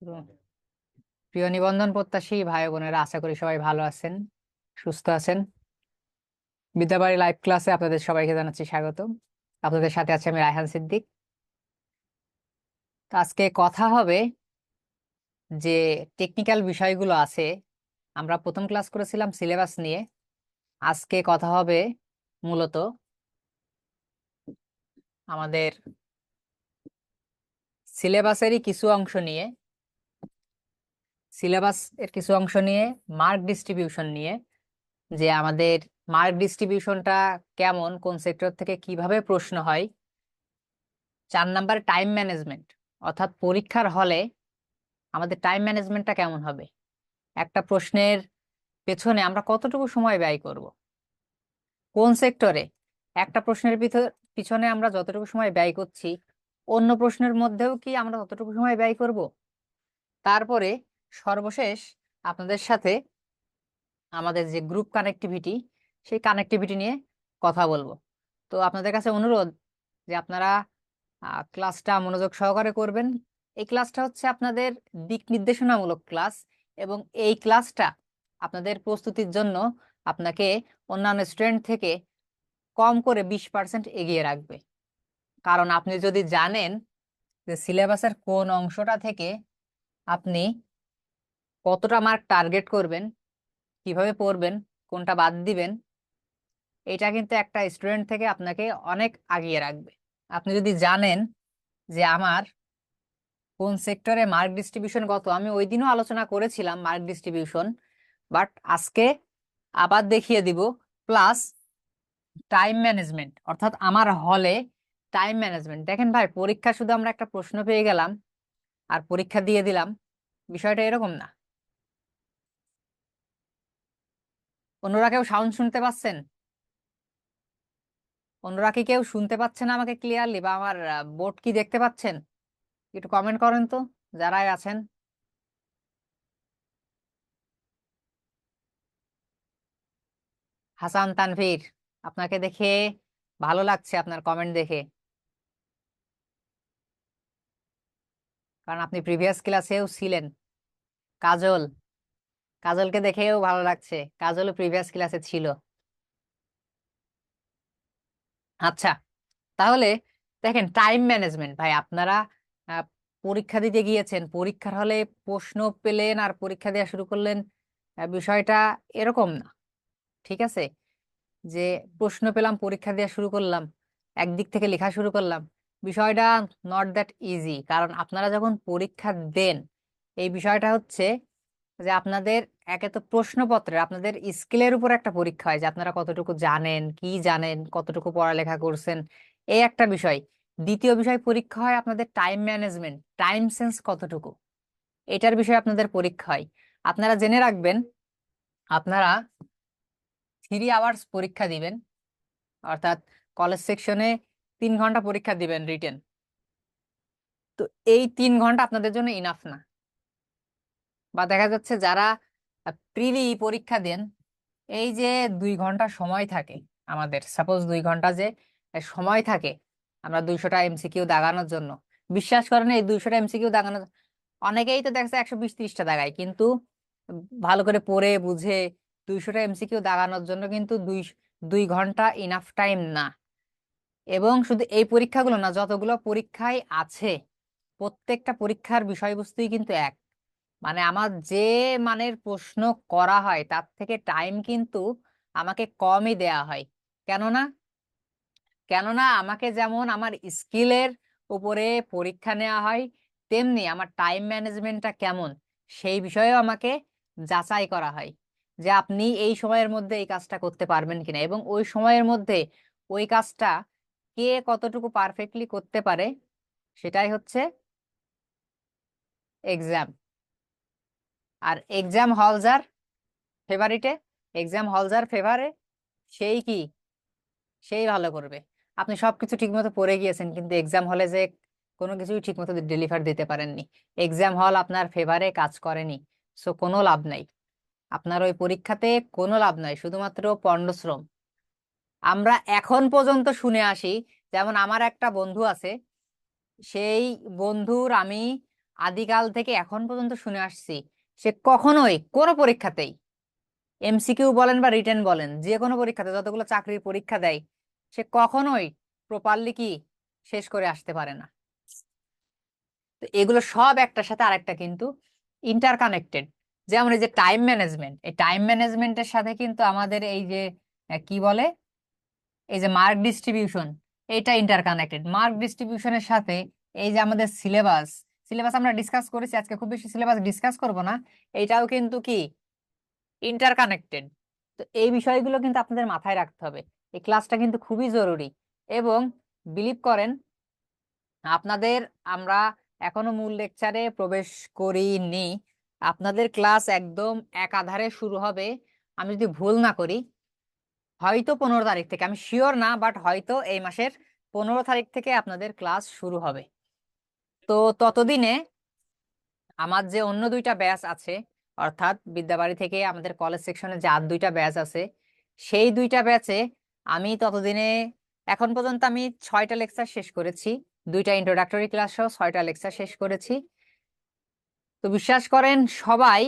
প্রিয় নিবন্ধন প্রত্যাশী ভাই বোনেরা, আশা করি সবাই ভালো আছেন, সুস্থ আছেন। বিদ্যাবাড়ি লাইভ ক্লাসে আপনাদের সবাইকে জানাচ্ছি স্বাগত। আপনাদের সাথে আছে আমি রায়হান সিদ্দিক। তো আজকে কথা হবে যে টেকনিক্যাল বিষয়গুলো আছে। আমরা প্রথম ক্লাস করেছিলাম সিলেবাস নিয়ে। আজকে কথা হবে মূলত আমাদের সিলেবাসেরই কিছু অংশ নিয়ে, সিলেবাস এর কিছু অংশ নিয়ে, মার্ক ডিস্ট্রিবিউশন নিয়ে, যে আমাদের মার্ক ডিস্ট্রিবিউশনটা কেমন, কোন সেক্টর থেকে কিভাবে প্রশ্ন হয়। 4 নাম্বার টাইম ম্যানেজমেন্ট, অর্থাৎ পরীক্ষার হলে আমাদের টাইম ম্যানেজমেন্টটা কেমন হবে, একটা প্রশ্নের পেছনে আমরা কতটুকু সময় ব্যয় করব, কোন সেক্টরে একটা প্রশ্নের পিছনে আমরা যতটুকু সময় ব্যয় করছি অন্য প্রশ্নের মধ্যেও কি আমরা ততটুকু সময় ব্যয় করব। তারপরে সর্বশেষ আপনাদের সাথে আমাদের যে গ্রুপ কানেক্টিভিটি, সেই কানেক্টিভিটি নিয়ে কথা বলবো। তো আপনাদের কাছে অনুরোধ যে আপনারা ক্লাসটা মনোযোগ সহকারে করবেন। এই ক্লাসটা হচ্ছে আপনাদের দিক নির্দেশনামূলক ক্লাস, এবং এই ক্লাসটা আপনাদের প্রস্তুতির জন্য আপনাকে অন্যান্য স্টুডেন্ট থেকে কম করে 20% এগিয়ে রাখবে। কারণ আপনি যদি জানেন যে সিলেবাসের কোন অংশটা থেকে আপনি কতটা মার্ক টার্গেট করবেন, কিভাবে পড়বেন, কোনটা বাদ দিবেন, এটা কিন্তু একটা স্টুডেন্ট থেকে আপনাকে অনেক আগিয়ে রাখবে। আপনি যদি জানেন যে আমার কোন সেক্টরে মার্ক ডিস্ট্রিবিউশন কত, আমি ওই দিনও আলোচনা করেছিলাম মার্ক ডিস্ট্রিবিউশন, বাট আজকে আবার দেখিয়ে দিব। প্লাস টাইম ম্যানেজমেন্ট, অর্থাৎ আমার হলে টাইম ম্যানেজমেন্ট। দেখেন ভাই, পরীক্ষা শুধু আমরা একটা প্রশ্ন পেয়ে গেলাম আর পরীক্ষা দিয়ে দিলাম, বিষয়টা এরকম না। অন্যরা কেউ সাউন্ড শুনতে পাচ্ছেন? অন্যরা কি কেউ শুনতে পাচ্ছেন আমাকে ক্লিয়ারলি, বা আমার বোর্ড কি দেখতে পাচ্ছেন? একটু কমেন্ট করেন তো যারাই আছেন। হাসান তানভীর, আপনাকে দেখে ভালো লাগছে, আপনার কমেন্ট দেখে, কারণ আপনি প্রিভিয়াস ক্লাসেও ছিলেন। কাজল, কাজলকে দেখেও ভালো লাগছে, কাজলও প্রিভিয়াস ক্লাসে ছিল। আচ্ছা, তাহলে দেখেন টাইম ম্যানেজমেন্ট ভাই, আপনারা আহ, পরীক্ষা দিতে গিয়েছেন, পরীক্ষার হলে প্রশ্ন পেলেন আর পরীক্ষা দেওয়া শুরু করলেন, বিষয়টা এরকম না। ঠিক আছে, যে প্রশ্ন পেলাম পরীক্ষা দেওয়া শুরু করলাম, একদিক থেকে লেখা শুরু করলাম, বিষয়টা নট দ্যাট ইজি। কারণ আপনারা যখন পরীক্ষা দেন, এই বিষয়টা হচ্ছে যে আপনাদের একে তো প্রশ্নপত্রে আপনাদের স্কিলের উপর একটা পরীক্ষা হয়, যে আপনারা কতটুকু জানেন, কি জানেন, কতটুকু পড়ালেখা করছেন, এই একটা বিষয়। দ্বিতীয় বিষয় পরীক্ষা হয় আপনাদের টাইম ম্যানেজমেন্ট, টাইম সেন্স কতটুকু, এটার বিষয়ে আপনাদের পরীক্ষা হয়। আপনারা জেনে রাখবেন, আপনারা 3 আওয়ার্স পরীক্ষা দিবেন, অর্থাৎ কলেজ সেকশনে 3 ঘন্টা পরীক্ষা দিবেন রিটেন। তো এই 3 ঘন্টা আপনাদের জন্য ইনাফ না। বা দেখা যাচ্ছে যারা প্রিলি পরীক্ষা দেন, এই যে 2 ঘন্টা সময় থাকে আমাদের, সাপোজ 2 ঘন্টা যে সময় থাকে আমরা 200টা এমসিকিউ দাগানোর জন্য, বিশ্বাস করেন এই 200টা এমসিকিউ দাগানোর, অনেকেই তো দেখছে 120-30টা দাগায়, কিন্তু ভালো করে পড়ে বুঝে 200টা এমসিকিউ দাগানোর জন্য কিন্তু 2 ঘন্টা ইনাফ টাইম না। এবং শুধু এই পরীক্ষাগুলো না, যতগুলো পরীক্ষায় আছে প্রত্যেকটা পরীক্ষার বিষয়বস্তুই কিন্তু এক, মানে আমার যে মানের প্রশ্ন করা হয় তার থেকে টাইম কিন্তু আমাকে কমই দেয়া হয়। কেননা কেননা আমাকে যেমন আমার স্কিলের উপরে পরীক্ষা নেওয়া হয়, তেমনি আমার টাইম ম্যানেজমেন্টটা কেমন সেই বিষয়েও আমাকে যাচাই করা হয়, যে আপনি এই সময়ের মধ্যে এই কাজটা করতে পারবেন কিনা, এবং ওই সময়ের মধ্যে ওই কাজটা কে কতটুকু পারফেক্টলি করতে পারে, সেটাই হচ্ছে এক্সাম। আর এক্সাম হল যার ফেভারিটে, এক্সাম হল যার ফেভারে, সেই কি, সেই ভালো করবে। আপনি সবকিছু ঠিকমতো পড়ে গিয়েছেন, কিন্তু এক্সাম হলে যে কোনো কিছুই ঠিকমতো ডেলিভার দিতে পারেননি, এক্সাম হল আপনার ফেভারে কাজ করেনি, সো কোনো লাভ নাই, আপনার ওই পরীক্ষাতে কোনো লাভ নাই, শুধুমাত্র পণ্ডশ্রম। আমরা এখন পর্যন্ত শুনে আসি, যেমন আমার একটা বন্ধু আছে, সেই বন্ধুর আমি আদিকাল থেকে এখন পর্যন্ত শুনে আসছি, সে কখনোই কোনো পরীক্ষাতেই, এমসিকিউ বলেন বা রিটেন বলেন, যে কোনো পরীক্ষাতে যতগুলো চাকরির পরীক্ষা দেয়, সে কখনোই প্রপারলি কি শেষ করে আসতে পারে না। তো এগুলো সব একটার সাথে আরেকটা কিন্তু ইন্টারকানেক্টেড। যেমন এই যে টাইম ম্যানেজমেন্ট, এই টাইম ম্যানেজমেন্টের সাথে কিন্তু আমাদের এই যে কি বলে, এই যে মার্ক ডিস্ট্রিবিউশন, এটা ইন্টারকানেক্টেড। মার্ক ডিস্ট্রিবিউশনের সাথে এই যে আমাদের সিলেবাস, সিলেবাস আমরা ডিসকাস করেছি, আজকে খুব বেশি সিলেবাস ডিসকাস করব না, এইটাও কিন্তু কি ইন্টারকানেক্টেড। তো এই বিষয়গুলো কিন্তু আপনাদের মাথায় রাখতে হবে। এই ক্লাসটা কিন্তু খুবই জরুরি। এবং বিলিভ করেন আপনাদের, আমরা এখনো মূল লেকচারে প্রবেশ করিনি, আপনাদের ক্লাস একদম একাধারে শুরু হবে, আমি যদি ভুল না করি হয়তো 15 তারিখ থেকে, আমি শিওর না, বাট হয়তো এই মাসের 15 তারিখ থেকে আপনাদের ক্লাস শুরু হবে। তো ততদিনে আমার যে অন্য দুইটা ব্যাচ আছে, অর্থাৎ বিদ্যাবাড়ি থেকে আমাদের কলেজ সেকশনে যে আর দুইটা ব্যাচ আছে, সেই দুইটা ব্যাচে আমি ততদিনে, এখন পর্যন্ত আমি 6টা লেকচার শেষ করেছি, দুইটা ইন্ট্রোডাক্টরি ক্লাস সহ 6টা লেকচার শেষ করেছি। তো বিশ্বাস করেন সবাই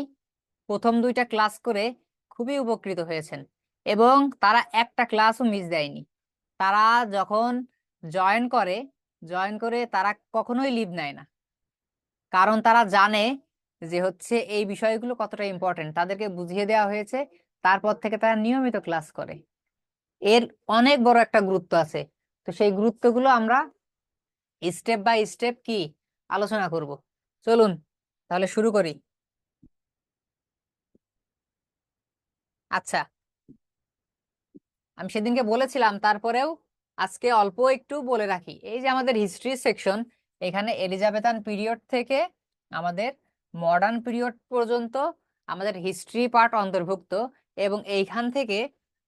প্রথম দুইটা ক্লাস করে খুবই উপকৃত হয়েছেন, এবং তারা একটা ক্লাসও মিস দেয়নি। তারা যখন জয়েন করে, জয়েন করে তারা কখনোই লিভ নেয় না, কারণ তারা জানে যে হচ্ছে এই বিষয়গুলো কতটা ইম্পর্টেন্ট, তাদেরকে বুঝিয়ে দেওয়া হয়েছে, তারপর থেকে তারা নিয়মিত ক্লাস করে। এর অনেক বড় একটা গুরুত্ব আছে। তো সেই গুরুত্বগুলো আমরা স্টেপ বাই স্টেপ কি আলোচনা করব। চলুন তাহলে শুরু করি। আচ্ছা, আমি সেদিনকে বলেছিলাম, তারপরেও আজকে অল্প একটু বলে রাখি। এই যে আমাদের হিস্ট্রি সেকশন, এখানে এলিজাবেথান পিরিয়ড থেকে আমাদের মডার্ন পিরিয়ড পর্যন্ত আমাদের হিস্ট্রি পার্ট অন্তর্ভুক্ত। এবং এইখান থেকে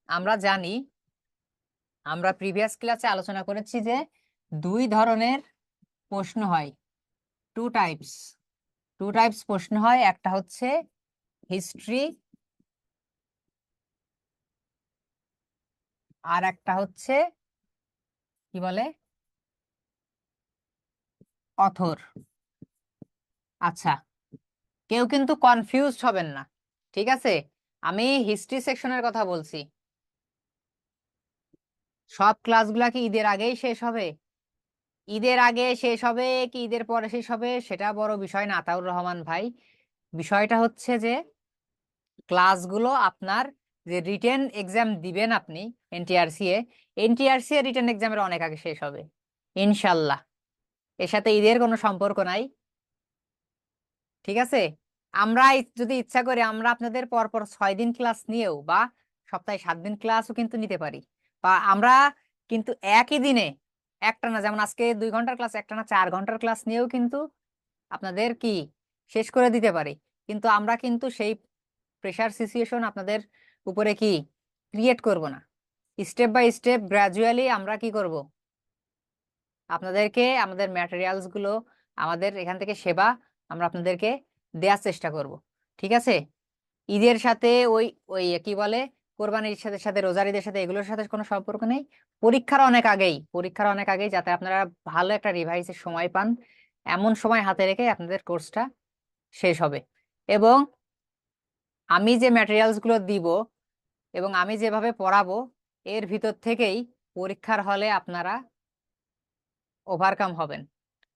আমরা জানি, আমরা প্রিভিয়াস ক্লাসে আলোচনা করেছি যে দুই ধরনের প্রশ্ন হয়, টু টাইপস, টু টাইপস প্রশ্ন হয়। একটা হচ্ছে হিস্ট্রি, আর একটা হচ্ছে কি বলে, অথর। আচ্ছা, কেউ কিন্তু কনফিউজড হবেন না, ঠিক আছে? আমি হিস্ট্রি সেকশনের কথা বলছি। সব ক্লাসগুলা কি ঈদের আগেই শেষ হবে? ঈদের আগে শেষ হবে কি ঈদের পরে শেষ হবে সেটা বড় বিষয় না আতাউর রহমান ভাই। বিষয়টা হচ্ছে যে ক্লাসগুলো আপনার, যে রিটেন এক্সাম দিবেন আপনি এনটিআরসি এ, এনটিআরসি এ রিটেন এক্সামের অনেক আগে শেষ হবে ইনশাল্লাহ। এর সাথে ঈদের কোনো সম্পর্ক নাই, ঠিক আছে? আমরা যদি ইচ্ছা করি, আমরা আপনাদের পরপর 6 দিন ক্লাস নিয়েও, বা সপ্তাহে 7 দিন ক্লাসও কিন্তু নিতে পারি। বা আমরা কিন্তু একই দিনে একটা না, যেমন আজকে 2 ঘন্টার ক্লাস, একটা না 4 ঘন্টার ক্লাস নিয়েও কিন্তু আপনাদের কি শেষ করে দিতে পারি। কিন্তু আমরা কিন্তু সেই প্রেশার সিচুয়েশন আপনাদের উপরে কি ক্রিয়েট করব না। স্টেপ বাই স্টেপ গ্রাজুয়ালি আমরা কি করব, আপনাদেরকে আমাদের ম্যাটেরিয়ালস গুলো, আমাদের এখান থেকে সেবা আমরা আপনাদেরকে দেওয়ার চেষ্টা করব, ঠিক আছে? ঈদের সাথে ওই ওই কি বলে, কোরবানির সাথে সাথে রোজার ঈদের সাথে এগুলোর সাথে কোনো সম্পর্ক নেই। পরীক্ষার অনেক আগেই, পরীক্ষার অনেক আগেই, যাতে আপনারা ভালো একটা রিভাইসের সময় পান, এমন সময় হাতে রেখে আপনাদের কোর্সটা শেষ হবে। এবং আমি যে ম্যাটেরিয়ালস গুলো দিব এবং আমি যেভাবে পড়াবো, এর ভিতর থেকেই পরীক্ষার হলে আপনারা ওভারকাম হবেন।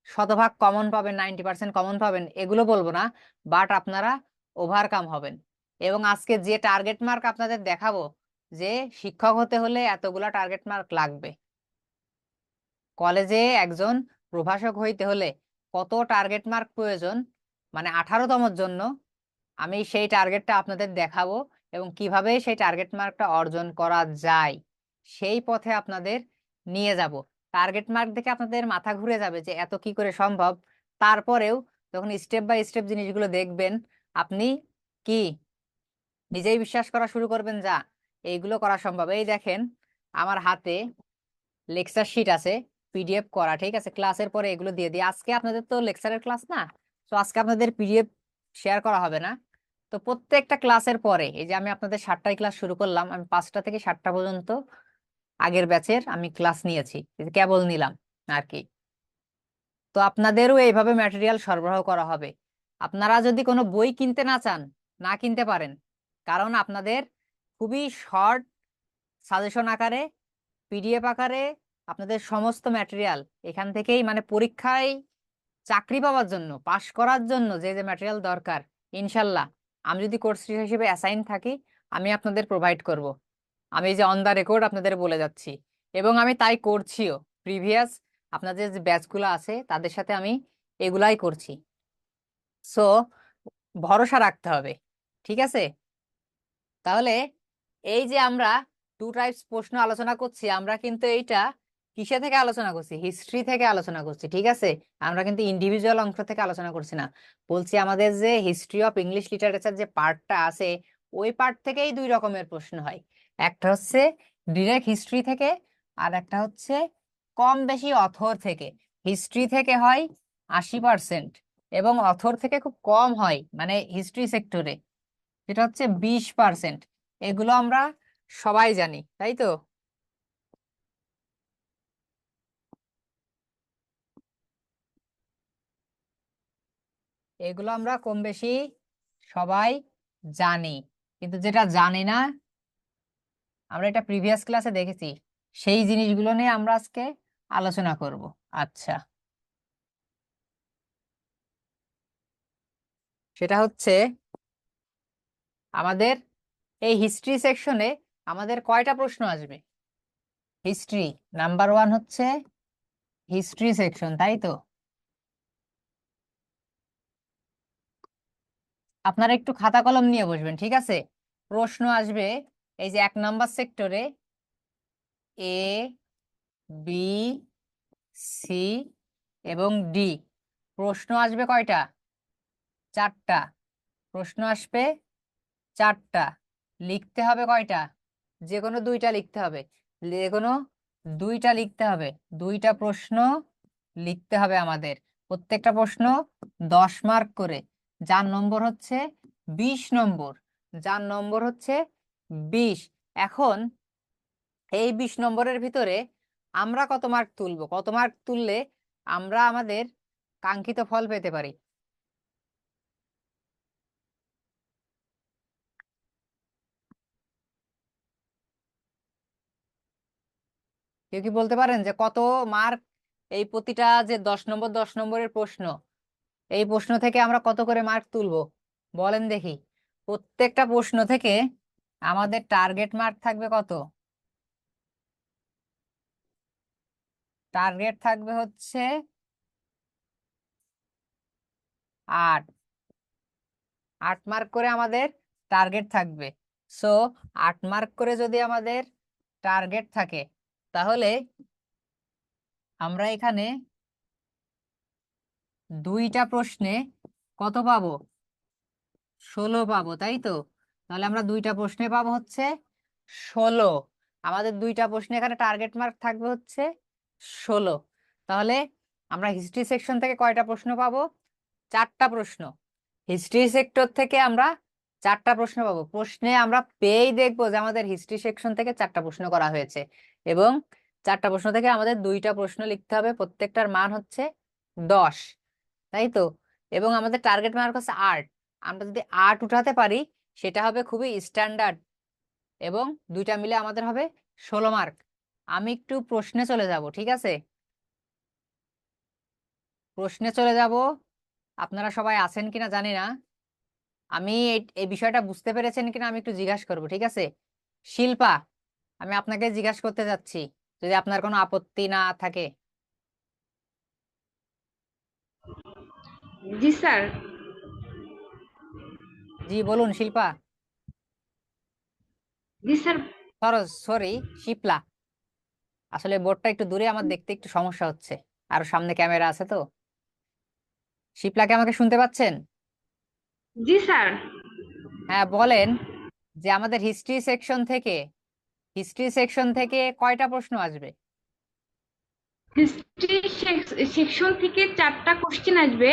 শতভাগ কমন পাবেন, 90% কমন পাবেন এগুলো বলবো না, বাট আপনারা ওভারকাম হবেন। এবং আজকে যে টার্গেট মার্ক আপনাদের দেখাবো, যে শিক্ষক হতে হলে এতগুলা টার্গেট মার্ক লাগবে, কলেজে একজন প্রভাষক হইতে হলে কত টার্গেট মার্ক প্রয়োজন, মানে 18তম জন্য, আমি সেই টার্গেটটা আপনাদের দেখাবো, এবং কিভাবে সেই টার্গেট মার্কটা অর্জন করা যায় সেই পথে আপনাদের নিয়ে যাব। টার্গেট মার্ক দেখে আপনাদের মাথা ঘুরে যাবে যে এত কি করে সম্ভব। তারপরেও যখন স্টেপ বাই স্টেপ জিনিসগুলো দেখবেন, আপনি কি নিজেই বিশ্বাস করা শুরু করবেন যা এইগুলো করা সম্ভব। এই দেখেন আমার হাতে লেকচার শিট আছে, পিডিএফ করা, ঠিক আছে? ক্লাসের পরে এগুলো দিয়ে দিই। আজকে আপনাদের তো লেকচারের ক্লাস না, তো আজকে আপনাদের পিডিএফ শেয়ার করা হবে না। তো প্রত্যেকটা ক্লাসের পরে, এই যে আমি আপনাদের 7টায় ক্লাস শুরু করলাম, আমি 5টা থেকে 7টা পর্যন্ত আগের ব্যাচের আমি ক্লাস নিয়েছি, এই যে কেবল নিলাম আর কি। তো আপনাদেরও এইভাবে ম্যাটেরিয়াল সরবরাহ করা হবে। আপনারা যদি কোনো বই কিনতে না চান, না কিনতে পারেন, কারণ আপনাদের খুবই শর্ট সাজেশন আকারে, পিডিএফ আকারে আপনাদের সমস্ত ম্যাটেরিয়াল এখান থেকেই, মানে পরীক্ষায় চাকরি পাওয়ার জন্য, পাশ করার জন্য যে যে ম্যাটেরিয়াল দরকার, ইনশাল্লাহ আমি যদি কোর্স হিসেবে অ্যাসাইন থাকি, আমি আপনাদের প্রোভাইড করব। আমি এই যে অন দা রেকর্ড আপনাদের বলে যাচ্ছি, এবং আমি তাই করছিও। প্রিভিয়াস আপনাদের যে ব্যাচগুলো আছে তাদের সাথে আমি এগুলাই করছি। সো ভরসা রাখতে হবে, ঠিক আছে? তাহলে এই যে আমরা টু টাইপস প্রশ্ন আলোচনা করছি, আমরা কিন্তু এইটা কিসে থেকে আলোচনা করছি? হিস্ট্রি থেকে আলোচনা করছি, ঠিক আছে? আমরা কিন্তু ইন্ডিভিজুয়াল অংশ থেকে আলোচনা করছি না। বলছি আমাদের যে হিস্ট্রি অফ ইংলিশ লিটারেচার যে পার্টটা আছে, ওই পার্ট থেকেই দুই রকমের প্রশ্ন হয়। একটা হচ্ছে ডিরেক্ট হিস্ট্রি থেকে, আর একটা হচ্ছে কম বেশি অথর থেকে। হিস্ট্রি থেকে হয় 80%, এবং অথর থেকে খুব কম হয়, মানে হিস্ট্রি সেক্টরে যেটা হচ্ছে 20%। এগুলো আমরা সবাই জানি, তাই তো? এগুলো আমরা কম বেশি সবাই জানি, কিন্তু যেটা জানি না, আমরা এটা প্রিভিয়াস ক্লাসে দেখেছি, সেই জিনিসগুলো নিয়ে আমরা আজকে আলোচনা করব। আচ্ছা, সেটা হচ্ছে আমাদের এই হিস্ট্রি সেকশনে আমাদের কয়টা প্রশ্ন আসবে? হিস্ট্রি নাম্বার 1 হচ্ছে হিস্ট্রি সেকশন, তাই তো? আপনারা একটু খাতা কলম নিয়ে বসবেন, ঠিক আছে? প্রশ্ন আসবে এই যে 1 নাম্বার সেক্টরে এ, বি, সি এবং ডি। প্রশ্ন আসবে কয়টা? 4টা। প্রশ্ন আসবে 4টা। লিখতে হবে কয়টা? যে কোনো 2টা লিখতে হবে। যে কোনো 2টা লিখতে হবে। 2টা প্রশ্ন লিখতে হবে আমাদের। প্রত্যেকটা প্রশ্ন 10 মার্ক করে, যার নম্বর হচ্ছে 20 নম্বর। যার নম্বর হচ্ছে 20। এখন এই 20 নম্বরের ভিতরে আমরা কত মার্ক তুলবো? কত মার্ক তুললে আমরা আমাদের কাঙ্ক্ষিত ফল পেতে পারি? কেউ কি বলতে পারেন যে কত মার্ক এই প্রতিটা যে 10 নম্বর 10 নম্বরের প্রশ্ন, এই প্রশ্ন থেকে আমরা কত করে মার্ক তুলবো? বলেন দেখি। প্রত্যেকটা প্রশ্ন থেকে আমাদের টার্গেট মার্ক থাকবে কত? টার্গেট থাকবে হচ্ছে 8। 8 মার্ক করে আমাদের টার্গেট থাকবে। সো 8 মার্ক করে যদি আমাদের টার্গেট থাকে, তাহলে আমরা এখানে 2টা প্রশ্নে কত পাবো? 16 পাবো, তাই তো? তাহলে আমরা 2টা প্রশ্নে পাবো হচ্ছে 16। আমাদের 2টা প্রশ্নে এখানে টার্গেট মার্ক থাকবে হচ্ছে 16। তাহলে আমরা হিস্ট্রি সেকশন থেকে কয়টা প্রশ্ন পাবো? 4টা প্রশ্ন। হিস্ট্রি সেক্টর থেকে আমরা 4টা প্রশ্ন পাবো। প্রশ্নে আমরা পেয়েই দেখবো যে আমাদের হিস্ট্রি সেকশন থেকে 4টা প্রশ্ন করা হয়েছে, এবং 4টা প্রশ্ন থেকে আমাদের 2টা প্রশ্ন লিখতে হবে, প্রত্যেকটার মান হচ্ছে 10, তাই তো? এবং আমাদের টার্গেট মার্ক হচ্ছে 8। আমরা যদি 8 উঠাতে পারি, সেটা হবে খুবই স্ট্যান্ডার্ড, এবং 2টা মিলে আমাদের হবে 16 মার্ক। আমি একটু প্রশ্নে চলে যাব, ঠিক আছে? প্রশ্নে চলে যাব। আপনারা সবাই আছেন কিনা জানি না, আমি এই বিষয়টা বুঝতে পেরেছেন কিনা আমি একটু জিজ্ঞাসা করব, ঠিক আছে? শিল্পা, আমি আপনাকে জিজ্ঞাসা করতে যাচ্ছি, যদি আপনার কোনো আপত্তি না থাকে। জি স্যার। জি বলুন শিল্পা। জি স্যার। সরি, শিপলা। আসলে বোর্ডটা একটু দূরে, আমার দেখতে একটু সমস্যা হচ্ছে, আর সামনে ক্যামেরা আছে তো। শিপলাকে আমাকে শুনতে পাচ্ছেন? জি স্যার। হ্যাঁ বলেন, যে আমাদের হিস্ট্রি সেকশন থেকে কয়টা প্রশ্ন আসবে? হিস্ট্রি সেকশন থেকে 4টা কোশ্চেন আসবে,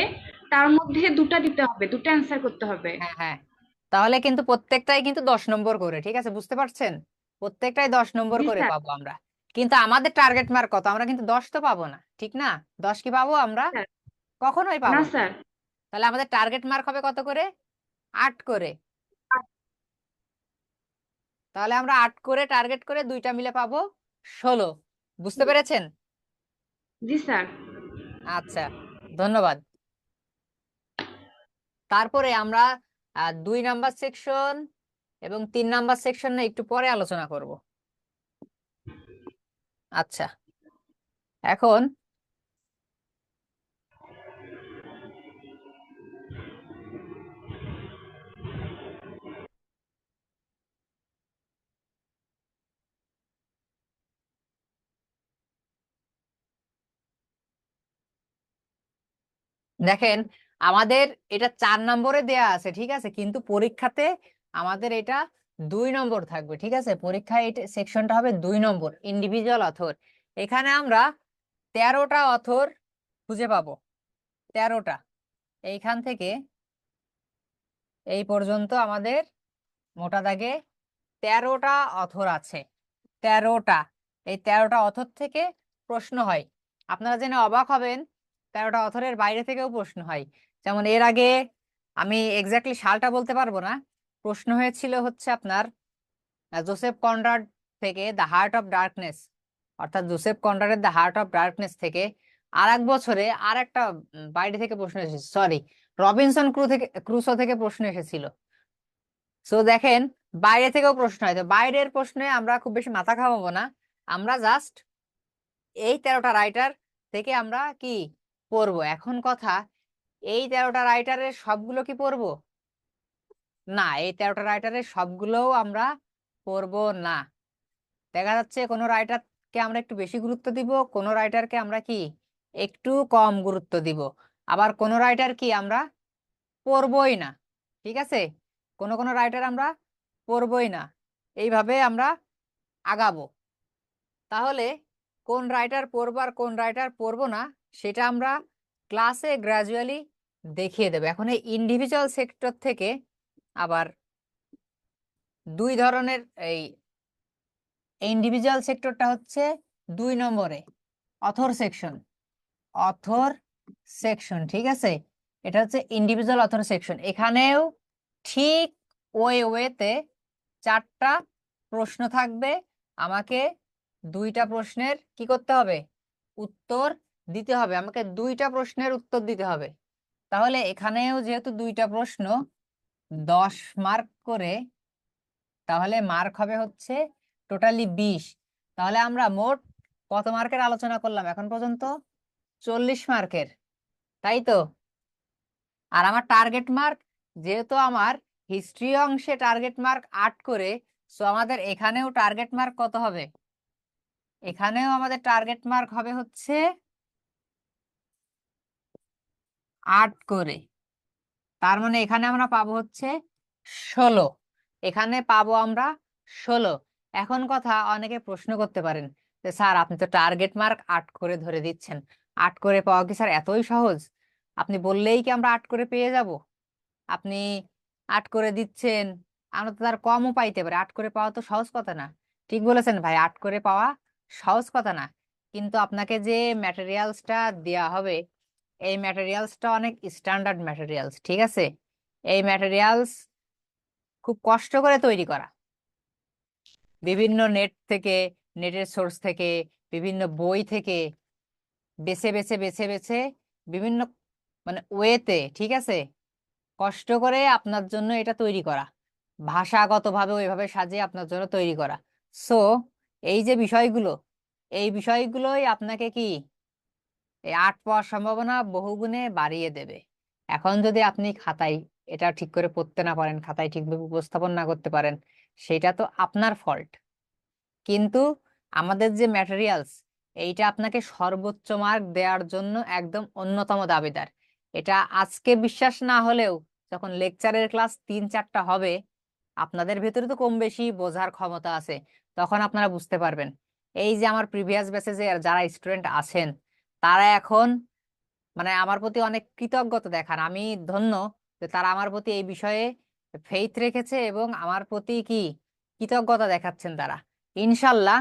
তার মধ্যে 2টা দিতে হবে, 2টা অ্যান্সার করতে হবে। হ্যাঁ হ্যাঁ, তাহলে কিন্তু প্রত্যেকটাই কিন্তু 10 নম্বর করে, ঠিক আছে? বুঝতে পারছেন? প্রত্যেকটাই 10 নম্বর জি করে স্যার। পাবো আমরা। কিন্তু আমাদের টার্গেট মার্ক কত? আমরা কিন্তু 10 তো পাবো না, ঠিক না? 10 কি পাবো আমরা? স্যার। কখনোই না পাবো না। স্যার। তাহলে আমাদের টার্গেট মার্ক হবে কত করে? 8 করে। তাহলে আমরা 8 করে টার্গেট করে দুইটা মিলে পাবো 16। বুঝতে পেরেছেন? জি স্যার। আচ্ছা, ধন্যবাদ। তারপরে আমরা 2 নাম্বার সেকশন এবং 3 নাম্বার সেকশন নিয়ে একটু পরে আলোচনা করব। আচ্ছা, এখন দেখেন, আমাদের এটা 4 নম্বরে দেয়া আছে, ঠিক আছে, কিন্তু পরীক্ষাতে আমাদের এটা 2 নম্বর থাকবে, ঠিক আছে। পরীক্ষায় এটা সেকশনটা হবে 2 নম্বর, ইন্ডিভিজুয়াল অথর। এখানে আমরা 13টা অথর খুঁজে পাবো। 13টা। এইখান থেকে এই পর্যন্ত আমাদের মোটা দাগে 13টা অথর আছে। 13টা। এই 13টা অথর থেকে প্রশ্ন হয়। আপনারা জেনে অবাক হবেন, 13টা অথরের বাইরে থেকেও প্রশ্ন হয়। যেমন এর আগে, আমি এক্স্যাক্টলি সালটা বলতে পারবো না, প্রশ্ন হয়েছিল হচ্ছে আপনার জোসেফ কনরাড থেকে দ্য হার্ট অফ ডার্কনেস, অর্থাৎ জোসেফ কনরাডের দ্য হার্ট অফ ডার্কনেস থেকে। আর এক বছরে আর একটা বাইরে থেকে প্রশ্ন এসেছে, সরি, রবিনসন ক্রুসো থেকে প্রশ্ন এসেছিল। সো দেখেন, বাইরে থেকেও প্রশ্ন হয়। তো বাইরের প্রশ্নে আমরা খুব বেশি মাথা ঘামাবো না, আমরা জাস্ট এই 13টা রাইটার থেকে আমরা কি পড়বো। এখন কথা, এই 13টা রাইটারের সবগুলো কি পড়বো? না, এই 13টা রাইটারের সবগুলোও আমরা পড়বো না। দেখা যাচ্ছে কোনো রাইটারকে আমরা একটু বেশি গুরুত্ব দিব, কোনো রাইটারকে আমরা কি একটু কম গুরুত্ব দিব, আবার কোনো রাইটার কি আমরা পড়বই না, ঠিক আছে। কোনো কোনো রাইটার আমরা পড়বই না। এইভাবে আমরা আগাবো। তাহলে কোন রাইটার পড়বো আর কোন রাইটার পড়বো না, সেটা আমরা ক্লাসে গ্রাজুয়ালি দেখিয়ে দেবো। এখন এই ইন্ডিভিজুয়াল সেক্টর থেকে আবার দুই ধরনের, এই ইন্ডিভিজুয়াল সেক্টরটা হচ্ছে 2 নম্বরে, অথর সেকশন। অথর সেকশন, ঠিক আছে। এটা হচ্ছে ইন্ডিভিজুয়াল অথর সেকশন। এখানেও ঠিক ওই ওয়েতে 4টা প্রশ্ন থাকবে। আমাকে 2টা প্রশ্নের কি করতে হবে? উত্তর দিতে হবে। আমাকে 2টা প্রশ্নের উত্তর দিতে হবে। তাহলে এখানেও যেহেতু 2টা প্রশ্ন, 10 মার্ক করে, তাহলে মার্ক হবে হচ্ছে টোটালি 20। তাহলে আমরা মোট কত মার্কের আলোচনা করলাম এখন পর্যন্ত? 40 মার্কের, তাই তো। আর আমার টার্গেট মার্ক, যেহেতু আমার হিস্ট্রি অংশে টার্গেট মার্ক 8 করে, সো আমাদের এখানেও টার্গেট মার্ক কত হবে? এখানেও আমাদের টার্গেট মার্ক হবে হচ্ছে 8 করে। তার মানে এখানে আমরা পাবো হচ্ছে 16। এখানে পাবো আমরা 16। এখন কথা, অনেকে প্রশ্ন করতে পারেন যে স্যার, আপনি তো টার্গেট মার্ক 8 করে ধরে দিচ্ছেন, 8 করে পাওয়া কি স্যার এতই সহজ? আপনি বললেই কি আমরা 8 করে পেয়ে যাব? আপনি 8 করে দিচ্ছেন, আমরা তো তার কমও পাইতে পারি। 8 করে পাওয়া তো সহজ কথা না। ঠিক বলেছেন ভাই, 8 করে পাওয়া সহজ কথা না। কিন্তু আপনাকে যে ম্যাটেরিয়ালসটা দেয়া হবে, এই ম্যাটেরিয়ালসটা অনেক স্ট্যান্ডার্ড ম্যাটেরিয়ালস, ঠিক আছে। এই ম্যাটেরিয়ালস খুব কষ্ট করে তৈরি করা, বিভিন্ন নেট থেকে, নেটের সোর্স থেকে, বিভিন্ন বই থেকে বেছে বেছে বেছে বেছে, বিভিন্ন মানে ওয়েতে, ঠিক আছে, কষ্ট করে আপনার জন্য এটা তৈরি করা, ভাষাগতভাবে ওইভাবে সাজিয়ে আপনার জন্য তৈরি করা। সো এই যে বিষয়গুলো, এই বিষয়গুলোই আপনাকে কি এই 8 পাওয়ার সম্ভাবনা বহুগুণে বাড়িয়ে দেবে। এখন যদি আপনি খাতায় এটা ঠিক করে পড়তে না পারেন, খাতায় ঠিকভাবে উপস্থাপন না করতে পারেন, সেটা তো আপনার ফল্ট। কিন্তু আমাদের যে ম্যাটেরিয়ালস, এইটা আপনাকে সর্বোচ্চ মার্ক দেওয়ার জন্য একদম অন্যতম দাবিদার। এটা আজকে বিশ্বাস না হলেও যখন লেকচারের ক্লাস 3-4টা হবে, আপনাদের ভেতরে তো কম বেশি বোঝার ক্ষমতা আছে, তখন আপনারা বুঝতে পারবেন। এই যে আমার প্রিভিয়াস ব্যাচে যে যারা স্টুডেন্ট আছেন, তারা এখন মানে আমার প্রতি অনেক কৃতজ্ঞতা দেখান। আমি ধন্য যে তারা আমার প্রতি এই বিষয়ে ফেইথ রেখেছে এবং আমার প্রতি কি কৃতজ্ঞতা দেখাচ্ছেন তারা। ইনশাল্লাহ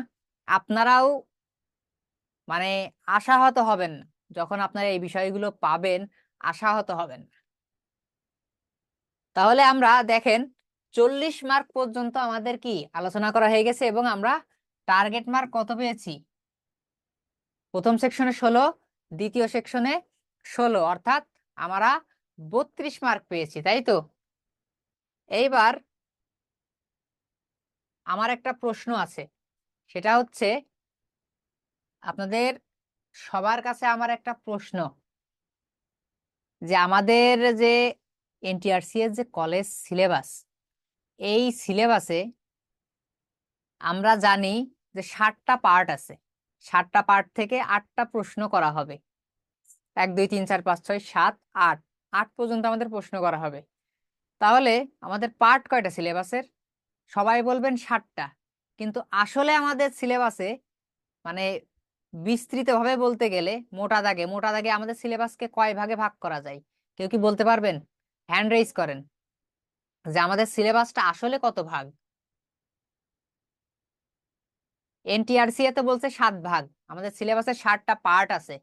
আপনারাও মানে আশাহত হবেন না, যখন আপনারা এই বিষয়গুলো পাবেন আশাহত হবেন না। তাহলে আমরা দেখেন 40 মার্ক পর্যন্ত আমাদের কি আলোচনা করা হয়ে গেছে, এবং আমরা টার্গেট মার্ক কত পেয়েছি? প্রথম সেকশনে 16, দ্বিতীয় সেকশনে 16, অর্থাৎ আমরা 32 মার্ক পেয়েছি, তাই তো? এইবার আমার একটা প্রশ্ন আছে, সেটা হচ্ছে আপনাদের সবার কাছে আমার একটা প্রশ্ন, যে আমাদের যে এনটিআরসি এর যে কলেজ সিলেবাস, এই সিলেবাসে আমরা জানি যে 60টা পার্ট আছে। 60টা পার্ট থেকে 8টা প্রশ্ন করা হবে। 1 2 3 4 5 6 7 8, 8 পর্যন্ত আমাদের প্রশ্ন করা হবে। তাহলে আমাদের পার্ট কয়টা সিলেবাসের? সবাই বলবেন 60টা, কিন্তু আসলে আমাদের সিলেবাসে মানে বিস্তৃতভাবে বলতে গেলে মোটা দাগে আমাদের সিলেবাসকে কয় ভাগে ভাগ করা যায়? কেউ কি বলতে পারবেন? হ্যান্ড রেইজ করেন যে আমাদের সিলেবাসটা আসলে কত ভাগ। এনটিআরসি এ তো বলছে 7 ভাগ, আমাদের সিলেবাসের 60টা পার্ট আছে,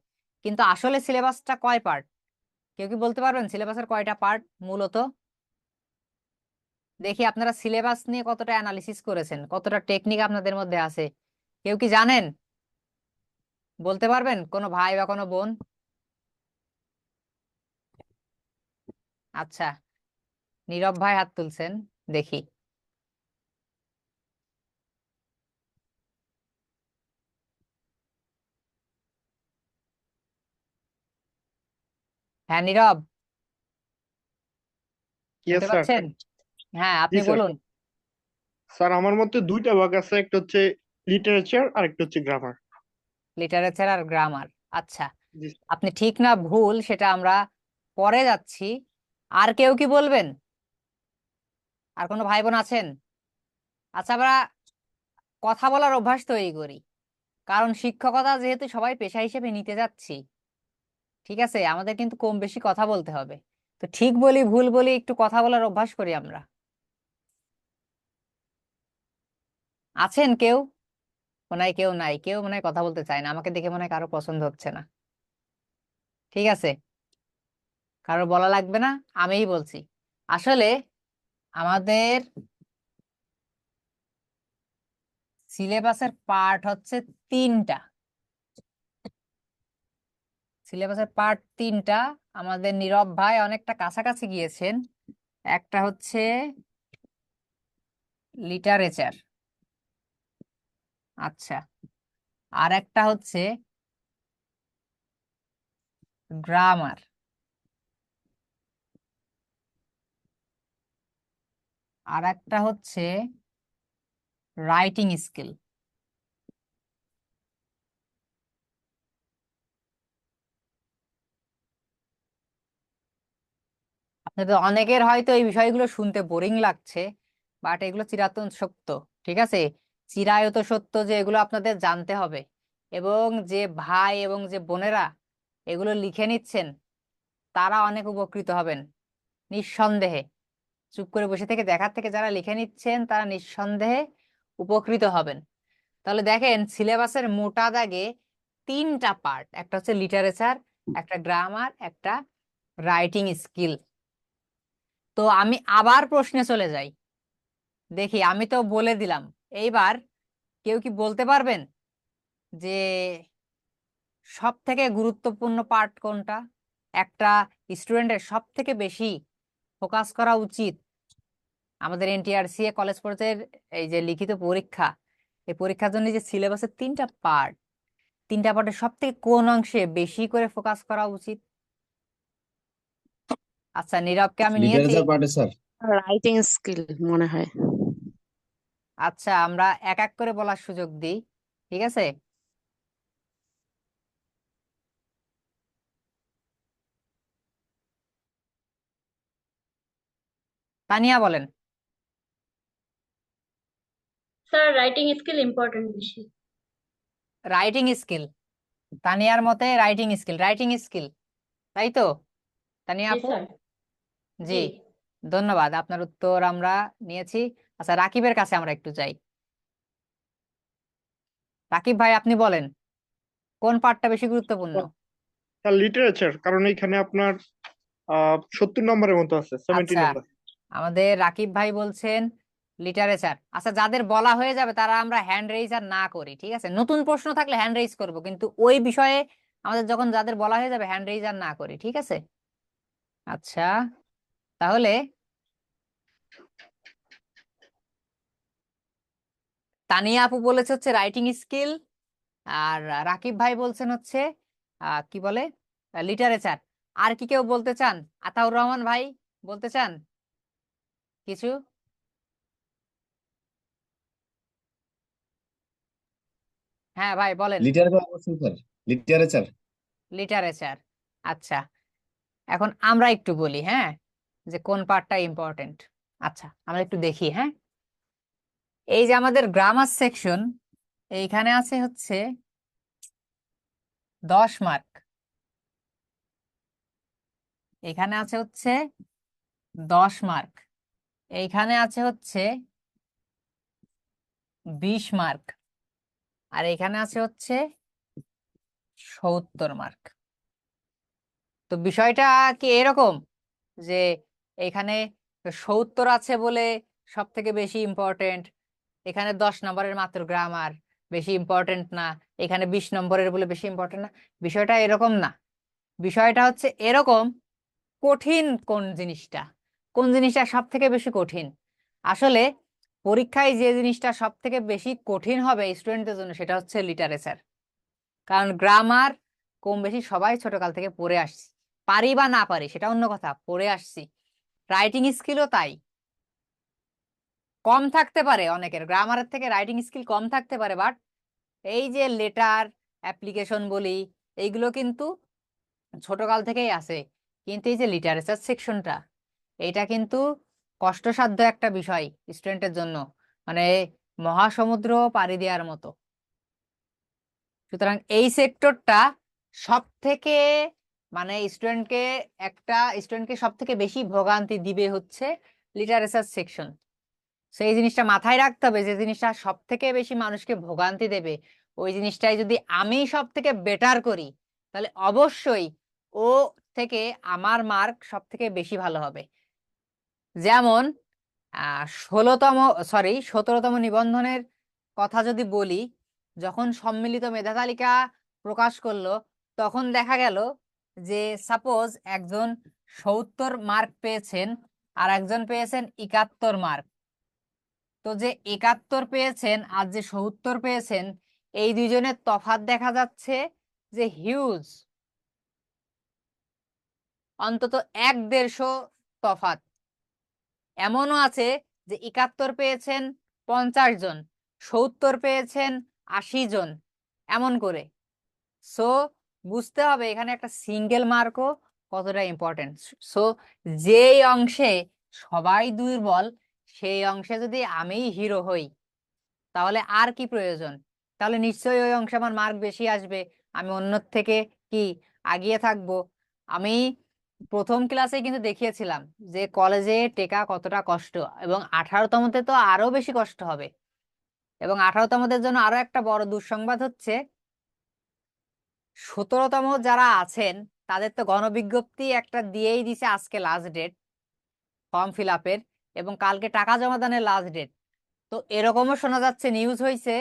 কিন্তু আসলে সিলেবাসটা কয় পার্ট? কেউ কি বলতে পারবেন সিলেবাসের কয়টা পার্ট মূলত? দেখি আপনারা সিলেবাস নিয়ে কতটা অ্যানালিসিস করেছেন, কতটা টেকনিক আপনাদের মধ্যে আছে, কেউ কি জানেন? বলতে পারবেন কোনো ভাই বা কোনো বোন? আচ্ছা, নীরব ভাই হাত তুলছেন, দেখি। হ্যাঁ নীরব, শুনতে ইয়েস স্যার। পাচ্ছেন? হ্যাঁ জি আপনি স্যার। বলুন। স্যার আমার মতে দুইটা ভাগ আছে, একটা হচ্ছে লিটারেচার আর একটা হচ্ছে গ্রামার। লিটারেচার আর গ্রামার, আচ্ছা। জি। আপনি ঠিক না ভুল সেটা আমরা পরে যাচ্ছি। আর কেউ কি বলবেন? আর কোনো ভাই বোন আছেন? আচ্ছা, আমরা কথা বলার অভ্যাস তৈরি করি, কারণ শিক্ষকতা যেহেতু সবাই পেশা হিসেবে নিতে যাচ্ছি, ঠিক আছে, আমাদের কিন্তু কম বেশি কথা বলতে হবে। তো ঠিক বলি ভুল বলি একটু কথা বলার অভ্যাস করি আমরা। আছেন কেউ? মনে হয় কেউ নাই, কেউ মনে হয় কথা বলতে চায় না, আমাকে দেখে মনে হয় কারো পছন্দ হচ্ছে না। ঠিক আছে, কারো বলা লাগবে না, আমিই বলছি। আসলে আমাদের সিলেবাসের পার্ট হচ্ছে 3টা। সিলেবাসের পার্ট 3টা। আমাদের নীরব ভাই অনেকটা কাছাকাছি গিয়েছেন। একটা হচ্ছে লিটারেচার, আচ্ছা, আর একটা হচ্ছে গ্রামার, আর একটা হচ্ছে রাইটিং স্কিল। আপনাদের অনেকের হয়তো এই বিষয়গুলো শুনতে বোরিং লাগছে, বাট এগুলো চিরায়ত সত্য। ঠিক আছে, চিরায়ত সত্য যে এগুলো আপনাদের জানতে হবে। এবং যে ভাই এবং যে বোনেরা এগুলো লিখে নিচ্ছেন, তারা অনেক উপকৃত হবেন নিঃসন্দেহে। চুপ করে বসে থেকে দেখার থেকে যারা লিখে নিচ্ছেন তারা নিঃসন্দেহে উপকৃত হবেন। তাহলে দেখেন সিলেবাসের মোটা দাগে 3টা পার্ট, একটা হচ্ছে লিটারেচার, একটা গ্রামার, একটা রাইটিং স্কিল। তো আমি আবার প্রশ্নে চলে যাই, দেখি আমি তো বলে দিলাম। এইবার কেউ কি বলতে পারবেন যে সব থেকে গুরুত্বপূর্ণ পার্ট কোনটা? একটা স্টুডেন্টের সব থেকে বেশি ফোকাস করা উচিত আমাদের এনটিআরসি কলেজ পর্যায়ের এই যে লিখিত পরীক্ষা, এই পরীক্ষার জন্য যে সিলেবাসের 3টা পার্ট, 3টা পার্টের সব থেকে কোন অংশে বেশি করে ফোকাস করা উচিত? আচ্ছা, নীরবকে আমি নিয়েছি। লিটারেচার পার্টে স্যার। রাইটিং স্কিল মনে হয়। আচ্ছা, আমরা এক এক করে বলার সুযোগ দিই, ঠিক আছে? তানিয়া বলেন। স্যার রাইটিং স্কিল ইম্পর্টেন্ট বেশি। রাইটিং স্কিল, তানিয়ার মতে রাইটিং স্কিল, রাইটিং স্কিল, তাই তো তানিয়া জি আপু? স্যার। জি, জি। ধন্যবাদ, আপনার উত্তর আমরা নিয়েছি। আচ্ছা, রাকিবের কাছে আমরা একটু যাই। রাকিব ভাই আপনি বলেন কোন পার্টটা বেশি গুরুত্বপূর্ণ? স্যার লিটারেচার, কারণ এখানে আপনার 70 নম্বরের মতো আছে, 70 আচ্ছা, নম্বর। আমাদের রাকিব ভাই বলছেন লিটারেচার। আচ্ছা, যাদের বলা হয়ে যাবে তারা আমরা হ্যান্ড রেইজ আর না করি, ঠিক আছে? নতুন প্রশ্ন থাকলে হ্যান্ড রেইজ করব, কিন্তু ওই বিষয়ে আমাদের যখন যাদের বলা হয়ে যাবে হ্যান্ড রেইজ আর না করি, ঠিক আছে? আচ্ছা, তাহলে তানিয়া আপু বলেছে হচ্ছে রাইটিং স্কিল, আর রাকিব ভাই বলছেন হচ্ছে কি বলে লিটারেচার। আর কি কেউ বলতে চান? আতাউর রহমান ভাই বলতে চান কিছু? হ্যাঁ ভাই বলেন। লিটারেচার অবশ্যই স্যার, লিটারেচার। লিটারেচার। আচ্ছা, এখন আমরা একটু বলি, হ্যাঁ, যে কোন পার্টটা ইম্পর্টেন্ট। আচ্ছা, আমরা একটু দেখি, হ্যাঁ। এই যে আমাদের গ্রামার সেকশন, এইখানে আছে হচ্ছে 10 মার্ক, এখানে আছে হচ্ছে 10 মার্ক, এইখানে আছে হচ্ছে 20 মার্ক, আর এখানে আছে হচ্ছে 70 মার্ক। তো বিষয়টা কি এরকম যে এখানে 70 আছে বলে সব থেকে বেশি ইম্পর্টেন্ট, এখানে 10 নম্বরের মাত্র গ্রামার, বেশি ইম্পর্টেন্ট না, এখানে 20 নম্বরের বলে বেশি ইম্পর্টেন্ট না? বিষয়টা এরকম না। বিষয়টা হচ্ছে এরকম, কঠিন কোন জিনিসটা, কোন জিনিসটা সব থেকে বেশি কঠিন। আসলে পরীক্ষায় যে জিনিসটা সব থেকে বেশি কঠিন হবে স্টুডেন্টদের জন্য সেটা হচ্ছে লিটারেচার। কারণ গ্রামার কম বেশি সবাই ছোটকাল থেকে পড়ে আসছি, পারি বা না পারি সেটা অন্য কথা, পড়ে আসছি। রাইটিং স্কিলও তাই, কম থাকতে পারে অনেকের, গ্রামারের থেকে রাইটিং স্কিল কম থাকতে পারে, বাট এই যে লেটার অ্যাপ্লিকেশন বলি এইগুলো কিন্তু ছোটকাল থেকেই আছে। কিন্তু এই যে লিটারেচার সেকশনটা, এটা কিন্তু কষ্টসাধ্য একটা বিষয় স্টুডেন্টের জন্য, মানে মহাসমুদ্র পাড়ি দেওয়ার মতো। সুতরাং এই সেক্টরটা সব থেকে, মানে স্টুডেন্টকে সব থেকে বেশি ভোগান্তি দিবে হচ্ছে লিটারেচার সেকশন। সেই জিনিসটা মাথায় রাখতে হবে, যে জিনিসটা সব থেকে বেশি মানুষকে ভোগান্তি দেবে ওই জিনিসটাই যদি আমি সব থেকে বেটার করি, তাহলে অবশ্যই ও থেকে আমার মার্ক সব থেকে বেশি ভালো হবে। যেমন 17তম নিবন্ধনের কথা যদি বলি, যখন সম্মিলিত মেধা তালিকা প্রকাশ করলো, তখন দেখা গেল যে সাপোজ একজন 70 মার্ক পেয়েছেন আর একজন পেয়েছেন 71 মার্ক। তো যে 71 পেয়েছেন আর যে 70 পেয়েছেন, এই দুইজনের তফাৎ দেখা যাচ্ছে যে হিউজ, অন্তত 1-150 তফাৎ। এমনও আছে যে 71 পেয়েছেন 50 জন, 70 পেয়েছেন 80 জন, এমন করে। সো বুঝতে হবে এখানে একটা সিঙ্গেল মার্কও কতটা ইম্পর্টেন্ট। সো যেই অংশে সবাই দুর্বল, সেই অংশে যদি আমি হিরো হই তাহলে আর কি প্রয়োজন? তাহলে নিশ্চয়ই ওই অংশে আমার মার্ক বেশি আসবে, আমি অন্যর থেকে কি আগিয়ে থাকবো। আমি প্রথম ক্লাসে কিন্তু দেখিয়েছিলাম যে কলেজে টেকা কতটা কষ্ট, এবং 18তমতে তো আরো বেশি কষ্ট হবে। এবং 18তমদের জন্য আরো একটা বড় দুঃসংবাদ হচ্ছে 17তম যারা আছেন তাদের তো গণবিজ্ঞপ্তি একটা দিয়েই দিছে, আজকে লাস্ট ডেট ফর্ম ফিল আপের, এবং কালকে টাকা জমা দানের লাস্ট ডেট। তো এরকমও শোনা যাচ্ছে, নিউজ হয়েছে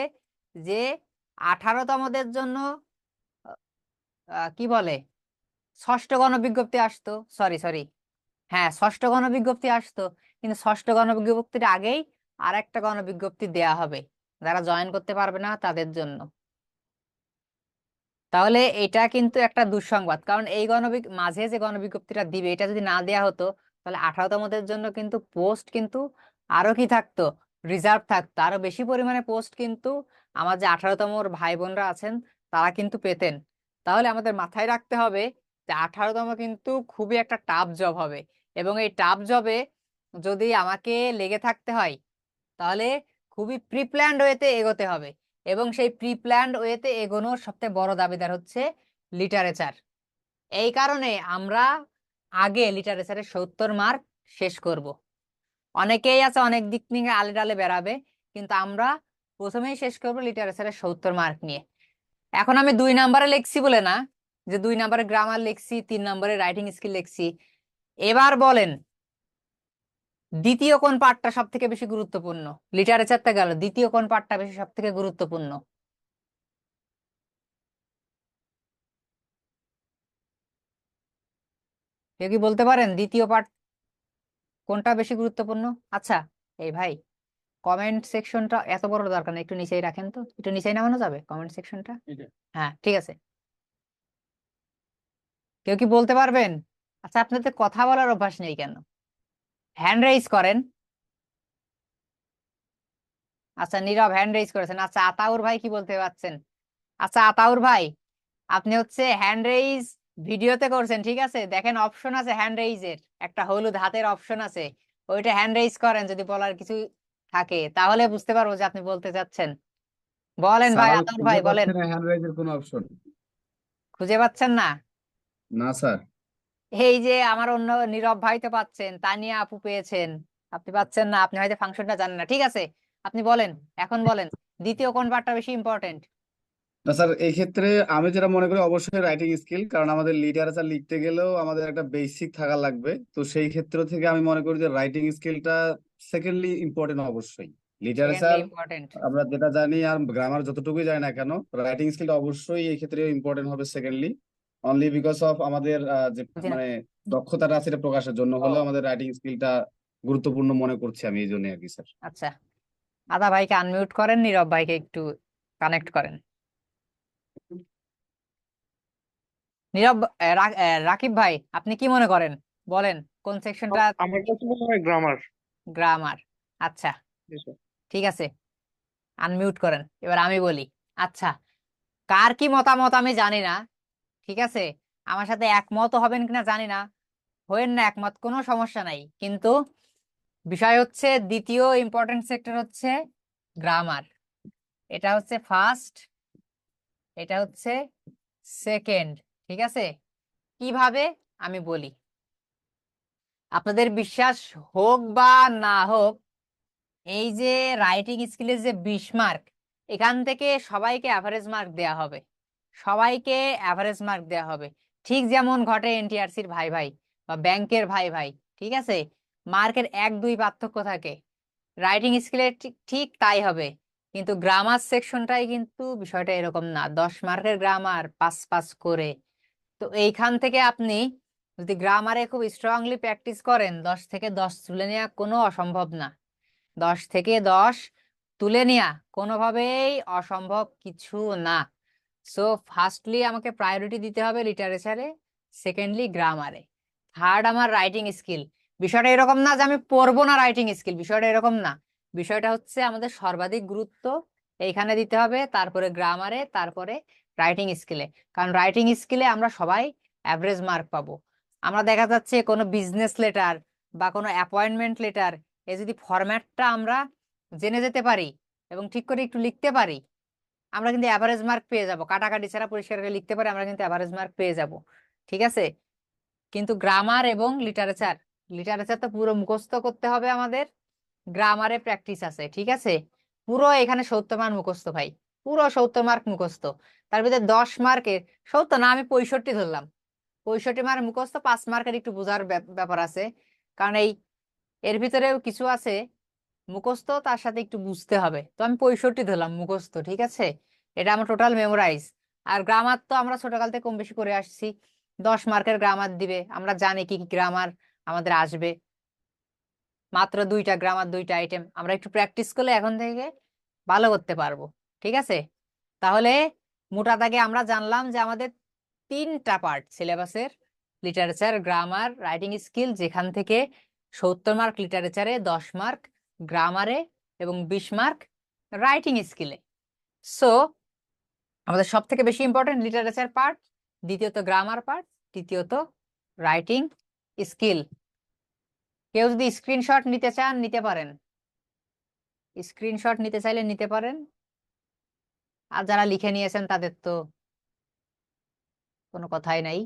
যে 18তমদের জন্য কি বলে ষষ্ঠ গণবিজ্ঞপ্তি আসতো, সরি সরি, হ্যাঁ ষষ্ঠ গণবিজ্ঞপ্তি আসতো, কিন্তু ষষ্ঠ গণবিজ্ঞপ্তির আগেই আর একটা গণবিজ্ঞপ্তি দেয়া হবে যারা জয়েন করতে পারবে না তাদের জন্য। তাহলে এটা কিন্তু একটা দুঃসংবাদ, কারণ এই মাঝে যে গণবিজ্ঞপ্তিটা দিবে এটা যদি না দেয়া হতো, তাহলে 18তমদের জন্য কিন্তু পোস্ট কিন্তু আরো কি থাকতো, রিজার্ভ থাকতো, আরো বেশি পরিমাণে পোস্ট কিন্তু আমার যে 18তম ভাই বোনরা আছেন তারা কিন্তু পেতেন। তাহলে আমাদের মাথায় রাখতে হবে যে 18তম কিন্তু খুবই একটা টাফ জব হবে, এবং এই টাফ জবে যদি আমাকে লেগে থাকতে হয় তাহলে খুবই প্রি প্ল্যান্ড ওয়েতে এগোতে হবে, এবং সেই প্রি প্ল্যান্ড ওয়েতে এগোনোর সবচেয়ে বড় দাবিদার হচ্ছে লিটারেচার। এই কারণে আমরা আগে লিটারেচারে 70 মার্ক শেষ করব। অনেকেই আছে অনেক দিক থেকে আলে ডালে বেরাবে, কিন্তু আমরা প্রথমেই শেষ করবো লিটারেচারের 70 মার্ক নিয়ে। এখন আমি 2 নাম্বারে লিখছি বলে না যে 2 নাম্বারে গ্রামার লিখছি, 3 নাম্বারে রাইটিং স্কিল লিখছি। এবার বলেন দ্বিতীয় কোন পার্টটা সব থেকে বেশি গুরুত্বপূর্ণ? লিটারেচারটা গেল, দ্বিতীয় কোন পার্টটা বেশি সব থেকে গুরুত্বপূর্ণ? কেউ কি বলতে পারেন দ্বিতীয় পার্ট কোনটা বেশি গুরুত্বপূর্ণ? আচ্ছা এই ভাই, কমেন্ট সেকশনটা এত বড় দরকার নেই, একটু নিচেই রাখেন তো, একটু নিচেই নামানো যাবে কমেন্ট সেকশনটা? হ্যাঁ ঠিক আছে। কেউ কি বলতে পারবেন? আচ্ছা আপনাদের কথা বলার অভ্যাস নেই কেন? হ্যান্ড রেইজ করেন। আচ্ছা নীরব হ্যান্ড রেইজ করেছেন। আচ্ছা আতাউর ভাই কি বলতে পারছেন? আচ্ছা আতাউর ভাই, আপনি হচ্ছে হ্যান্ড রেইজ ভিডিওতে করছেন, ঠিক আছে, দেখেন অপশন আছে হ্যান্ড রেইজের, একটা হলুদ হাতের অপশন আছে, ওইটা হ্যান্ড রেইজ করেন যদি বলার কিছু থাকে, তাহলে বুঝতে পারবো যে আপনি বলতে চাচ্ছেন। বলেন স্যার ভাই, আমি আতাউর ভাই খুঁজে বলেন। পাচ্ছি না হ্যান্ড রাইজের কোনো অপশন। খুঁজে পাচ্ছেন না? না স্যার। এই যে আমার অন্য নীরব ভাই তো পাচ্ছেন, তানিয়া আপু পেয়েছেন, আপনি পাচ্ছেন না, আপনি হয়তো ফাংশনটা জানেন না। ঠিক আছে, আপনি বলেন, এখন বলেন দ্বিতীয় কোন পার্টটা বেশি ইম্পর্টেন্ট? না স্যার, এই ক্ষেত্রে আমি যেটা মনে করি অবশ্যই রাইটিং স্কিল, কারণ আমাদের লিটারেচার লিখতে গেলেও আমাদের একটা বেসিক থাকা লাগবে। তো সেই ক্ষেত্র থেকে আমি মনে করি যে রাইটিং স্কিলটা সেকেন্ডলি ইম্পর্টেন্ট অবশ্যই। Secondly literature important. আমরা যেটা জানি আর গ্রামার যতটুকুই জানি না কেন, রাইটিং স্কিলটা অবশ্যই এই ক্ষেত্রে ইম্পর্টেন্ট হবে সেকেন্ডলি, অনলি বিকজ অফ আমাদের যে বুঝি না। মানে দক্ষতাটা আছে এটা প্রকাশের জন্য হলেও ও আমাদের রাইটিং স্কিলটা গুরুত্বপূর্ণ মনে করছি আমি এই জন্য আর কি স্যার। আচ্ছা, আদা ভাইকে আনমিউট করেন, নীরব ভাইকে একটু কানেক্ট করেন। নীরব, রাকিব ভাই আপনি কি মনে করেন? বলেন কোন সেকশনটা? আমার কাছে মনে হয় গ্রামার। গ্রামার। আচ্ছা ঠিক আছে, আনমিউট করেন, এবার আমি বলি। আচ্ছা, কার কি মতামত আমি জানি না, ঠিক আছে, আমার সাথে একমত হবেন কিনা জানি না, হবেন না একমত কোনো সমস্যা নাই, কিন্তু বিষয় হচ্ছে দ্বিতীয় ইম্পর্টেন্ট সেক্টর হচ্ছে গ্রামার, এটা হচ্ছে ফার্স্ট, এটা হচ্ছে সেকেন্ড। ঠিক আছে, কিভাবে আমি বলি, আপনাদের বিশ্বাস হোক বা না হোক, এই যে রাইটিং স্কিলের যে 20 মার্ক, এখান থেকে সবাইকে অ্যাভারেজ মার্ক দেয়া হবে, সবাইকে অ্যাভারেজ মার্ক দেয়া হবে, ঠিক যেমন ঘটে এনটিআরসির ভাই ভাই বা ব্যাংকের ভাই ভাই। ঠিক আছে, মার্কের 1-2 পার্থক্য থাকে, রাইটিং স্কিলে ঠিক ঠিক তাই হবে। কিন্তু গ্রামার সেকশনটাই কিন্তু বিষয়টা এরকম না, 10 মার্কের গ্রামার 5-5 করে। তো এইখান থেকে আপনি যদি গ্রামারে খুব স্ট্রংলি প্র্যাকটিস করেন, 10 থেকে 10 তুলে নেওয়া কোনো অসম্ভব না, 10 থেকে 10 তুলে নেওয়া কোনোভাবেই অসম্ভব কিছু না। সো ফার্স্টলি আমাকে প্রায়োরিটি দিতে হবে লিটারেচারে, সেকেন্ডলি গ্রামারে, থার্ড আমার রাইটিং স্কিল। বিষয়টা এরকম না যে আমি পড়বো না রাইটিং স্কিল, বিষয়টা এরকম না, বিষয়টা হচ্ছে আমাদের সর্বাধিক গুরুত্ব এইখানে দিতে হবে, তারপরে গ্রামারে, তারপরে রাইটিং স্কিলে। কারণ রাইটিং স্কিলে আমরা সবাই অ্যাভারেজ মার্ক পাবো। আমরা দেখা যাচ্ছে কোনো বিজনেস লেটার বা কোনো অ্যাপয়েন্টমেন্ট লেটার, এই যদি ফরম্যাটটা আমরা জেনে যেতে পারি এবং ঠিক করে একটু লিখতে পারি, আমরা কিন্তু অ্যাভারেজ মার্ক পেয়ে যাব, কাটাকাটি ছাড়া পরিষ্কার করে লিখতে পারি, আমরা কিন্তু অ্যাভারেজ মার্ক পেয়ে যাব। ঠিক আছে, কিন্তু গ্রামার এবং লিটারেচার, লিটারেচার তো পুরো মুখস্থ করতে হবে আমাদের, গ্রামারে প্র্যাকটিস আছে। ঠিক আছে, পুরো এখানে 70 মার্ক মুখস্থ ভাই, পুরো 70 মার্ক মুখস্থ, তার ভিতরে 10 মার্কের, 70 না আমি 65 ধরলাম, 65 মার্ক মুখস্থ, 5 মার্কের একটু বোঝার ব্যাপার আছে, কারণ এর ভিতরেও কিছু আছে মুখস্থ, তার সাথে একটু বুঝতে হবে, তো আমি 65 ধরলাম মুখস্থ। ঠিক আছে, এটা আমার টোটাল মেমোরাইজ। আর গ্রামার তো আমরা ছোটকাল থেকে কম বেশি করে আসছি, 10 মার্কের গ্রামার দিবে, আমরা জানি কি কি গ্রামার আমাদের আসবে, মাত্র 2টা গ্রামার, 2টা আইটেম, আমরা একটু প্র্যাকটিস করলে এখন থেকে ভালো করতে পারবো। ঠিক আছে, তাহলে মোটা দাগে আমরা জানলাম যে আমাদের 3টা পার্ট সিলেবাসের, লিটারেচার, গ্রামার, রাইটিং স্কিল, যেখান থেকে 70 মার্ক লিটারেচারে, 10 মার্ক গ্রামারে এবং 20 মার্ক রাইটিং স্কিলে। সো আমাদের সব থেকে বেশি ইম্পর্টেন্ট লিটারেচার পার্ট, দ্বিতীয়ত গ্রামার পার্ট, তৃতীয়ত রাইটিং স্কিল। কেউ যদি স্ক্রিনশট নিতে চান নিতে পারেন, স্ক্রিনশট নিতে চাইলে নিতে পারেন, আর যারা লিখে নিয়েছেন তাদের তো কোনো কথাই নাই।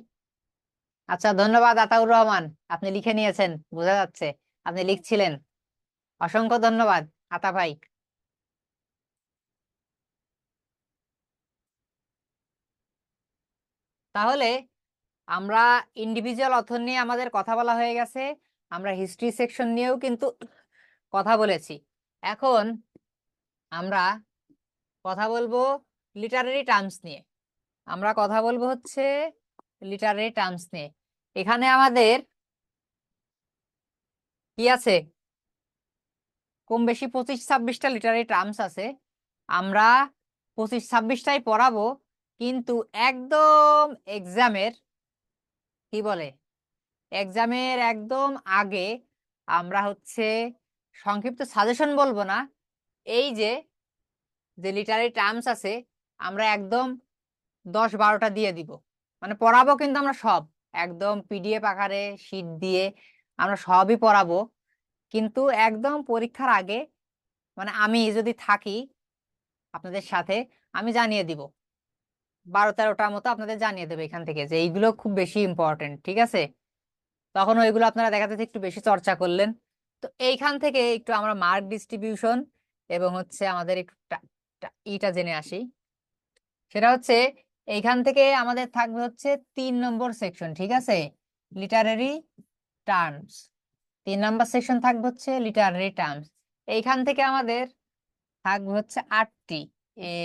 আচ্ছা ধন্যবাদ আতাউর রহমান, আপনি লিখে নিয়েছেন, বোঝা যাচ্ছে আপনি লিখছিলেন, অসংখ্য ধন্যবাদ আতা ভাই। তাহলে আমরা ইন্ডিভিজুয়াল অথর নিয়ে আমাদের কথা বলা হয়ে গেছে, আমরা হিস্ট্রি সেকশন নিয়েও কিন্তু কথা বলেছি। এখন আমরা কথা বলবো লিটারারি টার্মস নিয়ে। আমরা কথা বলবো হচ্ছে লিটারারি টার্মস নিয়ে। এখানে আমাদের কি আছে, কম বেশি 25-26টা লিটারারি টার্মস আছে। আমরা 25-26টাই পড়াবো, কিন্তু একদম এক্সামের কি বলে, এক্সামের একদম আগে আমরা হচ্ছে সংক্ষিপ্ত সাজেশন বলবো না, এই যে যে লিটারারি টার্মস আছে আমরা একদম 10-12টা দিয়ে দিব। মানে পড়াবো কিন্তু আমরা সব একদম পিডিএফ আকারে শীট দিয়ে আমরা সবই পড়াবো, কিন্তু একদম পরীক্ষার আগে মানে আমি যদি থাকি আপনাদের সাথে আমি জানিয়ে দিব, 12-13টার মতো আপনাদের জানিয়ে দেবে এখান থেকে যে এইগুলো খুব বেশি ইম্পর্টেন্ট, ঠিক আছে? তখন ওইগুলো আপনারা দেখা যাচ্ছে একটু বেশি চর্চা করলেন। তো এইখান থেকে একটু আমরা মার্ক ডিস্ট্রিবিউশন এবং হচ্ছে আমাদের একটু ইটা জেনে আসি। সেটা হচ্ছে এইখান থেকে আমাদের থাকবে হচ্ছে 3 নম্বর সেকশন, ঠিক আছে, লিটারারি টার্মস। 3 নম্বর সেকশন থাকবে হচ্ছে লিটারারি টার্মস। এইখান থেকে আমাদের থাকবে হচ্ছে 8টি, A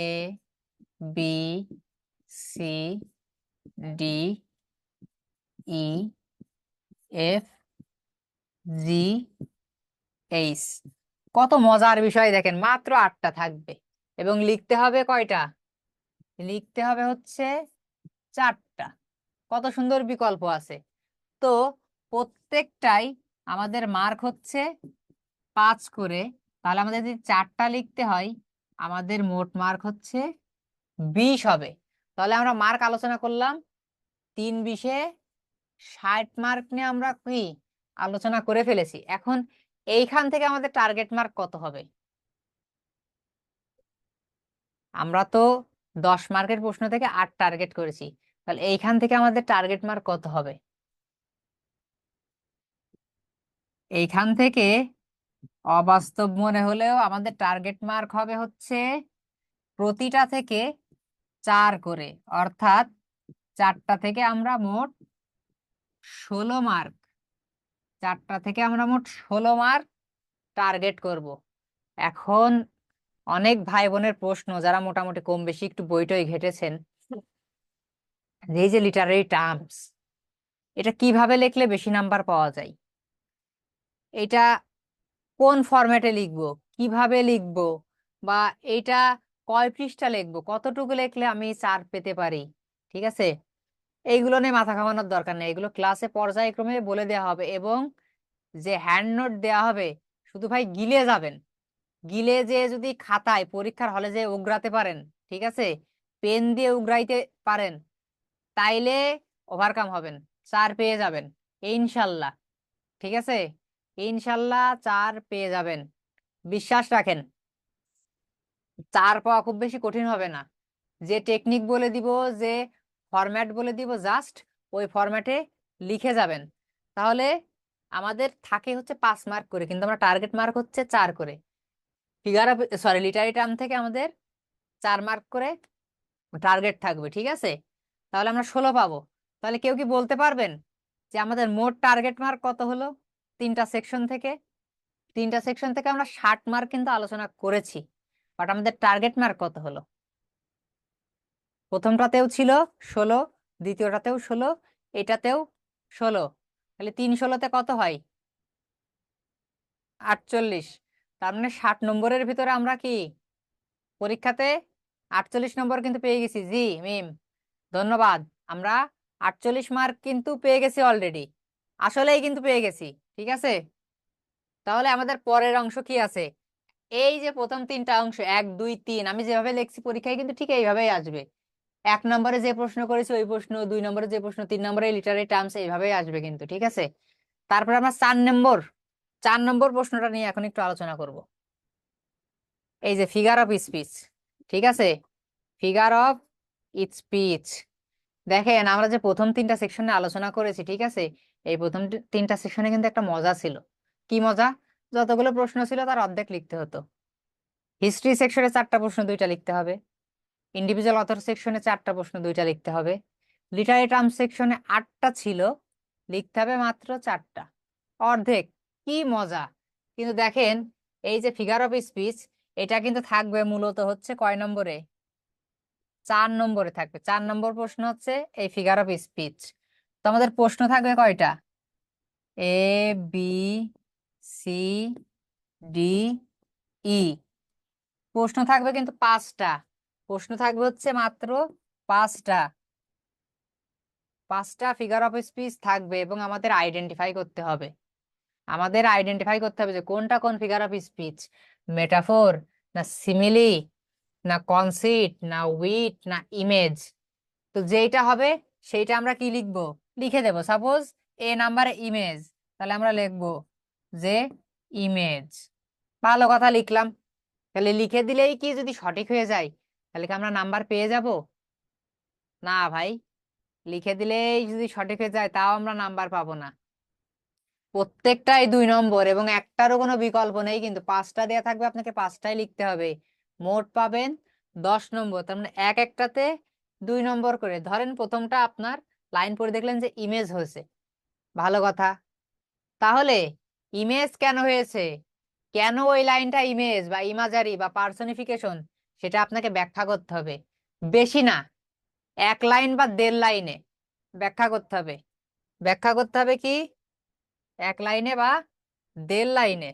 B C D E F G H. কত মজার বিষয় দেখেন, মাত্র 8টা থাকবে এবং লিখতে হবে কয়টা, লিখতে হবে হচ্ছে 4টা। কত সুন্দর বিকল্প আছে। তো প্রত্যেকটাই আমাদের মার্ক হচ্ছে 5 করে। তাহলে আমাদের যদি 4টা লিখতে হয় আমাদের মোট মার্ক হচ্ছে 20 হবে। তাহলে আমরা মার্ক আলোচনা করলাম, 3 20-এ 60 মার্ক নিয়ে আমরা কি আলোচনা করে ফেলেছি। এখন এইখান থেকে আমাদের টার্গেট মার্ক কত হবে? আমরা তো 10 মার্কের প্রশ্ন থেকে 8 টার্গেট করেছি, তাহলে এইখান থেকে আমাদের টার্গেট মার্ক কত হবে? এইখান থেকে অবাস্তব মনে হলেও আমাদের টার্গেট মার্ক হবে হচ্ছে প্রতিটা থেকে 4 করে, অর্থাৎ 4টা থেকে আমরা মোট 16 মার্ক, 4টা থেকে আমরা মোট 16 মার্ক টার্গেট করব। এখন অনেক ভাই বোনের প্রশ্ন যারা মোটামুটি কম বেশি একটু বইটই ঘেটেছেন, এই যে লিটারারি টার্মস, এটা কিভাবে লিখলে বেশি নাম্বার পাওয়া যায়, এটা কোন ফরম্যাটে লিখবো, কিভাবে লিখবো, বা এটা কয় পৃষ্ঠা লিখবো, কতটুকু লিখলে আমি 4 পেতে পারি, ঠিক আছে? এইগুলো নিয়ে মাথা ঘামানোর দরকার নেই, এগুলো ক্লাসে পর্যায়ক্রমে বলে দেওয়া হবে। এবং যে হ্যান্ড নোট দেওয়া হবে শুধু ভাই গিলে যাবেন, গিলে যে যদি খাতায় পরীক্ষার হলে যে উগরাতে পারেন, ঠিক আছে, পেন দিয়ে উগরাইতে পারেন, তাইলে ওভারকাম হবেন, 4 পেয়ে যাবেন ইনশাল্লাহ, ঠিক আছে? ইনশাল্লাহ 4 পেয়ে যাবেন, বিশ্বাস রাখেন। 4 পাওয়া খুব বেশি কঠিন হবে না। যে টেকনিক বলে দিব, যে ফরম্যাট বলে দিব, জাস্ট ওই ফরম্যাটে লিখে যাবেন। তাহলে আমাদের থাকে হচ্ছে 5 মার্ক করে, কিন্তু আমরা টার্গেট মার্ক হচ্ছে 4 করে। Figure of sorry literary term থেকে আমাদের 4 মার্ক করে টার্গেট থাকবে, ঠিক আছে? তাহলে আমরা 16 পাবো। তাহলে কেউ কি বলতে পারবেন যে আমাদের মোট টার্গেট মার্ক কত হলো? 3টা সেকশন থেকে, 3টা সেকশন থেকে আমরা 60 মার্ক কিন্তু আলোচনা করেছি, বাট আমাদের টার্গেট মার্ক কত হলো? প্রথমটাতেও ছিল 16, দ্বিতীয়টাতেও 16, এটাতেও 16, তাহলে 3 16-তে কত হয়? 48। তার মানে 60 নম্বরের ভিতরে আমরা কি পরীক্ষাতে 48 নম্বর কিন্তু পেয়ে গেছি। জি মিম, ধন্যবাদ। আমরা 48 মার্ক কিন্তু পেয়ে গেছি অলরেডি, আসলেই কিন্তু পেয়ে গেছি, ঠিক আছে? তাহলে আমাদের পরের অংশ কি আছে? এই যে প্রথম 3টা অংশ 1 2 3 আমি যেভাবে লিখছি পরীক্ষায় কিন্তু ঠিক এইভাবেই আসবে। 1 নম্বরে যে প্রশ্ন করেছি ওই প্রশ্ন, 2 নম্বরে যে প্রশ্ন, 3 নম্বরে লিটারারি টার্মস, এইভাবেই আসবে কিন্তু, ঠিক আছে? তারপরে আমরা 4 নম্বর প্রশ্নটা নিয়ে এখন একটু আলোচনা করব। এই যে ফিগার অফ স্পিচ, ঠিক আছে, ফিগার অফ স্পিচ। দেখেন আমরা যে প্রথম 3টা সেকশনে আলোচনা করেছি, ঠিক আছে, এই প্রথম 3টা সেকশনে কিন্তু একটা মজা ছিল। কি মজা? যতগুলো প্রশ্ন ছিল তার অর্ধেক লিখতে হতো। হিস্ট্রি সেকশনে 4টা প্রশ্ন 2টা লিখতে হবে, ইন্ডিভিজুয়াল অথর সেকশনে 4টা প্রশ্ন 2টা লিখতে হবে, লিটারি টার্ম সেকশনে 8টা ছিল, লিখতে হবে মাত্র 4টা, অর্ধেক। কি মজা! কিন্তু দেখেন, এই যে ফিগার অফ স্পিচ, এটা কিন্তু থাকবে মূলত হচ্ছে কয় নম্বরে? 4 নম্বরে থাকবে। 4 নম্বর প্রশ্ন হচ্ছে এই ফিগার অফ স্পিচ। তো আমাদের প্রশ্ন থাকবে কয়টা? এ, বি, সি, ডি, ই। প্রশ্ন থাকবে কিন্তু 5টা। প্রশ্ন থাকবে হচ্ছে মাত্র 5টা। 5টা ফিগার অফ স্পিচ থাকবে এবং আমাদের আইডেন্টিফাই করতে হবে। আমাদের আইডেন্টিফাই করতে হবে যে কোনটা কোন ফিগার অফ স্পিচ, মেটাফোর না সিমিলি না কনসিট না উইট না ইমেজ। তো যেইটা হবে সেইটা আমরা কি লিখবো? লিখে দেব। সাপোজ এ নাম্বারে ইমেজ, তাহলে আমরা লিখবো যে ইমেজ। ভালো কথা, লিখলাম। তাহলে লিখে দিলেই কি যদি সঠিক হয়ে যায় তাহলে কি আমরা নাম্বার পেয়ে যাব? না ভাই, লিখে দিলেই যদি সঠিক হয়ে যায় তাও আমরা নাম্বার পাবো না। প্রত্যেকটাই 2 নম্বর এবং একটারও কোনো বিকল্প নেই, কিন্তু 5টা দেয়া থাকবে, আপনাকে 5টাই লিখতে হবে। মোট পাবেন 10 নম্বর। তার মানে এক একটাতে 2 নম্বর করে। ধরেন প্রথমটা আপনার লাইন পড়ে দেখলেন যে ইমেজ হয়েছে, ভালো কথা। তাহলে ইমেজ কেন হয়েছে, কেন ওই লাইনটা ইমেজ বা ইমাজারি বা পার্সনিফিকেশন, সেটা আপনাকে ব্যাখ্যা করতে হবে। বেশি না, 1 লাইন বা 1.5 লাইনে ব্যাখ্যা করতে হবে। ব্যাখ্যা করতে হবে কি 1 লাইনে বা 1.5 লাইনে।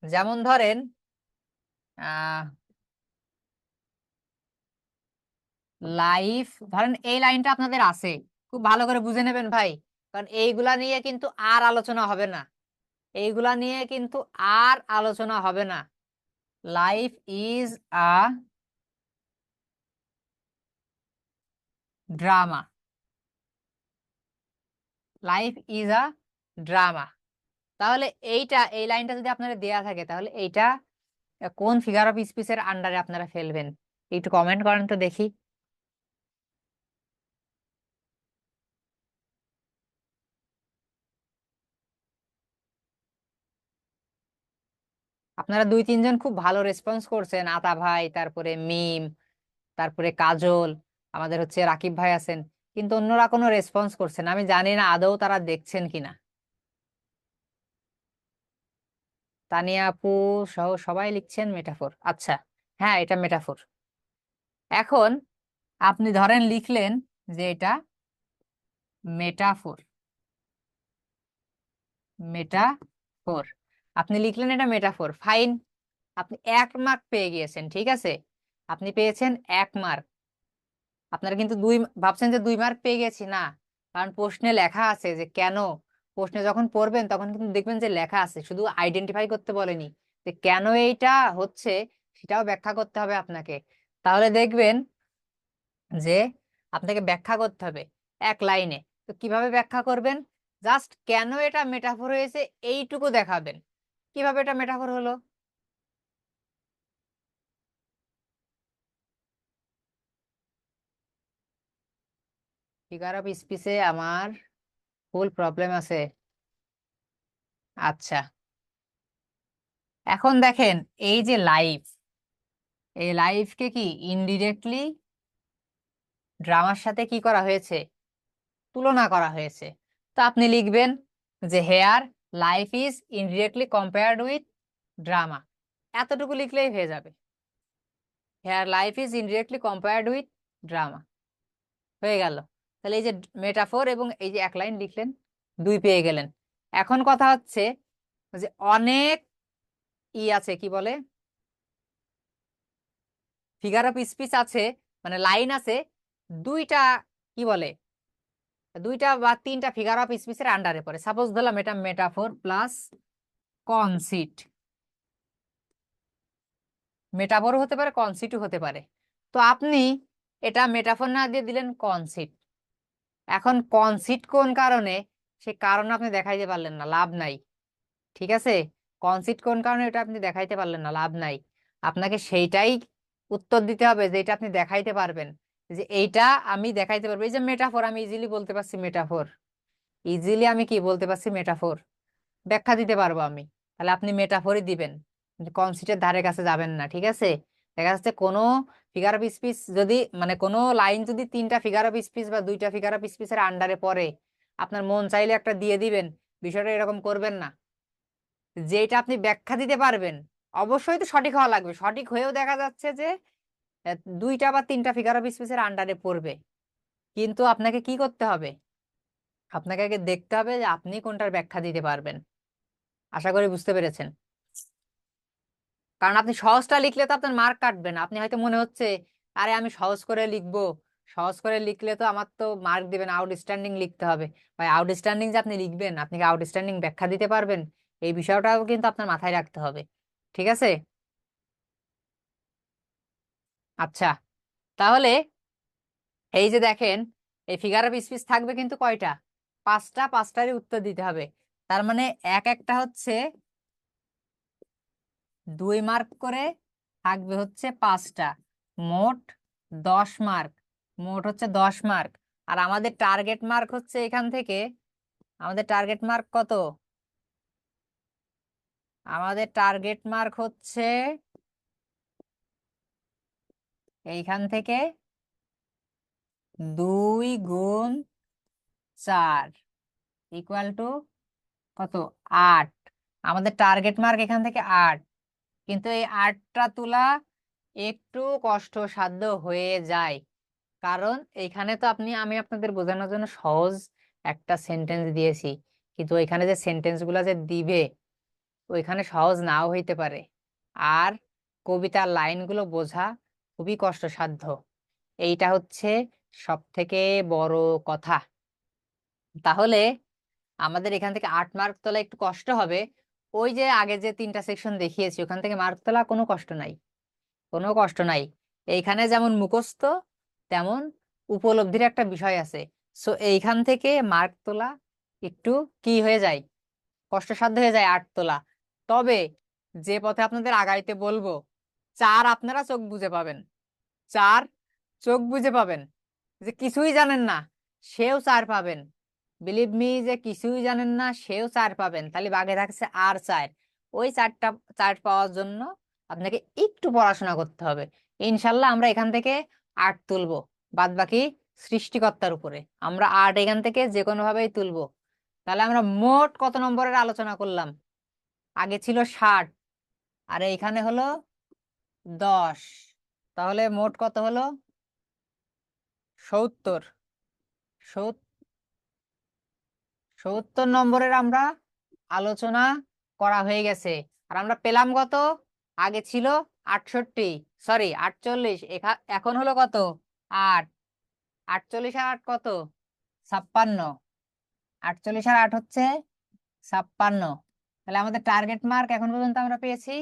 যেমন ধরেন আহ লাইফ, ধরেন এই লাইনটা আপনাদের আছে, খুব ভালো করে বুঝে নেবেন ভাই, কারণ এইগুলা নিয়ে কিন্তু আর আলোচনা হবে না। এইগুলা নিয়ে কিন্তু আর আলোচনা হবে না। Life is a drama. Life is a drama. তাহলে এই লাইনটা যদি আপনাদের দেয়া থাকে তাহলে এইটা কোন ফিগার অফ স্পিচের আন্ডারে আপনারা ফেলবেন? একটু কমেন্ট করেন তো দেখি। আপনারা 2-3 জন খুব ভালো রেসপন্স করছেন, আতা ভাই, তারপরে মিম, তারপরে কাজল, আমাদের হচ্ছে রাকিব ভাই আছেন, কিন্তু অন্যরা কোনো রেসপন্স করছেন না। আমি জানি না আদৌ তারা দেখছেন কিনা। তানিয়া আপু সহ সবাই লিখছেন মেটাফোর। আচ্ছা, হ্যাঁ এটা মেটাফোর। এখন আপনি ধরেন লিখলেন যে এটা মেটাফোর। মেটাফোর আপনি লিখলেন এটা মেটাফোর, ফাইন। আপনি 1 মার্ক পেয়ে গিয়েছেন, ঠিক আছে, আপনি পেয়েছেন 1 মার্ক। আপনারা কিন্তু ভাবছেন যে 2 মার্ক পেয়ে গেছি, না, কারণ প্রশ্নে লেখা আছে যে কেন। প্রশ্নে যখন পড়বেন তখন কিন্তু দেখবেন যে লেখা আছে, শুধু আইডেন্টিফাই করতে বলেনি, যে কেন এইটা হচ্ছে সেটাও ব্যাখ্যা করতে হবে আপনাকে। তাহলে দেখবেন যে আপনাকে ব্যাখ্যা করতে হবে 1 লাইনে। তো কিভাবে ব্যাখ্যা করবেন? জাস্ট কেন এটা মেটাফোর হয়েছে এইটুকু দেখাবেন। কিভাবে এটা মেটাফোর হলো? ফিগার অফ স্পিচে আমার ফুল প্রবলেম আছে। আচ্ছা, এখন দেখেন এই যে লাইফ, এই লাইফকে কি ইনডিরেক্টলি ড্রামার সাথে কি করা হয়েছে? তুলনা করা হয়েছে। তো আপনি লিখবেন যে here life is indirectly compared with drama. এতটুকু লিখলেই হয়ে যাবে। Here life is indirectly compared with drama, হয়ে গেল। তাহলে এই যে মেটাফোর এবং এই যে 1 লাইন লিখলেন, 2 পেয়ে গেলেন। এখন কথা হচ্ছে যে অনেক আছে, কি বলে, ফিগার অফ স্পিচ আছে, মানে লাইন আছে 2টা, কি বলে, 2টা বা 3টা ফিগার অফ স্পিচের আন্ডারে পড়ে। সাপোজ ধরলাম এটা মেটাফোর প্লাস কনসিট। মেটাফোরও হতে পারে, কনসিটও হতে পারে। তো আপনি এটা মেটাফোর না দিয়ে দিলেন কনসিট। এখন কনসিট কোন কারণে, সে কারণ আপনি দেখাইতে পারলেন না, লাভ নাই। ঠিক আছে, কনসিট কোন কারণে এটা আপনি দেখাইতে পারলেন না, লাভ নাই। আপনাকে সেইটাই উত্তর দিতে হবে যেটা আপনি দেখাইতে পারবেন, যে এইটা আমি দেখাইতে পারবো। এই যে মেটাফোর, আমি ইজিলি বলতে পারছি মেটাফোর, ইজিলি আমি কি বলতে পারছি মেটাফোর, ব্যাখ্যা দিতে পারবো আমি। তাহলে আপনি মেটাফোরই দিবেন, কনসিটের ধারে কাছে যাবেন না, ঠিক আছে। দেখা যাচ্ছে কোনো ফিগার অফ স্পিচ যদি মানে কোনো লাইন যদি 3টা ফিগার অফ স্পিচ বা 2টা ফিগার অফ স্পিচের আন্ডারে পড়ে, আপনার মন চাইলে একটা দিয়ে দিবেন, বিষয়টা এরকম করবেন না। যেটা আপনি ব্যাখ্যা দিতে পারবেন, অবশ্যই তো সঠিক হওয়া লাগবে, সঠিক হয়েও দেখা যাচ্ছে যে 2টা বা 3টা ফিগার অফ স্পিচের আন্ডারে পড়বে, কিন্তু আপনাকে কি করতে হবে? আপনাকে আগে দেখতে হবে যে আপনি কোনটার ব্যাখ্যা দিতে পারবেন। আশা করি বুঝতে পেরেছেন। কারণ আপনি সহজটা লিখলে তো আপনার মার্ক কাটবে না। আপনি হয়তো মনে হচ্ছে আরে আমি সহজ করে লিখবো, সহজ করে লিখলে তো আমার তো মার্ক দিবেন, আউটস্ট্যান্ডিং লিখতে হবে। ভাই আউটস্ট্যান্ডিং যে আপনি লিখবেন, আপনি কি আউটস্ট্যান্ডিং ব্যাখ্যা দিতে পারবেন? এই বিষয়টাও কিন্তু আপনার মাথায় রাখতে হবে। ঠিক আছে? আচ্ছা, তাহলে এই যে দেখেন, এই ফিগার অফ স্পিচ থাকবে কিন্তু কয়টা? 5টা, 5টারই উত্তর দিতে হবে। তার মানে এক একটা হচ্ছে 2 মার্ক করে, থাকবে হচ্ছে 5টা, মোট 10 মার্ক। মোট হচ্ছে 10 মার্ক। আর আমাদের টার্গেট মার্ক হচ্ছে এখান থেকে, আমাদের টার্গেট মার্ক কত? আমাদের টার্গেট মার্ক হচ্ছে এইখান থেকে 2 গুণ 4 ইকুয়াল টু কত? 8। আমাদের টার্গেট মার্ক এখান থেকে 8, কিন্তু এই 8টা তোলা একটু কষ্টসাধ্য হয়ে যায়। কারণ এইখানে তো আমি আপনাদের বোঝানোর জন্য সহজ একটা সেন্টেন্স দিয়েছি, কিন্তু ওইখানে যে সেন্টেন্স গুলা যে দিবে ওইখানে সহজ নাও হইতে পারে। আর কবিতার লাইনগুলো বোঝা খুবই কষ্টসাধ্য। এইটা হচ্ছে সব থেকে বড় কথা। তাহলে আমাদের এখান থেকে 8 মার্ক তোলা একটু কষ্ট হবে। ওই যে আগে যে 3টা সেকশন দেখিয়েছি ওখান থেকে মার্ক তোলা কোনো কষ্ট নাই, কোনো কষ্ট নাই। এইখানে যেমন মুখস্থ তেমন উপলব্ধির একটা বিষয় আছে। সো এইখান থেকে মার্ক তোলা একটু কি হয়ে যায়, কষ্টসাধ্য হয়ে যায় 8 তোলা। তবে যে পথে আপনাদের আগাইতে বলবো, 4 আপনারা চোখ বুজে পাবেন, 4 চোখ বুজে পাবেন। যে কিছুই জানেন না সেও 4 পাবেন, বিলিভ মি, যে কিছুই জানেন না সেও 4 পাবেন। তাহলে বাকি থাকছে আর 4। ওই 4টা 4 পাওয়ার জন্য আপনাকে একটু পড়াশোনা করতে হবে। ইনশাল্লাহ আমরা এখান থেকে 8 তুলবো, বাদ বাকি সৃষ্টিকর্তার উপরে। আমরা 8 এখান থেকে যে কোনো ভাবেই তুলবো। তাহলে আমরা মোট কত নম্বরের আলোচনা করলাম? আগে ছিল 60, আর এইখানে হলো 10। তাহলে মোট কত হলো? 70। 70 নম্বরের আমরা আলোচনা করা হয়ে গেছে। আর আমরা পেলাম কত? আগে ছিল 68, সরি 48, এখন হলো কত? 8। 48 আর 8 কত? 56। 48 আর 8 হচ্ছে 56। তাহলে আমাদের টার্গেট মার্ক এখন পর্যন্ত আমরা পেয়েছি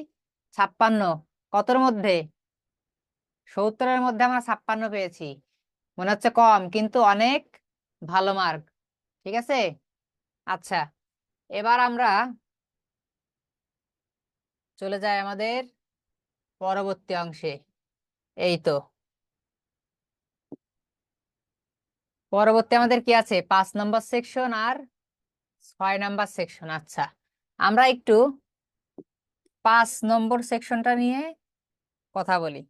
56। কতর মধ্যে? 70-এর মধ্যে আমরা 56 পেয়েছি। মনে হচ্ছে কম, কিন্তু অনেক ভালো মার্ক। ঠিক আছে? আচ্ছা, এবার আমরা চলে যাই আমাদের পরবর্তী অংশে। এই তো পরবর্তী আমাদের কি আছে? 5 নম্বর সেকশন আর 6 নম্বর সেকশন। আচ্ছা, আমরা একটু 5 নম্বর সেকশনটা নিয়ে কথা বলি।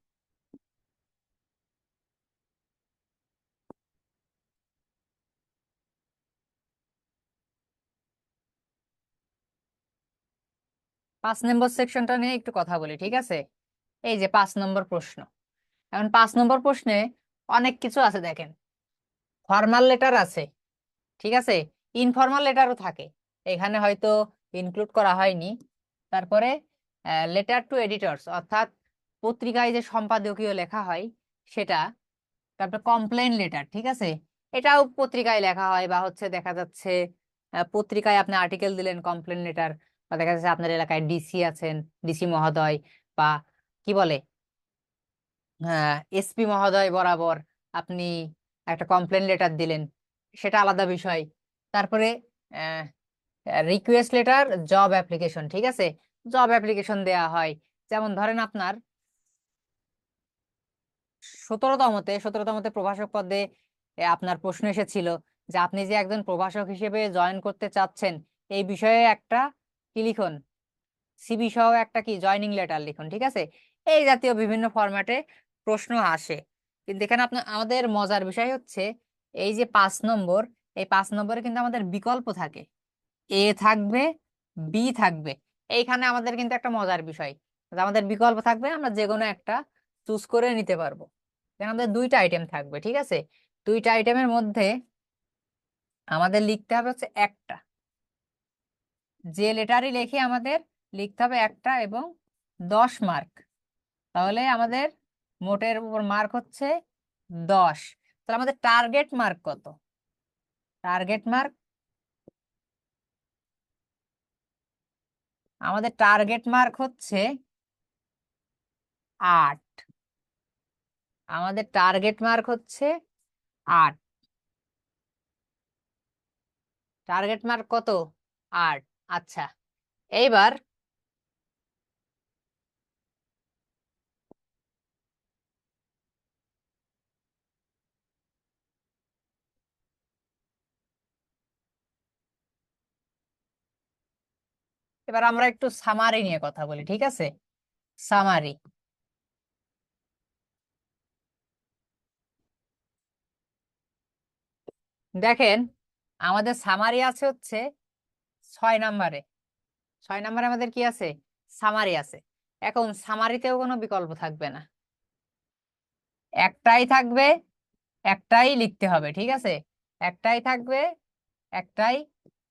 পাঁচ নম্বর সেকশনটা নিয়ে একটু কথা বলি, ঠিক আছে? এই যে 5 নম্বর প্রশ্ন। এখন 5 নম্বর প্রশ্নে অনেক কিছু আছে দেখেন। ফর্মাল লেটার আছে, ঠিক আছে, ইনফর্মাল লেটারও থাকে, এখানে হয়তো ইনক্লুড করা হয়নি। তারপরে লেটার টু এডিটরস, অর্থাৎ পত্রিকায় যে সম্পাদকীয় লেখা হয় সেটা। তারপর কমপ্লেন লেটার, ঠিক আছে, এটাও পত্রিকায় লেখা হয়, বা হচ্ছে দেখা যাচ্ছে পত্রিকায় আপনি আর্টিকেল দিলেন, কমপ্লেন লেটার। বা দেখা যাচ্ছে আপনার এলাকায় ডিসি আছেন, ডিসি মহোদয়, বা কি বলে এসপি মহোদয় বরাবর আপনি একটা কমপ্লেন লেটার দিলেন, সেটা আলাদা বিষয়। তারপরে রিকোয়েস্ট লেটার, জব অ্যাপ্লিকেশন, ঠিক আছে, জব অ্যাপ্লিকেশন দেয়া হয়। যেমন ধরেন আপনার 17তমতে প্রভাষক পদে আপনার প্রশ্ন এসেছিল যে আপনি যে একজন প্রভাষক হিসেবে জয়েন করতে চাচ্ছেন, এই বিষয়ে একটা কি লিখুন, সিভি সহ একটা কি জয়নিং লেটার লিখুন, ঠিক আছে। এই জাতীয় বিভিন্ন ফরম্যাটে প্রশ্ন আসে, কিন্তু এখানে আপনার আমাদের মজার বিষয় হচ্ছে এই যে 5 নম্বর, এই 5 নম্বরে কিন্তু আমাদের বিকল্প থাকে, এ থাকবে, বি থাকবে। এইখানে আমাদের কিন্তু একটা মজার বিষয় যে আমাদের বিকল্প থাকবে, আমরা যে কোনো একটা চুজ করে নিতে পারবো। এখানে আমাদের দুইটা আইটেম থাকবে, ঠিক আছে? দুইটা আইটেমের মধ্যে আমাদের লিখতে হবে হচ্ছে একটা, যে লেটারই লিখে আমাদের লিখতে হবে একটা এবং 10 মার্ক। তাহলে আমাদের মোটের উপর মার্ক হচ্ছে 10। তাহলে আমাদের টার্গেট মার্ক কত? টার্গেট মার্ক, আমাদের টার্গেট মার্ক হচ্ছে 8। আমাদের টার্গেট মার্ক হচ্ছে 8। টার্গেট মার্ক কত? 8। আচ্ছা, এইবার এবার আমরা একটু সামারি নিয়ে কথা বলি, ঠিক আছে? সামারি, দেখেন আমাদের সামারি আছে হচ্ছে 6 নম্বরে। 6 নম্বরে আমাদের কি আছে? সামারি আছে। এখন সামারিতেও কোনো বিকল্প থাকবে না, একটাই থাকবে, একটাই লিখতে হবে, ঠিক আছে? একটাই থাকবে, একটাই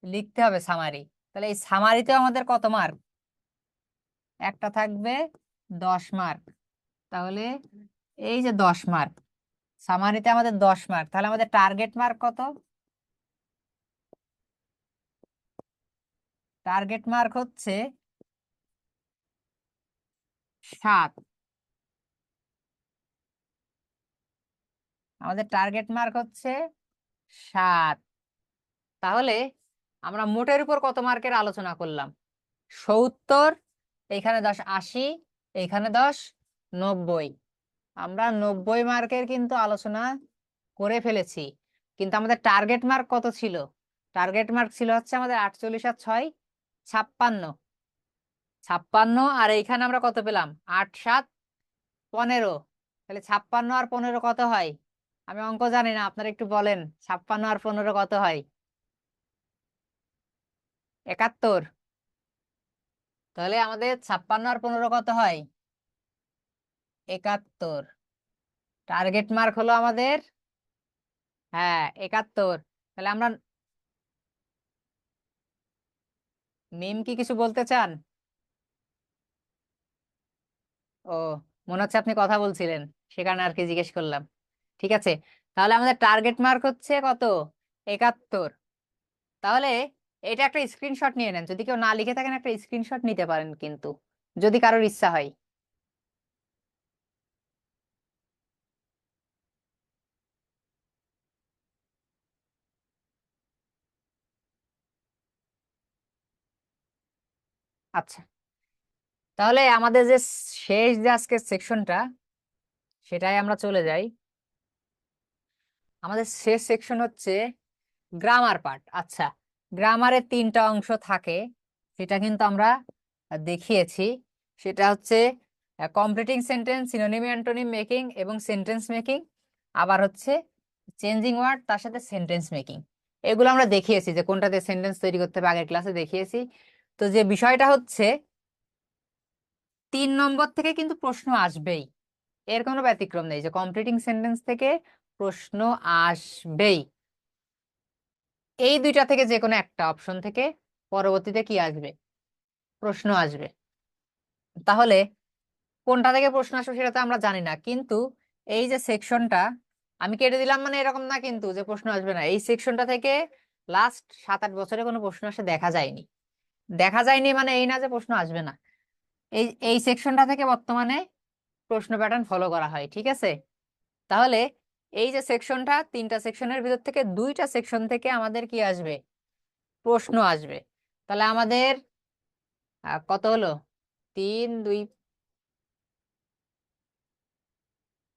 লিখতে হবে সামারি। তাহলে এই সামারিতেও আমাদের কত মার্ক? একটা থাকবে, 10 মার্ক। তাহলে এই যে 10 মার্ক, সামারিতে আমাদের 10 মার্ক, তাহলে আমাদের টার্গেট মার্ক কত? টার্গেট মার্ক হচ্ছে 7। আমাদের টার্গেট মার্ক হচ্ছে 7। তাহলে আমরা মোটের উপর কত মার্কের আলোচনা করলাম? 70, এইখানে 10 80, এইখানে 10 90। আমরা 90 মার্কের কিন্তু আলোচনা করে ফেলেছি, কিন্তু আমাদের টার্গেট মার্ক কত ছিল? টার্গেট মার্ক ছিল হচ্ছে আমাদের 48 আর 6 56। 56, আর এইখানে আমরা কত পেলাম? 8 7 15। তাহলে 56 আর 15 কত হয়? আমি অঙ্ক জানি না, আপনারা একটু বলেন 56 আর 15 কত হয়? 71। তাহলে আমাদের 56 আর 15 কত হয়? 71। টার্গেট মার্ক হলো আমাদের, হ্যাঁ, 71। তাহলে আমরা, মিম কি কিছু বলতে চান? ও, মনে হচ্ছে আপনি কথা বলছিলেন, সে কারণে আর কি জিজ্ঞেস করলাম। ঠিক আছে, তাহলে আমাদের টার্গেট মার্ক হচ্ছে কত? 71। তাহলে এটা একটা স্ক্রিনশট নিয়ে নেন, যদি কেউ না লিখে থাকেন একটা স্ক্রিনশট নিতে পারেন কিন্তু, যদি কারোর ইচ্ছা হয়। আচ্ছা, তাহলে আমাদের যে শেষ যে আজকের সেকশনটা, সেটাই আমরা চলে যাই। আমাদের শেষ সেকশন হচ্ছে গ্রামার পার্ট। আচ্ছা, গ্রামারের 3টা অংশ থাকে, সেটা কিন্তু আমরা দেখিয়েছি। সেটা হচ্ছে completing sentence, synonym antonym making এবং সেন্টেন্স মেকিং, আবার হচ্ছে চেঞ্জিং ওয়ার্ড, তার সাথে সেন্টেন্স মেকিং। এগুলো আমরা দেখিয়েছি যে কোনটাতে সেন্টেন্স তৈরি করতে হবে, আগের ক্লাসে দেখিয়েছি। তো যে বিষয়টা হচ্ছে 3 নম্বর থেকে কিন্তু প্রশ্ন আসবেই, এর কোনো ব্যতিক্রম নেই, যে কমপ্লিটিং সেন্টেন্স থেকে প্রশ্ন আসবেই। এই দুইটা থেকে যে কোনো একটা অপশন থেকে পরবর্তীতে কি আসবে? প্রশ্ন আসবে। তাহলে কোনটা থেকে প্রশ্ন আসবে সেটা তো আমরা জানি না, কিন্তু এই যে সেকশনটা আমি কেটে দিলাম মানে এরকম না কিন্তু যে প্রশ্ন আসবে না। এই সেকশনটা থেকে লাস্ট 7-8 বছরে কোনো প্রশ্ন আসে দেখা যায়নি। দেখা যায়নি মানে এই না যে প্রশ্ন আসবে না, এই এই সেকশনটা থেকে বর্তমানে প্রশ্ন প্যাটার্ন ফলো করা হয়, ঠিক আছে? তাহলে এই যে সেকশনটা, 3টা সেকশনের ভিতর থেকে 2টা সেকশন থেকে আমাদের কি আসবে? প্রশ্ন আসবে। তাহলে আমাদের কত হলো? 3 2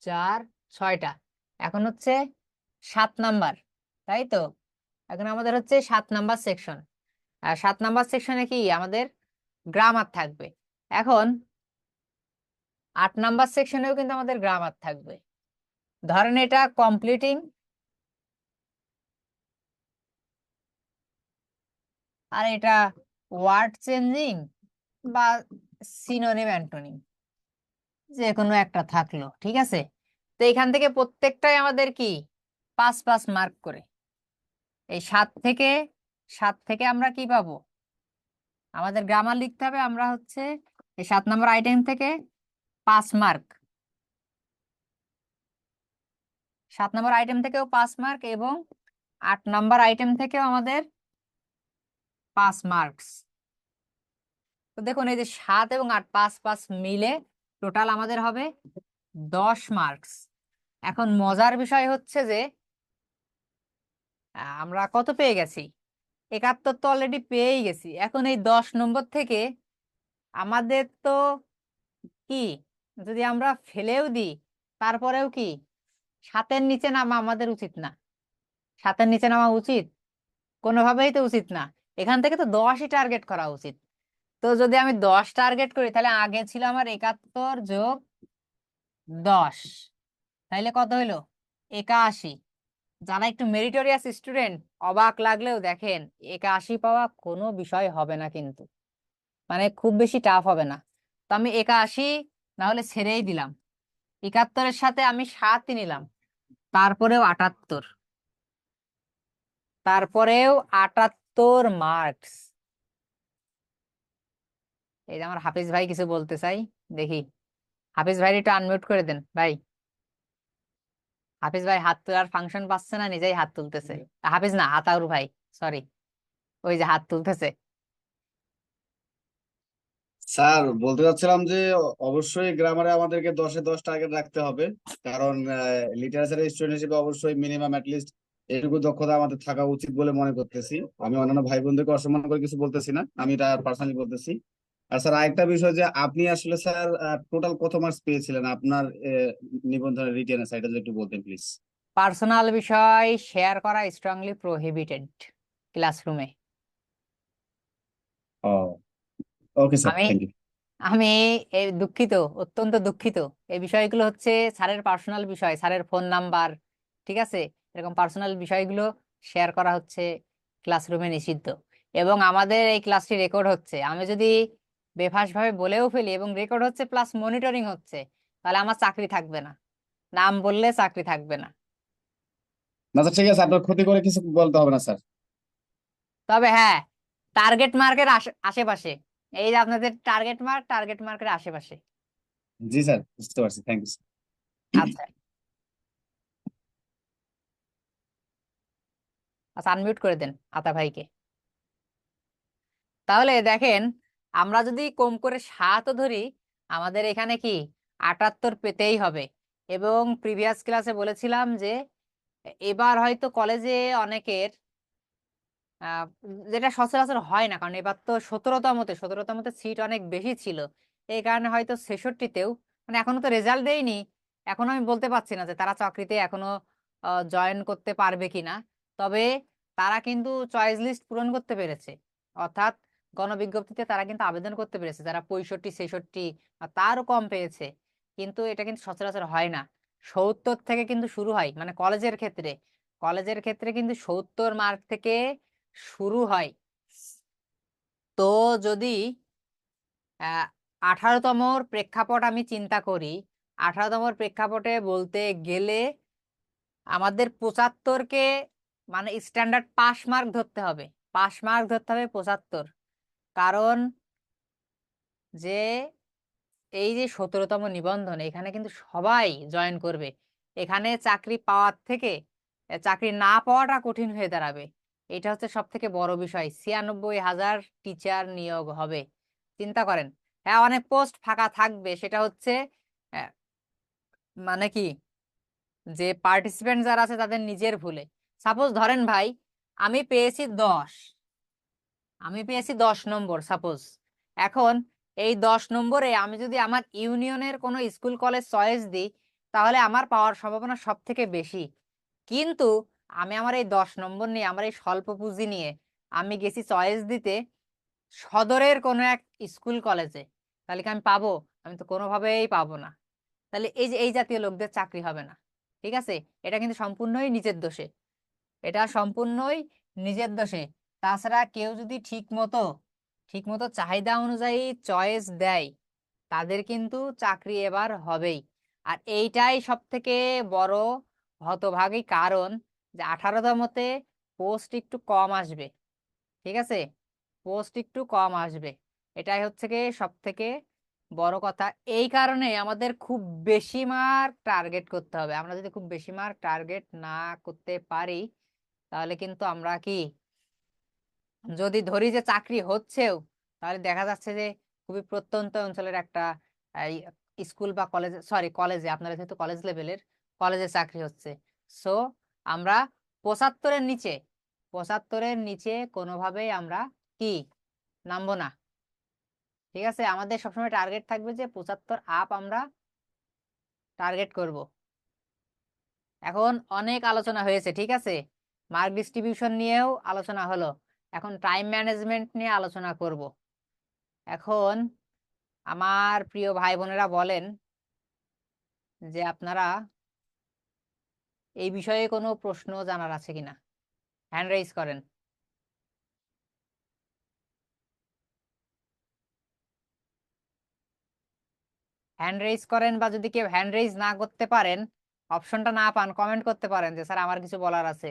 4 6টা, এখন হচ্ছে 7 নাম্বার, তাই তো? এখন আমাদের হচ্ছে 7 নাম্বার সেকশন। আর 7 নাম্বার সেকশনে কি আমাদের গ্রামার থাকবে। এখন 8 নাম্বার সেকশনেও কিন্তু আমাদের গ্রামার থাকবে। ধরেন এটা কমপ্লিটিং, আর এটা ওয়ার্ড চেঞ্জিং বা সিনোনিম অ্যান্টোনিম, যে কোনো একটা থাকলো, ঠিক আছে। তো এখান থেকে প্রত্যেকটাই আমাদের কি 5 5 মার্ক করে। এই 7 থেকে আমরা কি পাবো, আমাদের গ্রামার লিখতে হবে। আমরা হচ্ছে এই 7 নম্বর আইটেম থেকে 5 মার্ক, 7 নম্বর আইটেম থেকেও 5 মার্ক, এবং 8 নম্বর আইটেম থেকেও আমাদের 5 মার্কস। তো দেখুন এই যে 7 এবং 8 5 5 মিলে টোটাল আমাদের হবে 10 মার্কস। এখন মজার বিষয় হচ্ছে যে আমরা কত পেয়ে গেছি, 71 তো অলরেডি পেয়েই গেছি। এখন এই 10 নম্বর থেকে আমাদের তো কি, যদি আমরা ফেলেও দিই তারপরেও কি 7-এর নিচে নামা আমাদের উচিত না। 7-এর নিচে নামা উচিত কোনোভাবেই তো উচিত না। এখান থেকে তো 10ই টার্গেট করা উচিত। তো যদি আমি 10 টার্গেট করি, তাহলে আগে ছিল আমার 71 যোগ 10, তাহলে কত হইলো 81। যারা একটু মেরিটোরিয়াস স্টুডেন্ট, অবাক লাগলেও দেখেন 81 পাওয়া কোনো বিষয় হবে না, কিন্তু মানে খুব বেশি টাফ হবে না। তো আমি 81 না হলে ছেড়েই দিলাম, 71-এর সাথে আমি 7ই নিলাম, তারপরেও 78, তারপরেও 78 মার্কস। এই যে আমার হাফিজ ভাই কিছু বলতে চাই, দেখি হাফিজ ভাই একটু আনমিউট করে দেন ভাই। হাফিজ ভাই হাত তোলার ফাংশন পাচ্ছে না, নিজেই হাত তুলতেছে। হাফিজ না, আতাউর ভাই, সরি, ওই যে হাত তুলতেছে। স্যার বলতে চাচ্ছিলাম যে অবশ্যই গ্রামারে আমাদেরকে 10-এ 10 টার্গেট রাখতে হবে, কারণ লিটারেচারের স্টুডেন্ট হিসেবে অবশ্যই মিনিমাম লিস্ট এটুকু দক্ষতা আমাদের থাকা উচিত বলে মনে করতেছি। আমি অন্যান্য ভাই বোনদেরকে অসম্মান করে কিছু বলতেছি না, আমি এটা পার্সোনালি বলতেছি। আর স্যার আরেকটা বিষয় যে আপনি আসলে স্যার টোটাল কত মার্কস পেয়েছিলেন আপনার নিবন্ধনের রিটেনের সাইডে, যদি একটু বলতেন প্লিজ। পার্সোনাল বিষয় শেয়ার করা স্ট্রংলি প্রহিবিটেড ক্লাসরুমে। ও, ওকে স্যার, আমি থ্যাংক ইউ। আমি এই দুঃখিত, অত্যন্ত দুঃখিত। এই বিষয়গুলো হচ্ছে স্যারের পার্সোনাল বিষয়, স্যারের ফোন নাম্বার, ঠিক আছে, এরকম পার্সোনাল বিষয়গুলো শেয়ার করা হচ্ছে ক্লাসরুমে নিষিদ্ধ। এবং আমাদের এই ক্লাসটি রেকর্ড হচ্ছে, আমি যদি বেফাস ভাবে বলেও ফেলি এবং রেকর্ড হচ্ছে প্লাস মনিটরিং হচ্ছে, তাহলে আমার চাকরি থাকবে না, নাম বললে চাকরি থাকবে না। না স্যার, ঠিক আছে, আপনার ক্ষতি করে কিছু বলতে হবে না স্যার। তবে হ্যাঁ, টার্গেট মার্কের আশেপাশে, এই যে আপনাদের টার্গেট মার্কের আশেপাশে। জি স্যার, বুঝতে পারছি, থ্যাংক ইউ। আচ্ছা, আচ্ছা আনমিউট করে দেন আতা ভাইকে। তাহলে দেখেন, আমরা যদি কম করে 7ও ধরি, আমাদের এখানে কি 78 পেতেই হবে। এবং প্রিভিয়াস ক্লাসে বলেছিলাম যে এবার হয়তো কলেজে অনেকের আহ, যেটা সচরাচর হয় না, কারণ এবার তো 17তমতে সিট অনেক বেশি ছিল। এই কারণে হয়তো 66তেও, মানে এখনো তো রেজাল্ট দেয়নি, এখনো আমি বলতে পারছি না যে তারা চাকরিতে এখনো জয়েন করতে পারবে কিনা। তবে তারা কিন্তু চয়েস লিস্ট পূরণ করতে পেরেছে, অর্থাৎ গণবিজ্ঞপ্তিতে তারা কিন্তু আবেদন করতে পেরেছে, যারা 65 66 বা তারও কম পেয়েছে। কিন্তু এটা কিন্তু সচরাচর হয় না। 70 থেকে কিন্তু শুরু হয়, মানে কলেজের ক্ষেত্রে কিন্তু 70 মার্ক থেকে শুরু হয়। তো যদি 18তমর প্রেক্ষাপট আমি চিন্তা করি, 18তমর প্রেক্ষাপটে বলতে গেলে আমাদের 75কে মানে স্ট্যান্ডার্ড পাস মার্ক ধরতে হবে, 75। কারণ যে এই যে 17তম নিবন্ধন, এখানে কিন্তু সবাই জয়েন করবে। এখানে চাকরি পাওয়ার থেকে চাকরি না পাওয়াটা কঠিন হয়ে দাঁড়াবে। এটা হচ্ছে সব থেকে বড় বিষয়। 96,000 টিচার নিয়োগ হবে, চিন্তা করেন। হ্যাঁ, অনেক পোস্ট ফাঁকা থাকবে, সেটা হচ্ছে আহ, মানে কি, যে পার্টিসিপেন্ট যারা আছে তাদের নিজের ভুলে। সাপোজ ধরেন ভাই, আমি পেয়েছি 10, আমি পেয়েছি 10 নম্বর সাপোজ। এখন এই 10 নম্বরে আমি যদি আমার ইউনিয়নের কোনো স্কুল কলেজ চয়েস দিই, তাহলে আমার পাওয়ার সম্ভাবনা সব থেকে বেশি। কিন্তু আমি আমার এই 10 নম্বর নিয়ে, আমার এই স্বল্প পুঁজি নিয়ে আমি গেছি চয়েস দিতে সদরের কোনো এক স্কুল কলেজে, তাহলে কি আমি পাবো? আমি তো কোনোভাবেই পাবো না। তাহলে এই যে এই জাতীয় লোকদের চাকরি হবে না। ঠিক আছে, এটা কিন্তু সম্পূর্ণই নিজের দোষে, এটা সম্পূর্ণই নিজের দোষে। তাছাড়া কেউ যদি ঠিক মতো চাহিদা অনুযায়ী চয়েস দেয়, তাদের কিন্তু চাকরি এবার হবেই। আর এইটাই সব থেকে বড় হতভাগী কারণ, যে 18তমতে পোস্ট একটু কম আসবে। ঠিক আছে, পোস্ট একটু কম আসবে, এটাই হচ্ছে কি সব থেকে বড় কথা। এই কারণে আমাদের খুব বেশি মার্ক টার্গেট করতে হবে। আমরা যদি খুব বেশি মার্ক টার্গেট না করতে পারি, তাহলে কিন্তু আমরা কি, যদি ধরি যে চাকরি হচ্ছেও, তাহলে দেখা যাচ্ছে যে খুবই প্রত্যন্ত অঞ্চলের একটা স্কুল বা কলেজে, সরি কলেজে, আপনারা যেহেতু কলেজ লেভেলের, কলেজে চাকরি হচ্ছে। সো আমরা 75-এর নিচে, 75-এর নিচে কোনোভাবেই আমরা কি নামবো না। ঠিক আছে, আমাদের সবসময় টার্গেট থাকবে যে 75 আপ আমরা টার্গেট করব। এখন অনেক আলোচনা হয়েছে, ঠিক আছে, মার্ক ডিস্ট্রিবিউশন নিয়েও আলোচনা হলো, এখন টাইম ম্যানেজমেন্ট নিয়ে আলোচনা করব। এখন আমার প্রিয় ভাই বোনেরা বলেন যে আপনারা এই বিষয়ে কোনো প্রশ্ন জানার আছে কিনা, হ্যান্ড রেইজ করেন। হ্যান্ড রেইজ করেন, বা যদি কেউ হ্যান্ড রেইজ না করতে পারেন, অপশনটা না পান, কমেন্ট করতে পারেন যে স্যার আমার কিছু বলার আছে।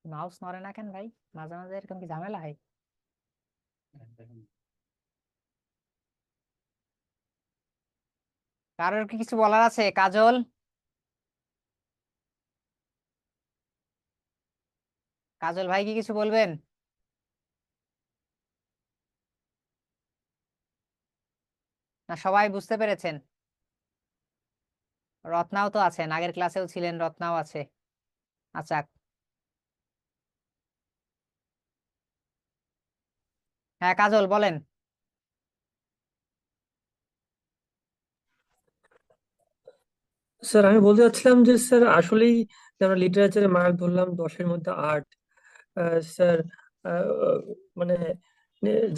মাউস নড়ে না কেন ভাই? মাঝে মাঝে এরকম কি ঝামেলা হয়? কারোর কি কিছু বলার আছে? কাজল, কাজল ভাই কি কিছু বলবেন? না সবাই বুঝতে পেরেছেন? রত্নাও তো আছেন, আগের ক্লাসেও ছিলেন, রত্নাও আছে। আচ্ছা, হ্যাঁ কাজল বলেন। স্যার আমি বলতে চাচ্ছিলাম যে স্যার আসলেই যে আমরা লিটারেচারে মার্ক ধরলাম 10-এর মধ্যে 8, স্যার মানে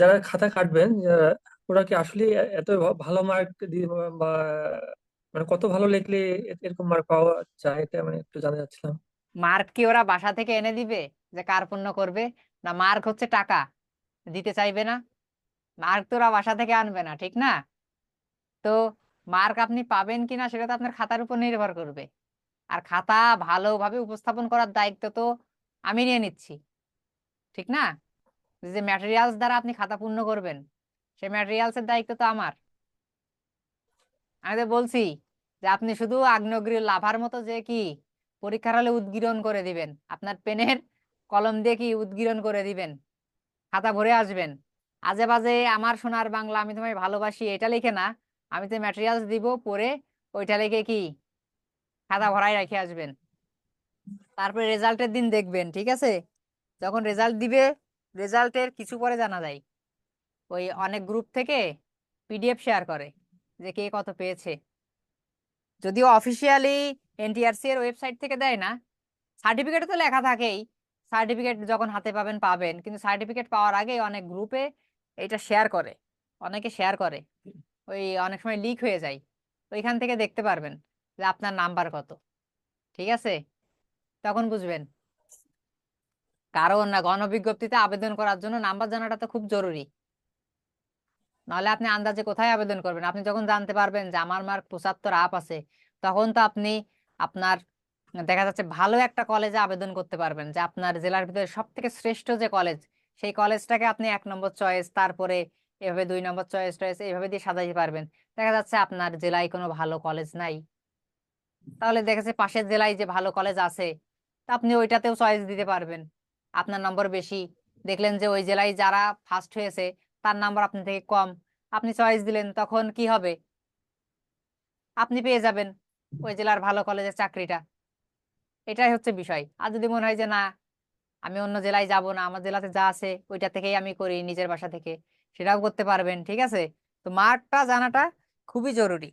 যারা খাতা কাটবেন যারা, ওরা কি আসলে এত ভালো মার্ক দিয়ে বা মানে কত ভালো লিখলে এরকম মার্ক পাওয়া যায়, এটা মানে একটু জানতে চাচ্ছিলাম। মার্ক কি ওরা বাসা থেকে এনে দিবে যে কার্পণ্য করবে? না, মার্ক হচ্ছে টাকা, দিতে চাইবে না? মার্ক তো ওরা বাসা থেকে আনবে না, ঠিক না? তো মার্ক আপনি পাবেন কিনা সেটা তো আপনার খাতার উপর নির্ভর করবে। আর খাতা ভালোভাবে উপস্থাপন করার দায়িত্ব তো আমি নিয়ে নিচ্ছি, ঠিক না? যে ম্যাটেরিয়ালস দ্বারা আপনি খাতা পূর্ণ করবেন, সেই ম্যাটেরিয়ালস এর দায়িত্ব তো আমার। আমি তো বলছি যে আপনি শুধু আগ্নেয়গিরি লাভার মতো যে কি পরীক্ষার হলে উদ্গীরণ করে দিবেন, আপনার পেনের কলম দিয়ে কি উদ্গীরণ করে দিবেন, খাতা ভরে আসবেন। আজে বাজে আমার সোনার বাংলা আমি তোমায় ভালোবাসি এটা লিখে না, আমি তো ম্যাটেরিয়ালস দিব, পরে ওইটা লিখে কি খাতা ভরাই রেখে আসবেন। তারপরে রেজাল্টের দিন দেখবেন, ঠিক আছে, যখন রেজাল্ট দিবে, রেজাল্টের কিছু পরে জানা যায়, ওই অনেক গ্রুপ থেকে পিডিএফ শেয়ার করে যে কে কত পেয়েছে। যদিও অফিসিয়ালি এনটিআরসি এর ওয়েবসাইট থেকে দেয় না, সার্টিফিকেটে তো লেখা থাকেই, সার্টিফিকেট যখন হাতে পাবেন পাবেন, কিন্তু সার্টিফিকেট পাওয়ার আগে অনেক গ্রুপে এটা শেয়ার করে, অনেকে শেয়ার করে, ওই অনেক সময় লিক হয়ে যায়, ওইখান থেকে দেখতে পারবেন যে আপনার নাম্বার কত। ঠিক আছে, তখন বুঝবেন। কারণ না, গণবিজ্ঞপ্তিতে আবেদন করার জন্য নাম্বার জানাটা তো খুব জরুরি, নাহলে আপনি আন্দাজে কোথায় আবেদন করবেন? আপনি যখন জানতে পারবেন যে আমার মার্ক 75 আপ আছে, তখন তো আপনি আপনার দেখা যাচ্ছে ভালো একটা কলেজে আবেদন করতে পারবেন, যে আপনার জেলার ভিতরে সব থেকে শ্রেষ্ঠ যে কলেজ, সেই কলেজটাকে আপনি 1 নম্বর চয়েস, তারপরে এভাবে 2 নম্বর চয়েস টয়েস এইভাবে দিয়ে সাজাইতে পারবেন। দেখা যাচ্ছে আপনার জেলায় কোনো ভালো কলেজ নাই, তাহলে দেখা যাচ্ছে পাশের জেলায় যে ভালো কলেজ আছে, তা আপনি ওইটাতেও চয়েস দিতে পারবেন। আপনার নম্বর বেশি, দেখলেন যে ওই জেলায় যারা ফার্স্ট হয়েছে তার নাম্বার আপনি থেকে কম, আপনি চয়েস দিলেন, তখন কি হবে? আপনি পেয়ে যাবেন ওই জেলার ভালো কলেজের চাকরিটা। এটাই হচ্ছে বিষয়। আর যদি মনে হয় যে না, আমি অন্য জেলায় যাব না, আমার জেলাতে যা আছে ওইটা থেকেই আমি করি নিজের বাসা থেকে, সেটাও করতে পারবেন। ঠিক আছে, তো মার্কটা জানাটা খুবই জরুরি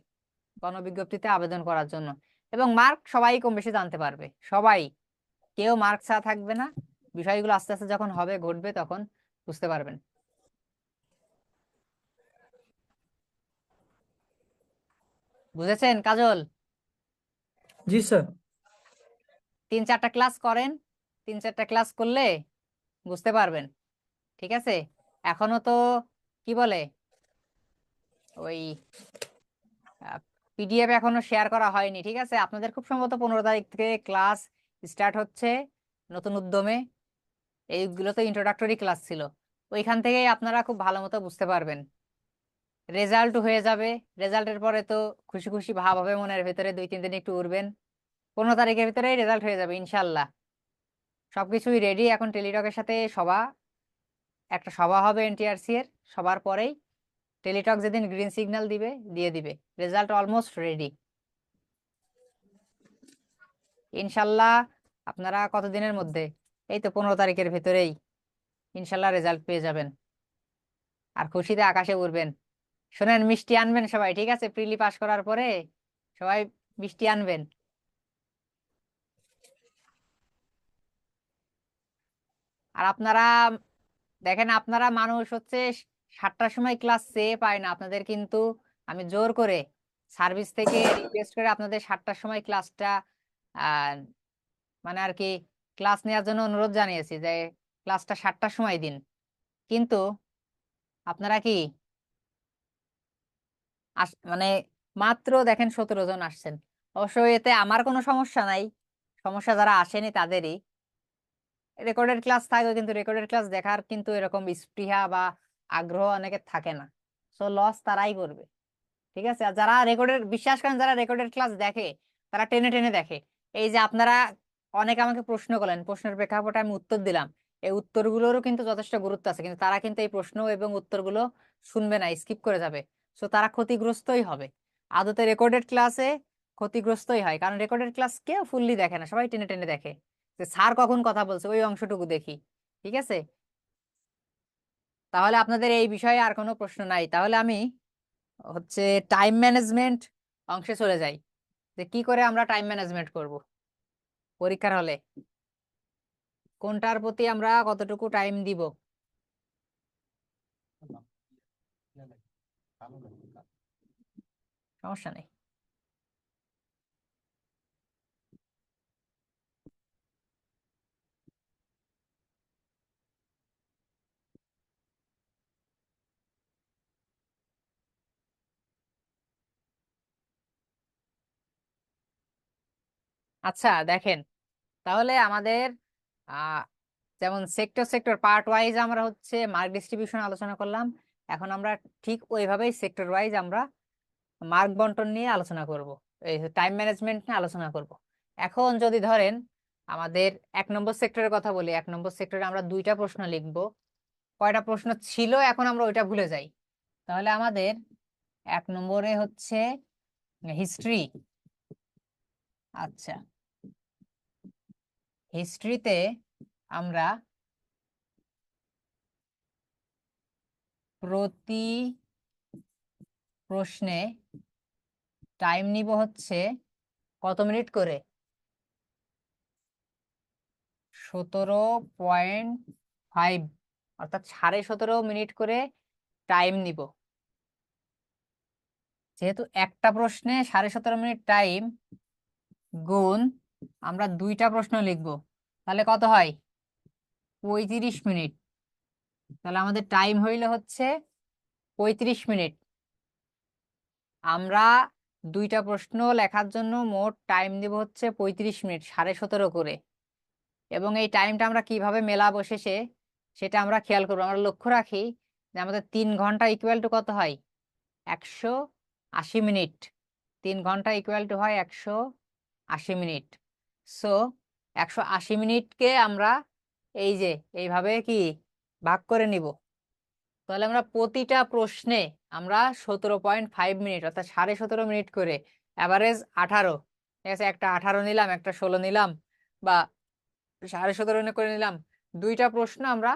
গণবিজ্ঞপ্তিতে আবেদন করার জন্য। এবং মার্ক সবাই কম বেশি জানতে পারবে, সবাই, কেউ মার্ক ছাড়া থাকবে না। বিষয়গুলো আস্তে আস্তে যখন হবে, ঘটবে, তখন বুঝতে পারবেন। বুঝেছেন কাজল? জি স্যার। 3-4টা ক্লাস করেন, 3-4টা ক্লাস করলে বুঝতে পারবেন। ঠিক আছে, এখনো তো কি বলে ওই পিডিএফ এখনো শেয়ার করা হয়নি। ঠিক আছে, আপনাদের খুব সম্ভবত 15 তারিখ থেকে ক্লাস স্টার্ট হচ্ছে নতুন উদ্যমে। এইগুলো তো ইন্ট্রোডাক্টরি ক্লাস ছিল, ওইখান থেকেই আপনারা খুব ভালো মতো বুঝতে পারবেন। রেজাল্ট হয়ে যাবে, রেজাল্টের পরে তো খুশি খুশি ভাব হবে মনের ভেতরে, 2-3 দিন একটু উঠবেন। 15 তারিখের ভিতরেই রেজাল্ট হয়ে যাবে ইনশাল্লাহ। সবকিছুই রেডি। এখন টেলিটকের সাথে একটা সভা হবে এনটিআরসি এর, সবার পরেই টেলিটক যেদিন গ্রিন সিগন্যাল দিবে, দিয়ে দিবে। রেজাল্ট অলমোস্ট রেডি ইনশাল্লাহ। আপনারা কতদিনের মধ্যে, এই তো 15 তারিখের ভিতরেই ইনশাল্লাহ রেজাল্ট পেয়ে যাবেন, আর খুশিতে আকাশে উড়বেন। শোনেন, মিষ্টি আনবেন সবাই, ঠিক আছে? প্রিলি পাস করার পরে সবাই মিষ্টি আনবেন। আর আপনারা দেখেন, আপনারা মানুষ হচ্ছে 7টার সময় ক্লাস চেয়ে পায় না আপনাদের, কিন্তু আমি জোর করে সার্ভিস থেকে রিকোয়েস্ট করে আপনাদের 7টার সময় ক্লাসটা আহ মানে আর কি ক্লাস নেওয়ার জন্য অনুরোধ জানিয়েছি যে ক্লাসটা 7টার সময় দিন। কিন্তু আপনারা কি মানে মাত্র দেখেন 17 জন আসছেন। অবশ্য এতে আমার কোনো সমস্যা নাই, সমস্যা যারা আসেনি তাদেরই। রেকর্ডেড ক্লাস থাকে, কিন্তু রেকর্ডেড ক্লাস দেখার কিন্তু এরকম স্পৃহা বা আগ্রহ অনেকের থাকে না। সো লস তারাই করবে। ঠিক আছে, আর যারা রেকর্ডেড, বিশ্বাস করেন, যারা রেকর্ডেড ক্লাস দেখে তারা টেনে টেনে দেখে। এই যে আপনারা অনেকে আমাকে প্রশ্ন করলেন, প্রশ্নের প্রেক্ষাপটে আমি উত্তর দিলাম, এই উত্তরগুলোরও কিন্তু যথেষ্ট গুরুত্ব আছে, কিন্তু তারা কিন্তু এই প্রশ্ন এবং উত্তরগুলো শুনবে না, স্কিপ করে যাবে। সো তারা ক্ষতিগ্রস্তই হবে। আদতে রেকর্ডেড ক্লাসে ক্ষতিগ্রস্তই হয়, কারণ রেকর্ডেড ক্লাস কেউ ফুললি দেখে না, সবাই টেনে টেনে দেখে যে স্যার কখন কথা বলছে ওই অংশটুকু দেখি। ঠিক আছে, তাহলে আপনাদের এই বিষয়ে আর কোনো প্রশ্ন নাই। তাহলে আমি হচ্ছে টাইম ম্যানেজমেন্ট অংশে চলে যাই, যে কি করে আমরা টাইম ম্যানেজমেন্ট করব পরীক্ষার হলে, কোনটার প্রতি আমরা কতটুকু টাইম দিব। সমস্যা নেই। আচ্ছা দেখেন, তাহলে আমাদের আহ যেমন সেক্টর সেক্টর পার্ট ওয়াইজ আমরা হচ্ছে মার্ক ডিস্ট্রিবিউশন আলোচনা করলাম, এখন আমরা ঠিক ওইভাবেই সেক্টর ওয়াইজ আমরা মার্ক বন্টন নিয়ে আলোচনা করব, এই টাইম ম্যানেজমেন্ট নিয়ে আলোচনা করব। এখন যদি ধরেন আমাদের 1 নম্বর সেক্টরের কথা বলি, 1 নম্বর সেক্টরে আমরা 2টা প্রশ্ন লিখবো। কয়টা প্রশ্ন ছিল এখন আমরা ওইটা ভুলে যাই। তাহলে আমাদের 1 নম্বরে হচ্ছে হিস্ট্রি। আচ্ছা, হিস্ট্রিতে আমরা প্রতি প্রশ্নে টাইম নিব হচ্ছে কত মিনিট করে, 17.5, অর্থাৎ 17.5 মিনিট করে টাইম নিব। যেহেতু একটা প্রশ্নে 17.5 মিনিট টাইম, গুণ আমরা 2টা প্রশ্ন লিখব, তাহলে কত হয়? 35 মিনিট। তাহলে আমাদের টাইম হইল হচ্ছে 35 মিনিট। আমরা 2টা প্রশ্ন লেখার জন্য মোট টাইম দিব হচ্ছে 35 মিনিট, 17.5 করে। এবং এই টাইমটা আমরা কিভাবে মেলাবো শেষে, সেটা আমরা খেয়াল করবো। আমরা লক্ষ্য রাখি যে আমাদের 3 ঘন্টা ইকুয়াল টু কত হয়? 180 মিনিট। 3 ঘন্টা ইকুয়াল টু হয় 180 মিনিট। সো 180 মিনিটকে আমরা এই যে এইভাবে কি ভাগ করে নিব। তাহলে আমরা প্রতিটা প্রশ্নে আমরা 17.5 মিনিট, অর্থাৎ 17.5 মিনিট করে, অ্যাভারেজ 18। ঠিক আছে, একটা 18 নিলাম, একটা 16 নিলাম, বা 17.5 করে নিলাম, দুইটা প্রশ্ন আমরা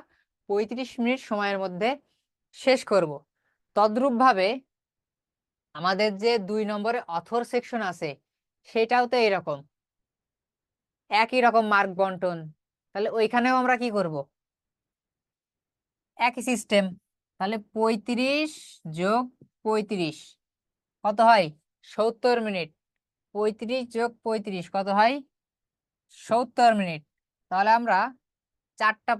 35 মিনিট সময়ের মধ্যে শেষ করব। তদ্রূপ ভাবে আমাদের যে 2 নম্বরে অথর সেকশন আছে সেটাও তো এরকম, একই রকম মার্ক বন্টন। তাহলে ওইখানেও আমরা কি করব? একই সিস্টেম। তাহলে 35 + 35 কত হয়? 70 মিনিট। 35 + 35 কত হয়? 70 মিনিট। তাহলে আমরা চারটা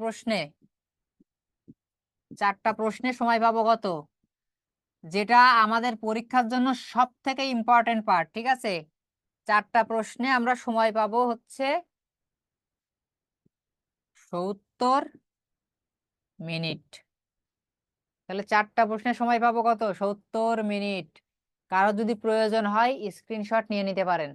প্রশ্নে সময় পাবো কত? যেটা আমাদের পরীক্ষার জন্য সব থেকে ইম্পর্টেন্ট পার্ট, ঠিক আছে? চারটা প্রশ্নে আমরা সময় পাবো হচ্ছে 70 মিনিট। তাহলে চারটা প্রশ্নে সময় পাবো কত? 70 মিনিট। কারো যদি প্রয়োজন হয় স্ক্রিনশট নিয়ে নিতে পারেন।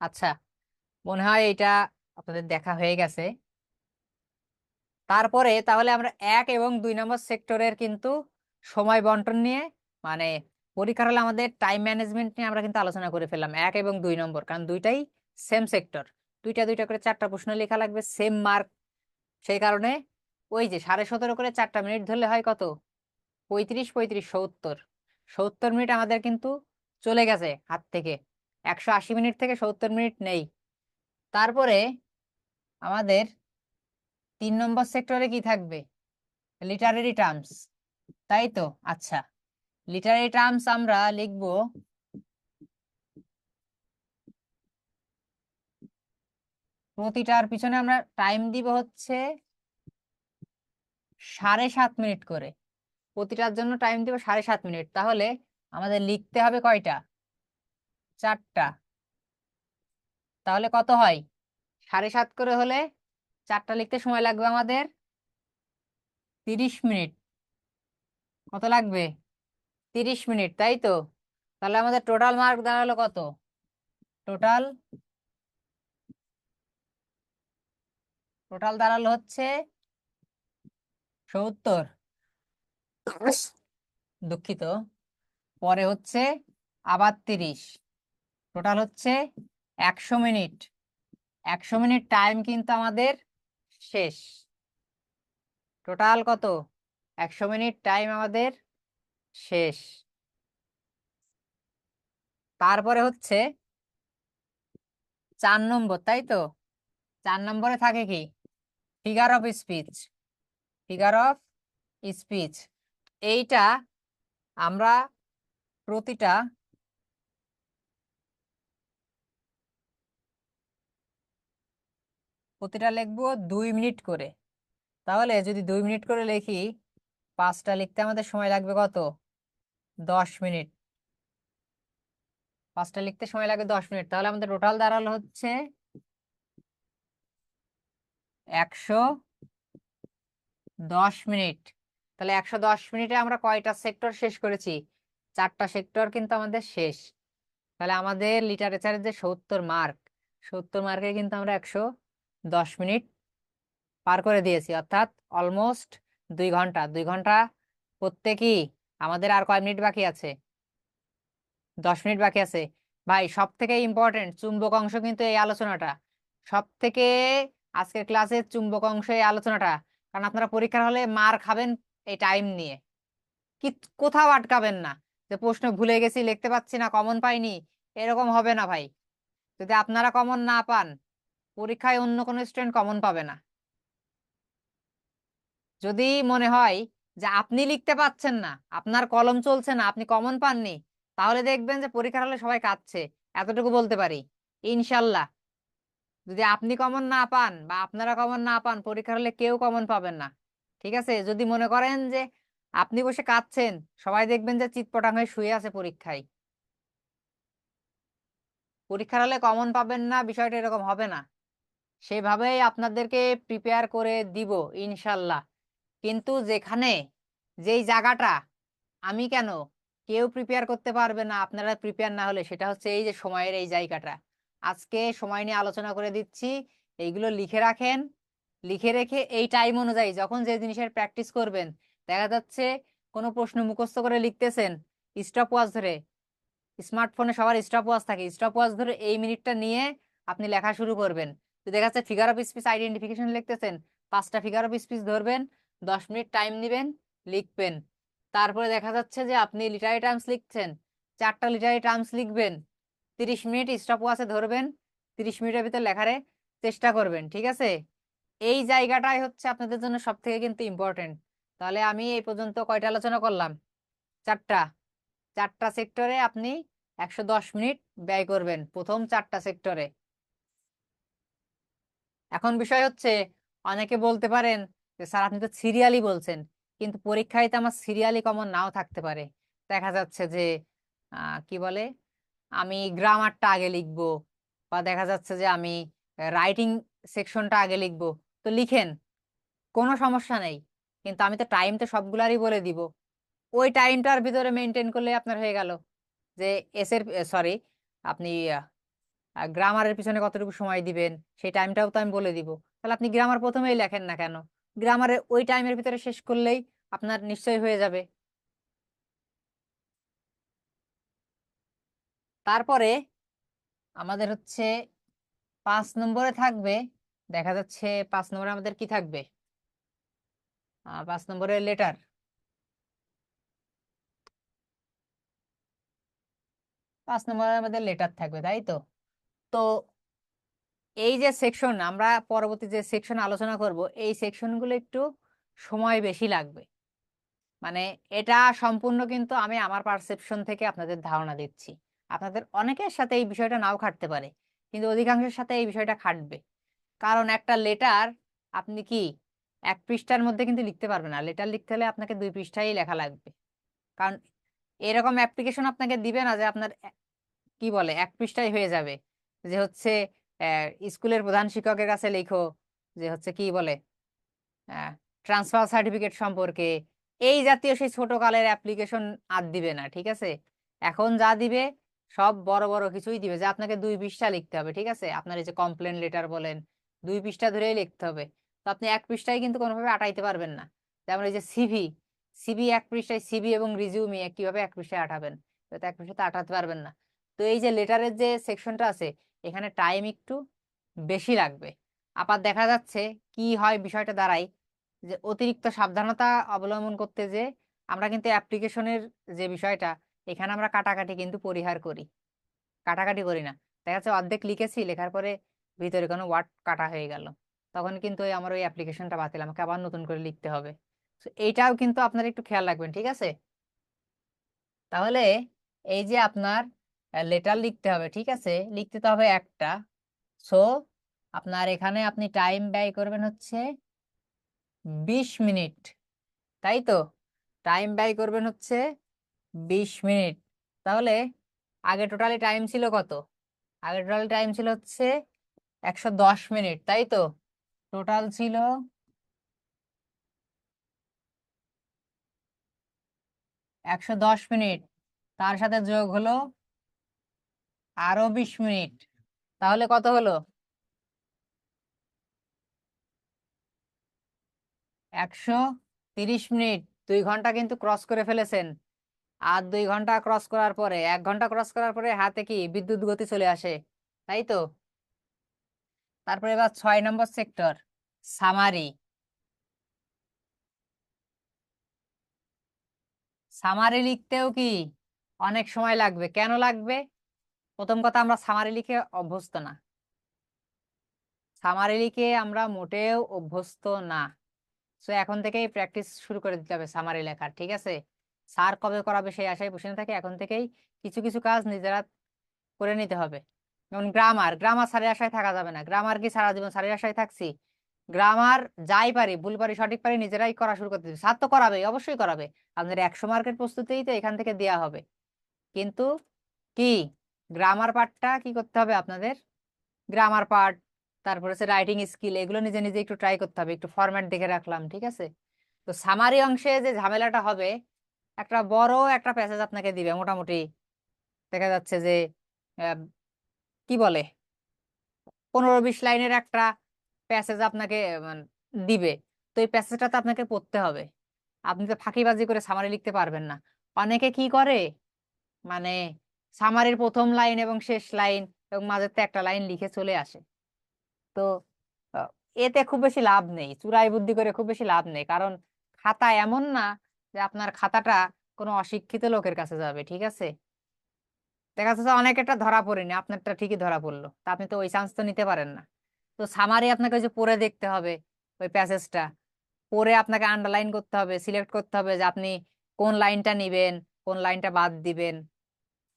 আচ্ছা, মনে হয় এটা আপনাদের দেখা হয়ে গেছে। তারপরে তাহলে আমরা 1 এবং 2 নম্বর সেক্টরের কিন্তু সময় বন্টন নিয়ে, মানে পরীক্ষার হলে আমাদের টাইম ম্যানেজমেন্ট নিয়ে আমরা কিন্তু আলোচনা করে ফেললাম 1 এবং 2 নম্বর, কারণ দুইটাই সেম সেক্টর। দুইটা দুইটা করে চারটা প্রশ্ন লেখা লাগবে, সেম মার্ক। সেই কারণে ওই যে 17.5 করে 4টা মিনিট ধরলে হয় কত? 35 35 70। 70 মিনিট আমাদের কিন্তু চলে গেছে হাত থেকে। 180 মিনিট থেকে 70 মিনিট নেই। তারপরে আমাদের 3 নম্বর সেক্টরে কি থাকবে? লিটারেরি টার্মস, তাই তো? আচ্ছা, লিটারেরি টার্মস আমরা লিখব প্রতিটার পিছনে আমরা টাইম দিব হচ্ছে 7.5 মিনিট করে। প্রতিটার জন্য টাইম দিব 7.5 মিনিট। তাহলে আমাদের লিখতে হবে কয়টা? 4টা। তাহলে কত হয়? 7.5 করে হলে 4টা লিখতে সময় লাগবে আমাদের 30 মিনিট। কত লাগবে? 30 মিনিট, তাই তো? তাহলে আমাদের টোটাল মার্ক দাঁড়ালো কত? টোটাল টোটাল দাঁড়ালো হচ্ছে 70। দুঃখিত। পরে হচ্ছে আবার 30, টোটাল হচ্ছে 100 মিনিট। 100 মিনিট টাইম কিন্তু আমাদের শেষ। টোটাল কত? 100 মিনিট টাইম আমাদের শেষ। তারপরে হচ্ছে 4 নম্বর, তাই তো? 4 নম্বরে থাকে কি? Figure of speech. Figure of speech এইটা আমরা প্রতিটা লিখবো 2 মিনিট করে। তাহলে যদি 2 মিনিট করে লিখি, 5টা লিখতে আমাদের সময় লাগবে কত? 10 মিনিট। 5টা লিখতে সময় লাগবে 10 মিনিট। তাহলে আমাদের টোটাল দাঁড়ালো হচ্ছে 110 মিনিট। তাহলে 110 মিনিটে আমরা কয়টা সেক্টর শেষ করেছি? 4টা সেক্টর কিন্তু আমাদের শেষ। তাহলে আমাদের লিটারেচারের যে 70 মার্ক, 70 মার্কে কিন্তু আমরা 110 মিনিট পার করে দিয়েছি, অর্থাৎ অলমোস্ট 2 ঘন্টা। 2 ঘন্টা করতে কি আমাদের আর কয় মিনিট বাকি আছে? 10 মিনিট বাকি আছে। ভাই, সব থেকে ইম্পর্টেন্ট চুম্বক অংশ কিন্তু এই আলোচনাটা। সব থেকে আজকের ক্লাসের চুম্বক অংশ এই আলোচনাটা। কারণ আপনারা পরীক্ষার হলে মার খাবেন এই টাইম নিয়ে। কি কোথাও আটকাবেন না যে প্রশ্ন ভুলে গেছি, লিখতে পাচ্ছি না, কমন পাইনি, এরকম হবে না ভাই। যদি আপনারা কমন না পান, পরীক্ষায় অন্য কোনো স্টুডেন্ট কমন পাবে না। যদি মনে হয় যে আপনি লিখতে পাচ্ছেন না, আপনার কলম চলছে না, আপনি কমন পাননি, তাহলে দেখবেন যে পরীক্ষার হলে সবাই কাঁদছে। এতটুকু বলতে পারি ইনশাল্লাহ। যদি আপনি কমন না পান বা আপনারা কমন না পান, পরীক্ষার হলে কেউ কমন পাবেন না। ঠিক আছে? যদি মনে করেন যে আপনি বসে কাঁদছেন, সবাই দেখবেন যে চিৎপটাং হয়ে শুয়ে আছে পরীক্ষায়। পরীক্ষার হলে কমন পাবেন না, বিষয়টা এরকম হবে না। সেভাবেই আপনাদেরকে প্রিপেয়ার করে দিব ইনশাল্লাহ। কিন্তু যেখানে যেই জায়গাটা আমি কেন কেউ প্রিপেয়ার করতে পারবে না আপনারা প্রিপেয়ার না হলে, সেটা হচ্ছে এই যে সময়ের এই জায়গাটা। আজকে সময় নিয়ে আলোচনা করে দিচ্ছি, এইগুলো লিখে রাখেন। লিখে রেখে এই টাইম অনুযায়ী যখন যে জিনিসের প্র্যাকটিস করবেন, দেখা যাচ্ছে কোনো প্রশ্ন মুখস্থ করে লিখতেছেন, স্টপ ওয়াচ ধরে, স্মার্টফোনে সবার স্টপ ওয়াচ থাকে, স্টপ ওয়াচ ধরে এই মিনিটটা নিয়ে আপনি লেখা শুরু করবেন। তো দেখা যাচ্ছে ফিগার অফ স্পিচ আইডেন্টিফিকেশন লিখতেছেন, 5টা ফিগার অফ স্পিচ ধরবেন, 10 মিনিট টাইম নেবেন, লিখবেন। তারপরে দেখা যাচ্ছে যে আপনি লিটারি টার্মস লিখছেন, 4টা লিটারি টার্মস লিখবেন, 30 মিনিট স্টপ ওয়াচে ধরবেন, 30 মিনিটের ভিতর লেখারে চেষ্টা করবেন, ঠিক আছে? এই জায়গাটাই হচ্ছে আপনাদের জন্য সব থেকে কিন্তু ইম্পর্টেন্ট। তাহলে আমি এই পর্যন্ত কয়টা আলোচনা করলাম? 4টা। 4টা সেক্টরে আপনি 110 মিনিট ব্যয় করবেন, প্রথম 4টা সেক্টরে। এখন বিষয় হচ্ছে, অনেকে বলতে পারেন যে স্যার আপনি তো সিরিয়ালি বলছেন, কিন্তু পরীক্ষায় তো আমার সিরিয়ালি কমন নাও থাকতে পারে। দেখা যাচ্ছে যে কি বলে, আমি গ্রামারটা আগে লিখবো, বা দেখা যাচ্ছে যে আমি রাইটিং সেকশনটা আগে লিখবো। তো লিখেন, কোনো সমস্যা নেই, কিন্তু আমি তো টাইম তো সবগুলারই বলে দিব। ওই টাইমটার ভিতরে মেনটেন করলে আপনার হয়ে গেল যে এসের, সরি, আপনি গ্রামারের পিছনে কতটুকু সময় দিবেন সেই টাইমটাও তো আমি বলে দিব। তাহলে আপনি গ্রামার প্রথমেই লেখেন না কেন, গ্রামারে ওই টাইমের ভিতরে শেষ করলেই আপনার নিশ্চয়ই হয়ে যাবে। তারপরে আমাদের হচ্ছে 5 নম্বরে থাকবে, দেখা যাচ্ছে 5 নম্বরে আমাদের কি থাকবে, 5 নম্বরে লেটার। 5 নম্বরে আমাদের লেটার থাকবে, তাই তো? তো এই যে সেকশন, আমরা পরবর্তী যে সেকশন আলোচনা করব, এই সেকশনগুলো একটু সময় বেশি লাগবে। মানে এটা সম্পূর্ণ কিন্তু আমি আমার পারসেপশন থেকে আপনাদের ধারণা দিচ্ছি। আপনাদের অনেকের সাথে এই বিষয়টা নাও খাটতে পারে, কিন্তু অধিকাংশের সাথে এই বিষয়টা খাটবে। কারণ একটা লেটার আপনি কি 1 পৃষ্ঠার মধ্যে কিন্তু লিখতে পারবেন না, লেটার লিখতে হলে আপনাকে 2 পৃষ্ঠাই লেখা লাগবে। কারণ এরকম অ্যাপ্লিকেশন আপনাকে দিবে না যে আপনার কি বলে 1 পৃষ্ঠায় হয়ে যাবে। যে হচ্ছে স্কুলের প্রধান শিক্ষকের কাছে লেখো, যে হচ্ছে কি বলে ট্রান্সফার সার্টিফিকেট সম্পর্কে, এই জাতীয় সেই ছোট কালের অ্যাপ্লিকেশন আর দিবে না, ঠিক আছে? এখন যা দিবে সব বড় বড় কিছুই দিবে, যে আপনাকে 2 পৃষ্ঠা লিখতে হবে, ঠিক আছে? আপনার এই যে কমপ্লেন লেটার বলেন, 2 পৃষ্ঠা ধরেই লিখতে হবে। তো আপনি 1 পৃষ্ঠায় কিন্তু কোনোভাবে আটাইতে পারবেন না। যেমন এই যে সিভি, সিভি 1 পৃষ্ঠায়, সিভি এবং রিজিউমি কিভাবে 1 পৃষ্ঠায় আটাবেন? তো 1 পৃষ্ঠাতে আটাতে পারবেন না। তো এই যে লেটারের যে সেকশনটা আছে, এখানে টাইম একটু বেশি লাগবে। আবার দেখা যাচ্ছে কি হয়, বিষয়টা দাঁড়ায় যে অতিরিক্ত সাবধানতা অবলম্বন করতে, যে আমরা কিন্তু অ্যাপ্লিকেশনের যে বিষয়টা, এখানে আমরা কাটাকাটি কিন্তু পরিহার করি, কাটাকাটি করি না। দেখা যাচ্ছে অর্ধেক লিখেছি, লেখার পরে ভিতরে কোনো ওয়ার্ড কাটা হয়ে গেল, তখন কিন্তু আমার ওই অ্যাপ্লিকেশনটা বাতিল, আমাকে আবার নতুন করে লিখতে হবে। তো এইটাও কিন্তু আপনারা একটু খেয়াল রাখবেন, ঠিক আছে? তাহলে এই যে আপনার লেটার লিখতে হবে, ঠিক আছে, লিখতে তো হবে একটা। সো আপনার এখানে আপনি টাইম ব্যয় করবেন হচ্ছে 20 মিনিট, তাই তো? টাইম ব্যয় করবেন হচ্ছে 20 মিনিট। তাহলে আগে টোটালি টাইম ছিল কত? আগে টোটাল টাইম ছিল হচ্ছে 110 মিনিট, তাই তো? টোটাল ছিল 110 মিনিট, তার সাথে যোগ হলো আরো 20 মিনিট, তাহলে কত হলো? 130 মিনিট। 2 ঘন্টা কিন্তু ক্রস করে ফেলেছেন। আর 2 ঘন্টা ক্রস করার পরে, 1 ঘন্টা ক্রস করার পরে হাতে কি বিদ্যুৎ গতি চলে আসে, তাই তো? তারপরে এবার 6 নম্বর সেক্টর, সামারি। সামারি লিখতেও কি অনেক সময় লাগবে। কেন লাগবে? প্রথম কথা, আমরা সামারি লিখে অভ্যস্ত না, সামারি লিখে আমরা মোটেও অভ্যস্ত না। সো এখন থেকেই প্র্যাকটিস শুরু করে দিতে হবে সামারি লেখার, ঠিক আছে? স্যার কবে করাবে সেই আশায় বসে না থাকে, এখন থেকেই কিছু কিছু কাজ নিজেরা করে নিতে হবে। যেমন গ্রামার, গ্রামার স্যারের আশায় থাকা যাবে না। গ্রামার কি সারা জীবন স্যারের আশায় থাকছি? গ্রামার যাই পারি, ভুল পারি, সঠিক পারি, নিজেরাই করা শুরু করতে হবে। স্যার তো করাবে, অবশ্যই করাবে, আপনাদের 100 মার্কের প্রস্তুতিই তো এখান থেকে দেয়া হবে। কিন্তু কি, গ্রামার পার্টটা কি করতে হবে আপনাদের? গ্রামার পার্ট, তারপরে হচ্ছে রাইটিং স্কিল, এগুলো নিজে নিজে একটু ট্রাই করতে হবে। একটু ফরম্যাট দেখে রাখলাম, ঠিক আছে? তো সামারি অংশে যে ঝামেলাটা হবে, একটা বড় একটা প্যাসেজ আপনাকে দিবে, মোটামুটি দেখা যাচ্ছে যে আহ, কি বলে 15-20 লাইনের একটা প্যাসেজ আপনাকে দিবে। তো এই প্যাসেজটাতে আপনাকে পড়তে হবে। আপনি তো ফাঁকিবাজি করে সামারি লিখতে পারবেন না। অনেকে কি করে, মানে সামারির প্রথম লাইন এবং শেষ লাইন এবং মাঝেতে একটা লাইন লিখে চলে আসে। তো আহ, এতে খুব বেশি লাভ নেই, চুরাই বুদ্ধি করে খুব বেশি লাভ নেই। কারণ খাতা এমন না যে আপনার খাতাটা কোনো অশিক্ষিত লোকের কাছে যাবে, ঠিক আছে? দেখা যাচ্ছে অনেকেরটা ধরা পড়েনি, আপনারটা ঠিকই ধরা পড়লো, তা আপনি তো ওই চান্স তো নিতে পারেন না। তো সামারি আপনাকে ওই যে পড়ে দেখতে হবে, ওই প্যাসেজটা পড়ে আপনাকে আন্ডারলাইন করতে হবে, সিলেক্ট করতে হবে যে আপনি কোন লাইনটা নিবেন, কোন লাইনটা বাদ দিবেন।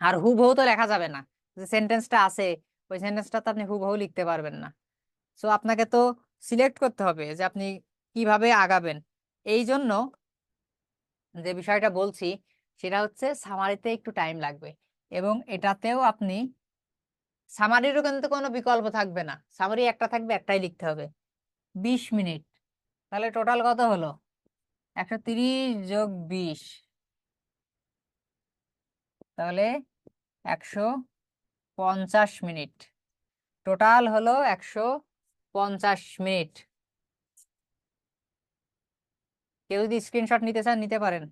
আর হুবহু তো লেখা যাবে না, যে সেন্টেন্সটা আছে ওই সেন্টেন্সটা তো আপনি হুবহু লিখতে পারবেন না। সো আপনাকে তো সিলেক্ট করতে হবে যে আপনি কিভাবে আগাবেন। এই জন্য যে বিষয়টা বলছি সেটা হচ্ছে সামারিতে একটু টাইম লাগবে, এবং এটাতেও আপনি সামারিরও কিন্তু কোনো বিকল্প থাকবে না, সামারি একটা থাকবে, একটাই লিখতে হবে। 20 মিনিট, তাহলে টোটাল কত হলো? 130 + 20, তাহলে 150 মিনিট। টোটাল হলো 150 মিনিট। কেউ যদি স্ক্রিনশট নিতে চান নিতে পারেন।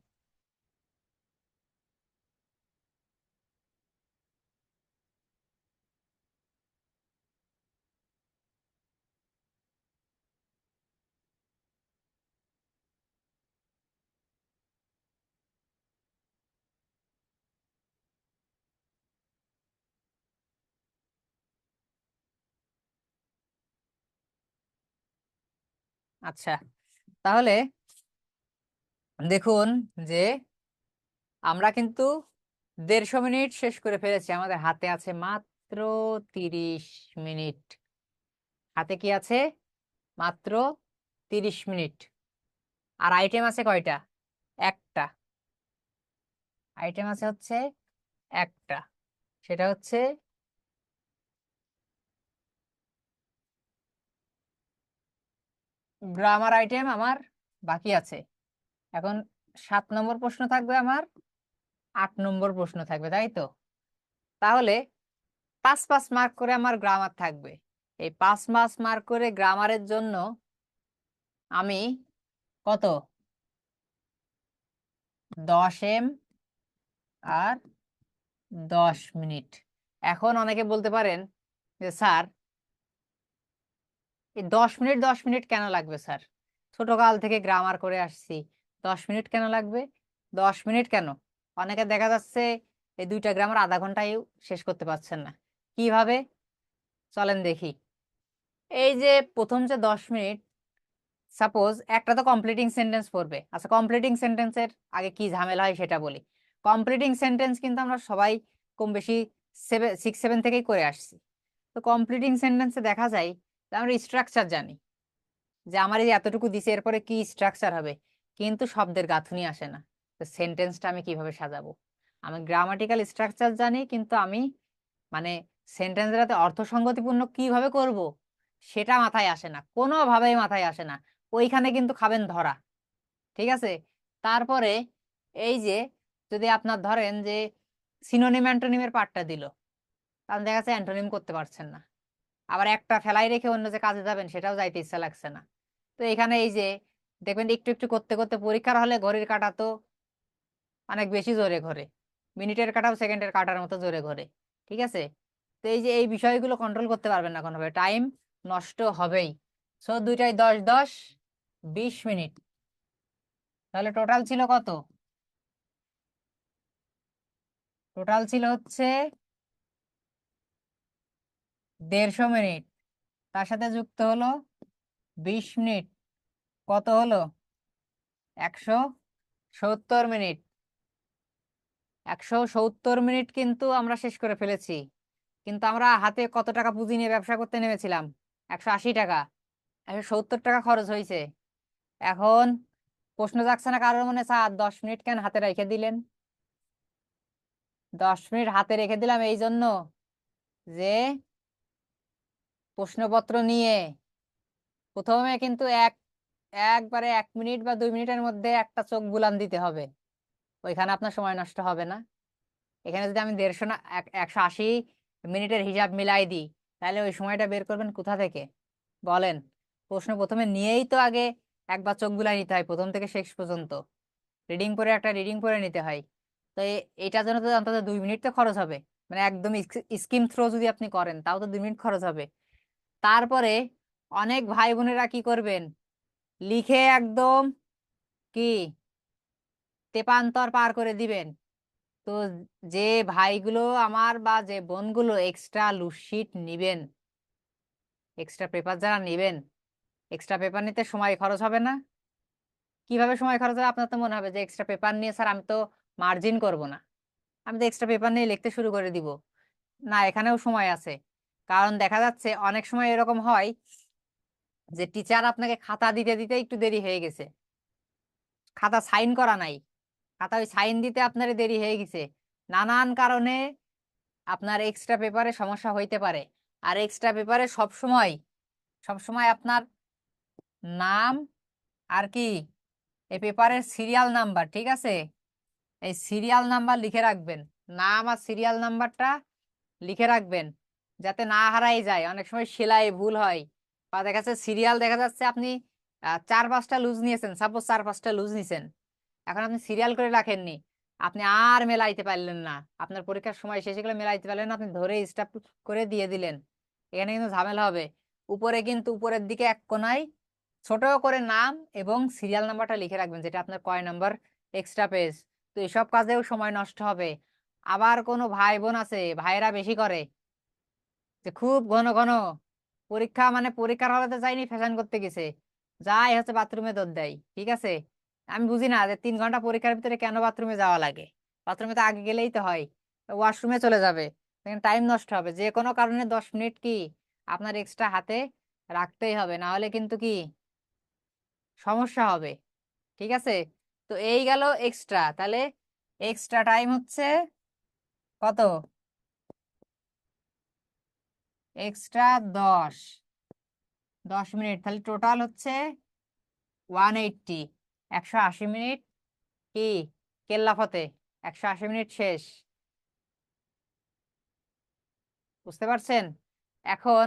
আচ্ছা, তাহলে দেখুন যে আমরা কিন্তু 150 মিনিট শেষ করে ফেলেছি, আমাদের হাতে আছে মাত্র 30 মিনিট। হাতে কি আছে? মাত্র 30 মিনিট। আর আইটেম আছে কয়টা? একটা। আইটেম আছে হচ্ছে একটা, সেটা হচ্ছে গ্রামার আইটেম আমার বাকি আছে। এখন 7 নম্বর প্রশ্ন থাকবে আমার, 8 নম্বর প্রশ্ন থাকবে, তাই তো? তাহলে 5-5 মার্ক করে আমার গ্রামার থাকবে। এই 5-5 মার্ক করে গ্রামারের জন্য আমি কত, 10M আর 10 মিনিট। এখন অনেকে বলতে পারেন যে স্যার এই 10 মিনিট 10 মিনিট কেন লাগবে স্যার, ছোটকাল থেকে গ্রামার করে আসছি, 10 মিনিট কেন লাগবে? 10 মিনিট কেন? অনেকে দেখা যাচ্ছে এই দুইটা গ্রামার আধা ঘন্টায় শেষ করতে পারছেন না। কিভাবে? চলেন দেখি। এই যে প্রথম যে 10 মিনিট, সাপোজ একটা তো কমপ্লিটিং সেন্টেন্স পড়বে। আচ্ছা, কমপ্লিটিং সেন্টেন্সের আগে কি ঝামেলা হয় সেটা বলি। কমপ্লিটিং সেন্টেন্স কিন্তু আমরা সবাই কম বেশি 6-7 থেকেই করে আসছি। তো কমপ্লিটিং সেন্টেন্সে দেখা যায় যে আমরা স্ট্রাকচার জানি, যে আমার এই যে এতটুকু দিছে এরপরে কি স্ট্রাকচার হবে, কিন্তু শব্দের গাঁথুনি আসে না। তো সেন্টেন্সটা আমি কিভাবে সাজাবো? আমি গ্রামাটিক্যাল স্ট্রাকচার জানি, কিন্তু আমি মানে সেন্টেন্সটাতে অর্থসঙ্গতিপূর্ণ কিভাবে করব সেটা মাথায় আসে না, কোনোভাবেই মাথায় আসে না। ওইখানে কিন্তু খাবেন ধরা, ঠিক আছে? তারপরে এই যে যদি আপনার ধরেন যে সিনোনিম অ্যান্টোনিমের পার্টটা দিল, তাহলে দেখা যাচ্ছে অ্যান্টোনিম করতে পারছেন না। আবার একটা ফেলাই রেখে অন্য যে কাজে যাবেন সেটাও যাইতে ইচ্ছা লাগছে না। তো এখানে এই যে দেখবেন একটু একটু করতে করতে পরীক্ষার হলে ঘড়ির কাঁটা তো অনেক বেশি জোরে ঘোরে, মিনিটের কাঁটাও সেকেন্ডের কাঁটার মতো জোরে ঘোরে, ঠিক আছে? তো এই যে এই বিষয়গুলো কন্ট্রোল করতে পারবেন না কোনোভাবে, টাইম নষ্ট হবেই। সো দুইটাই 10-10, 20 মিনিট। তাহলে টোটাল ছিল কত? টোটাল ছিল হচ্ছে 150 মিনিট, তার সাথে যুক্ত হলো 20 মিনিট, কত হলো? 170 মিনিট। 170 মিনিট কিন্তু আমরা শেষ করে ফেলেছি। কিন্তু আমরা হাতে কত টাকা পুঁজি নিয়ে ব্যবসা করতে নেমেছিলাম? 180 টাকা। 170 টাকা খরচ হয়েছে। এখন প্রশ্ন জাগছে না কারোর মনে, স্যার 10 মিনিট কেন হাতে রেখে দিলেন? 10 মিনিট হাতে রেখে দিলাম এই জন্য যে প্রশ্নপত্র নিয়ে প্রথমে কিন্তু একবারে 1 মিনিট বা 2 মিনিটের মধ্যে একটা চোখ বুলান দিতে হবে। ওইখানে আপনার সময় নষ্ট হবে না। এখানে যদি আমি 150 না 180 মিনিটের হিসাব মিলাই দিই, তাহলে ওই সময়টা বের করবেন কোথা থেকে বলেন? প্রশ্ন প্রথমে নিয়েই তো আগে একবার চোখ বুলাই নিতে হয় প্রথম থেকে শেষ পর্যন্ত, রিডিং পড়ে একটা রিডিং পড়ে নিতে হয়। তো এটার জন্য তো অন্তত 2 মিনিট তো খরচ হবে, মানে একদম স্কিম থ্রো যদি আপনি করেন তাও তো 2 মিনিট খরচ হবে। তারপরে অনেক ভাই বোনেরা কি করবেন, লিখে একদম কি তেপান্তর পার করে দিবেন। তো যে ভাইগুলো আমার বা যে বোনগুলো এক্সট্রা লুটশিট নিবেন, এক্সট্রা পেপার যারা নিবেন, এক্সট্রা পেপার নিতে সময় খরচ হবে না? কিভাবে সময় খরচ হবে? আপনার তো মনে হবে যে এক্সট্রা পেপার নিয়ে স্যার আমি তো মার্জিন করব না, আমি তো এক্সট্রা পেপার নিয়ে লিখতে শুরু করে দিব। না, এখানেও সময় আছে। কারণ দেখা যাচ্ছে অনেক সময় এরকম হয় যে টিচার আপনাকে খাতা দিতে দিতে একটু দেরি হয়ে গেছে, খাতা সাইন করা নাই, খাতা ওই সাইন দিতে আপনার দেরি হয়ে গেছে, নানান কারণে আপনার এক্সট্রা পেপারে সমস্যা হইতে পারে। আর এক্সট্রা পেপারে সব সময় আপনার নাম আর কি এই পেপারের সিরিয়াল নাম্বার, ঠিক আছে, এই সিরিয়াল নাম্বার লিখে রাখবেন, নাম আর সিরিয়াল নাম্বারটা লিখে রাখবেন যাতে না হারাই যায়। অনেক সময় সেলাই ভুল হয়, বা দেখা যাচ্ছে সিরিয়াল দেখা যাচ্ছে আপনি 4-5টা লুজ নিয়েছেন, সাপোজ 4-5টা লুজ নিয়েছেন, এখন আপনি সিরিয়াল করে রাখেননি, আপনি আর মেলাইতে পারলেন না, আপনার পরীক্ষার সময় শেষে গেলে মেলাইতে পারলেন না, আপনি ধরে স্টাপ করে দিয়ে দিলেন, এখানে কিন্তু ঝামেলা হবে। উপরে কিন্তু উপরের দিকে এক কোনায় ছোট করে নাম এবং সিরিয়াল নাম্বারটা লিখে রাখবেন, যেটা আপনার কয় নাম্বার এক্সট্রা পেজ। তো এসব কাজেও সময় নষ্ট হবে। আবার কোনো ভাই বোন আছে, ভাইয়েরা বেশি করে যে খুব ঘন ঘন পরীক্ষা, মানে পরীক্ষার হলে তো যায়নি, ফ্যাশন করতে গেছে, যাই হচ্ছে বাথরুমে দৌড় দেয়, ঠিক আছে। আমি বুঝি না যে 3 ঘন্টা পরীক্ষার ভিতরে কেন বাথরুমে যাওয়া লাগে, বাথরুমে তো আগে গেলেই তো হয়, ওয়াশরুমে চলে যাবে, টাইম নষ্ট হবে। যে কোনো কারণে 10 মিনিট কি আপনার এক্সট্রা হাতে রাখতেই হবে, না হলে কিন্তু কি সমস্যা হবে, ঠিক আছে। তো এই গেল এক্সট্রা, তাহলে এক্সট্রা টাইম হচ্ছে কত? এক্সট্রা 10 মিনিট, তাহলে টোটাল হচ্ছে 180, 180 মিনিট কি কেল্লাফতে, 180 মিনিট শেষ। বুঝতে পারছেন? এখন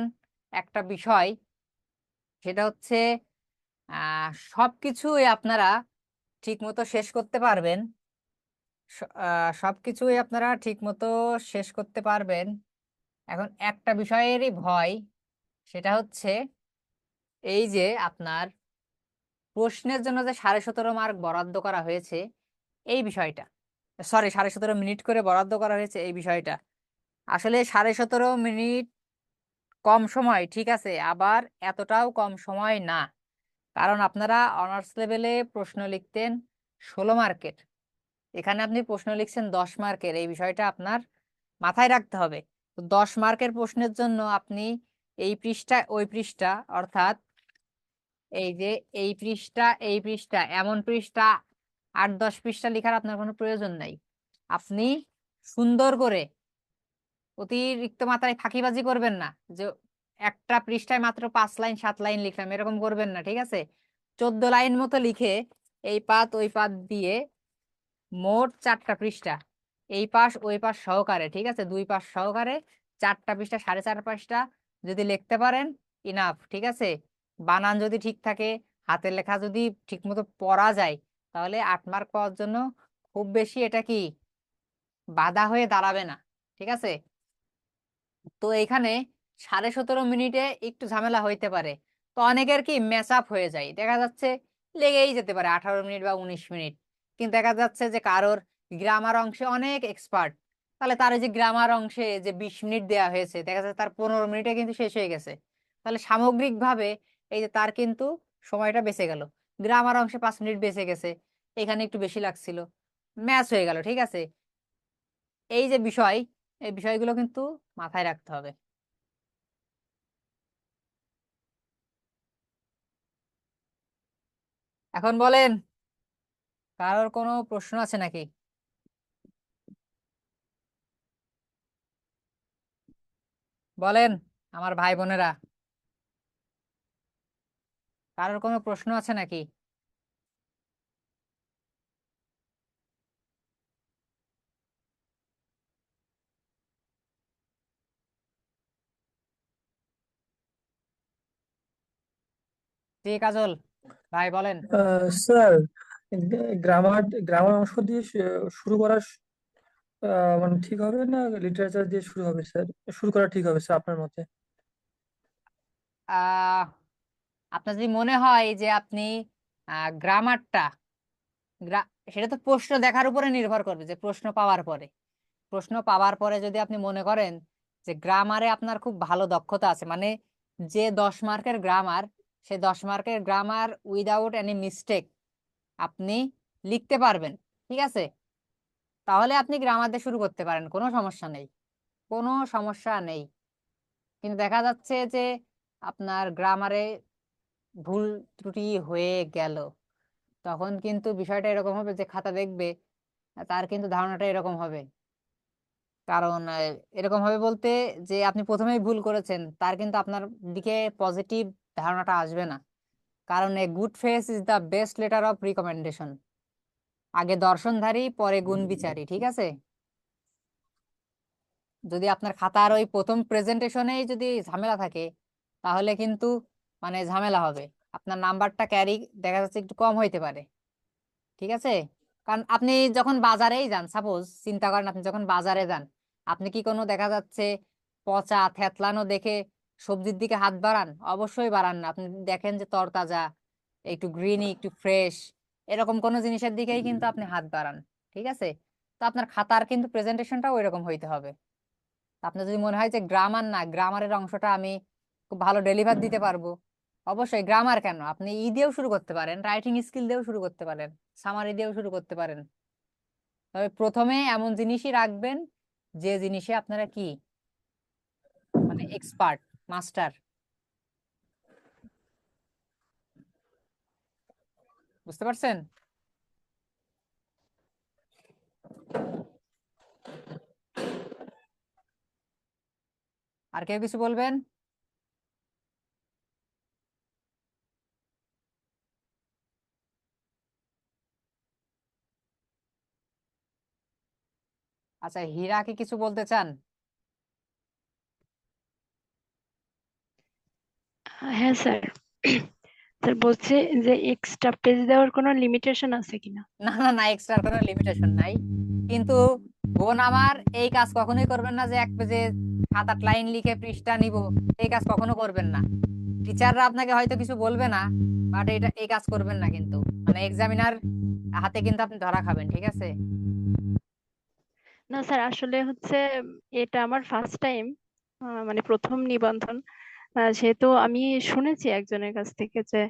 একটা বিষয়, সেটা হচ্ছে সবকিছুই আপনারা ঠিক মতো শেষ করতে পারবেন, সবকিছুই আপনারা ঠিক মতো শেষ করতে পারবেন। এখন একটা বিষয়েরই ভয়, সেটা হচ্ছে এই যে আপনার প্রশ্নের জন্য যে 17.5 মার্ক বরাদ্দ করা হয়েছে, এই বিষয়টা, সরি 17.5 মিনিট করে বরাদ্দ করা হয়েছে, এই বিষয়টা আসলে 17.5 মিনিট কম সময়, ঠিক আছে, আবার এতটাও কম সময় না। কারণ আপনারা অনার্স লেভেলে প্রশ্ন লিখতেন 16 মার্কের, এখানে আপনি প্রশ্ন লিখছেন 10 মার্কের, এই বিষয়টা আপনার মাথায় রাখতে হবে। তো 10 মার্কের প্রশ্নের জন্য আপনি এই পৃষ্ঠা ওই পৃষ্ঠা, অর্থাৎ এই যে এই পৃষ্ঠা এমন পৃষ্ঠা 8-10 পৃষ্ঠা লেখার আপনার কোনো প্রয়োজন নাই। আপনি সুন্দর করে অতিরিক্ত মাত্রায় ফাঁকিবাজি করবেন না, যে একটা পৃষ্ঠায় মাত্র 5 লাইন 7 লাইন লিখলাম, এরকম করবেন না, ঠিক আছে। 14 লাইন মতো লিখে এই পাত ওই পাত দিয়ে মোট 4টা পৃষ্ঠা, এই পাশ ওই পাশ সহকারে, ঠিক আছে, 2 পাশ সহকারে 4টা পৃষ্ঠা, 4.5 পৃষ্ঠা যদি লিখতে পারেন ইনাফ, ঠিক আছে। বানান যদি ঠিক থাকে, হাতের লেখা যদি ঠিক মতো পড়া যায়, তাহলে 8 মার্ক পাওয়ার জন্য খুব বেশি এটা কি বাধা হয়ে দাঁড়াবে না, ঠিক আছে। তো এখানে 17.5 মিনিটে একটু ঝামেলা হইতে পারে। তো অনেকের কি ম্যাচ আপ হয়ে যায়, দেখা যাচ্ছে লেগেই যেতে পারে 18 মিনিট বা 19 মিনিট, কিন্তু দেখা যাচ্ছে যে কারোর গ্রামার অংশে অনেক এক্সপার্ট, তাহলে তার এই যে গ্রামার অংশে যে 20 মিনিট দেওয়া হয়েছে, দেখা যাচ্ছে তার 15 মিনিটে কিন্তু শেষ হয়ে গেছে, তাহলে সামগ্রিকভাবে এই যে তার কিন্তু সময়টা বেঁচে গেল, গ্রামার অংশে 5 মিনিট বেঁচে গেছে, এখানে একটু বেশি লাগছিল, ম্যাচ হয়ে গেল, ঠিক আছে। এই যে বিষয়, এই বিষয়গুলো কিন্তু মাথায় রাখতে হবে। এখন বলেন, কারোর কোনো প্রশ্ন আছে নাকি? বলেন আমার ভাই বোনেরা, কারোর কোনো প্রশ্ন আছে নাকি? জি কাজল ভাই বলেন। স্যার, গ্রামার গ্রামার অংশ দিয়ে শুরু করা মানে ঠিক হবে না লিটারেচার দিয়ে শুরু হবে স্যার? শুরু করা ঠিক হবে স্যার আপনার মতে? আহ আপনার যদি মনে হয় যে আপনি গ্রামারটা সেটা তো প্রশ্ন দেখার উপরে নির্ভর করবে, যে প্রশ্ন পাওয়ার পরে যদি আপনি মনে করেন যে গ্রামারে আপনার খুব ভালো দক্ষতা আছে, মানে যে 10 মার্কের গ্রামার, সে 10 মার্কের গ্রামার উইদাউট এনি মিস্টেক আপনি লিখতে পারবেন, ঠিক আছে, তাহলে আপনি গ্রামার দিয়ে শুরু করতে পারেন, কোনো সমস্যা নেই, কোনো সমস্যা নেই। কিন্তু দেখা যাচ্ছে যে আপনার গ্রামারে ভুল ত্রুটি হয়ে গেল, তখন কিন্তু বিষয়টা এরকম হবে যে খাতা দেখবে, তার কিন্তু ধারণাটা এরকম হবে। কারণ এরকম হবে বলতে যে আপনি প্রথমেই ভুল করেছেন, তার কিন্তু আপনার দিকে পজিটিভ ধারণাটা আসবে না। কারণ a good face is the best letter of recommendation. আগে দর্শনধারী পরে গুণ বিচারী, ঠিক আছে। যদি আপনার খাতার ওই প্রথম প্রেজেন্টেশনেই যদি ঝামেলা থাকে, তাহলে কিন্তু মানে ঝামেলা হবে, আপনার নাম্বারটা ক্যারি দেখা যাচ্ছে একটু কম হইতে পারে, ঠিক আছে। কারণ আপনি যখন বাজারেই যান, সাপোজ চিন্তা করেন আপনি যখন বাজারে যান, আপনি কি কোনো দেখা যাচ্ছে পচা থেতলানো দেখে সবজির দিকে হাত বাড়ান? অবশ্যই বাড়ান না। আপনি দেখেন যে তরতাজা, একটু গ্রিনি, একটু ফ্রেশ, এরকম কোনো জিনিসের দিকেই কিন্তু আপনি হাত বাড়ান, ঠিক আছে। তো আপনার খাতার কিন্তু প্রেজেন্টেশনটাও ওইরকম হইতে হবে। তা আপনার যদি মনে হয় যে গ্রামার না, গ্রামারের অংশটা আমি খুব ভালো ডেলিভার দিতে পারবো, অবশ্যই গ্রামার কেন, আপনি দিয়েও শুরু করতে পারেন, রাইটিং স্কিল দিয়েও শুরু করতে পারেন, সামারি দিয়েও শুরু করতে পারেন। তবে প্রথমে এমন জিনিসই রাখবেন যে জিনিসে আপনারা কি মানে এক্সপার্ট, মাস্টার। বুঝতে পারছেন? আর কেউ কিছু বলবেন? আচ্ছা, হীরা কি কিছু বলতে চান? হ্যাঁ স্যার। স্যার বলছে যে এক্সট্রা পেজ দেওয়ার কোনো লিমিটেশন আছে কিনা? না না না, এক্সট্রা কোনো লিমিটেশন নাই। কিন্তু বোন আমার, এই কাজ কখনোই করবেন না যে এক পেজে 7-8 লাইন লিখে পৃষ্ঠা নিব, এই কাজ কখনো করবেন না। টিচাররা আপনাকে হয়তো কিছু বলবে না, বাট এটা এই কাজ করবেন না কিন্তু, মানে এক্সামিনার হাতে কিন্তু আপনি ধরা খাবেন, ঠিক আছে। না স্যার, আসলে হচ্ছে এটা আমার ফার্স্ট টাইম, মানে প্রথম নিবন্ধন। সেহেতু আমি শুনেছি একজনের কাছ থেকে যে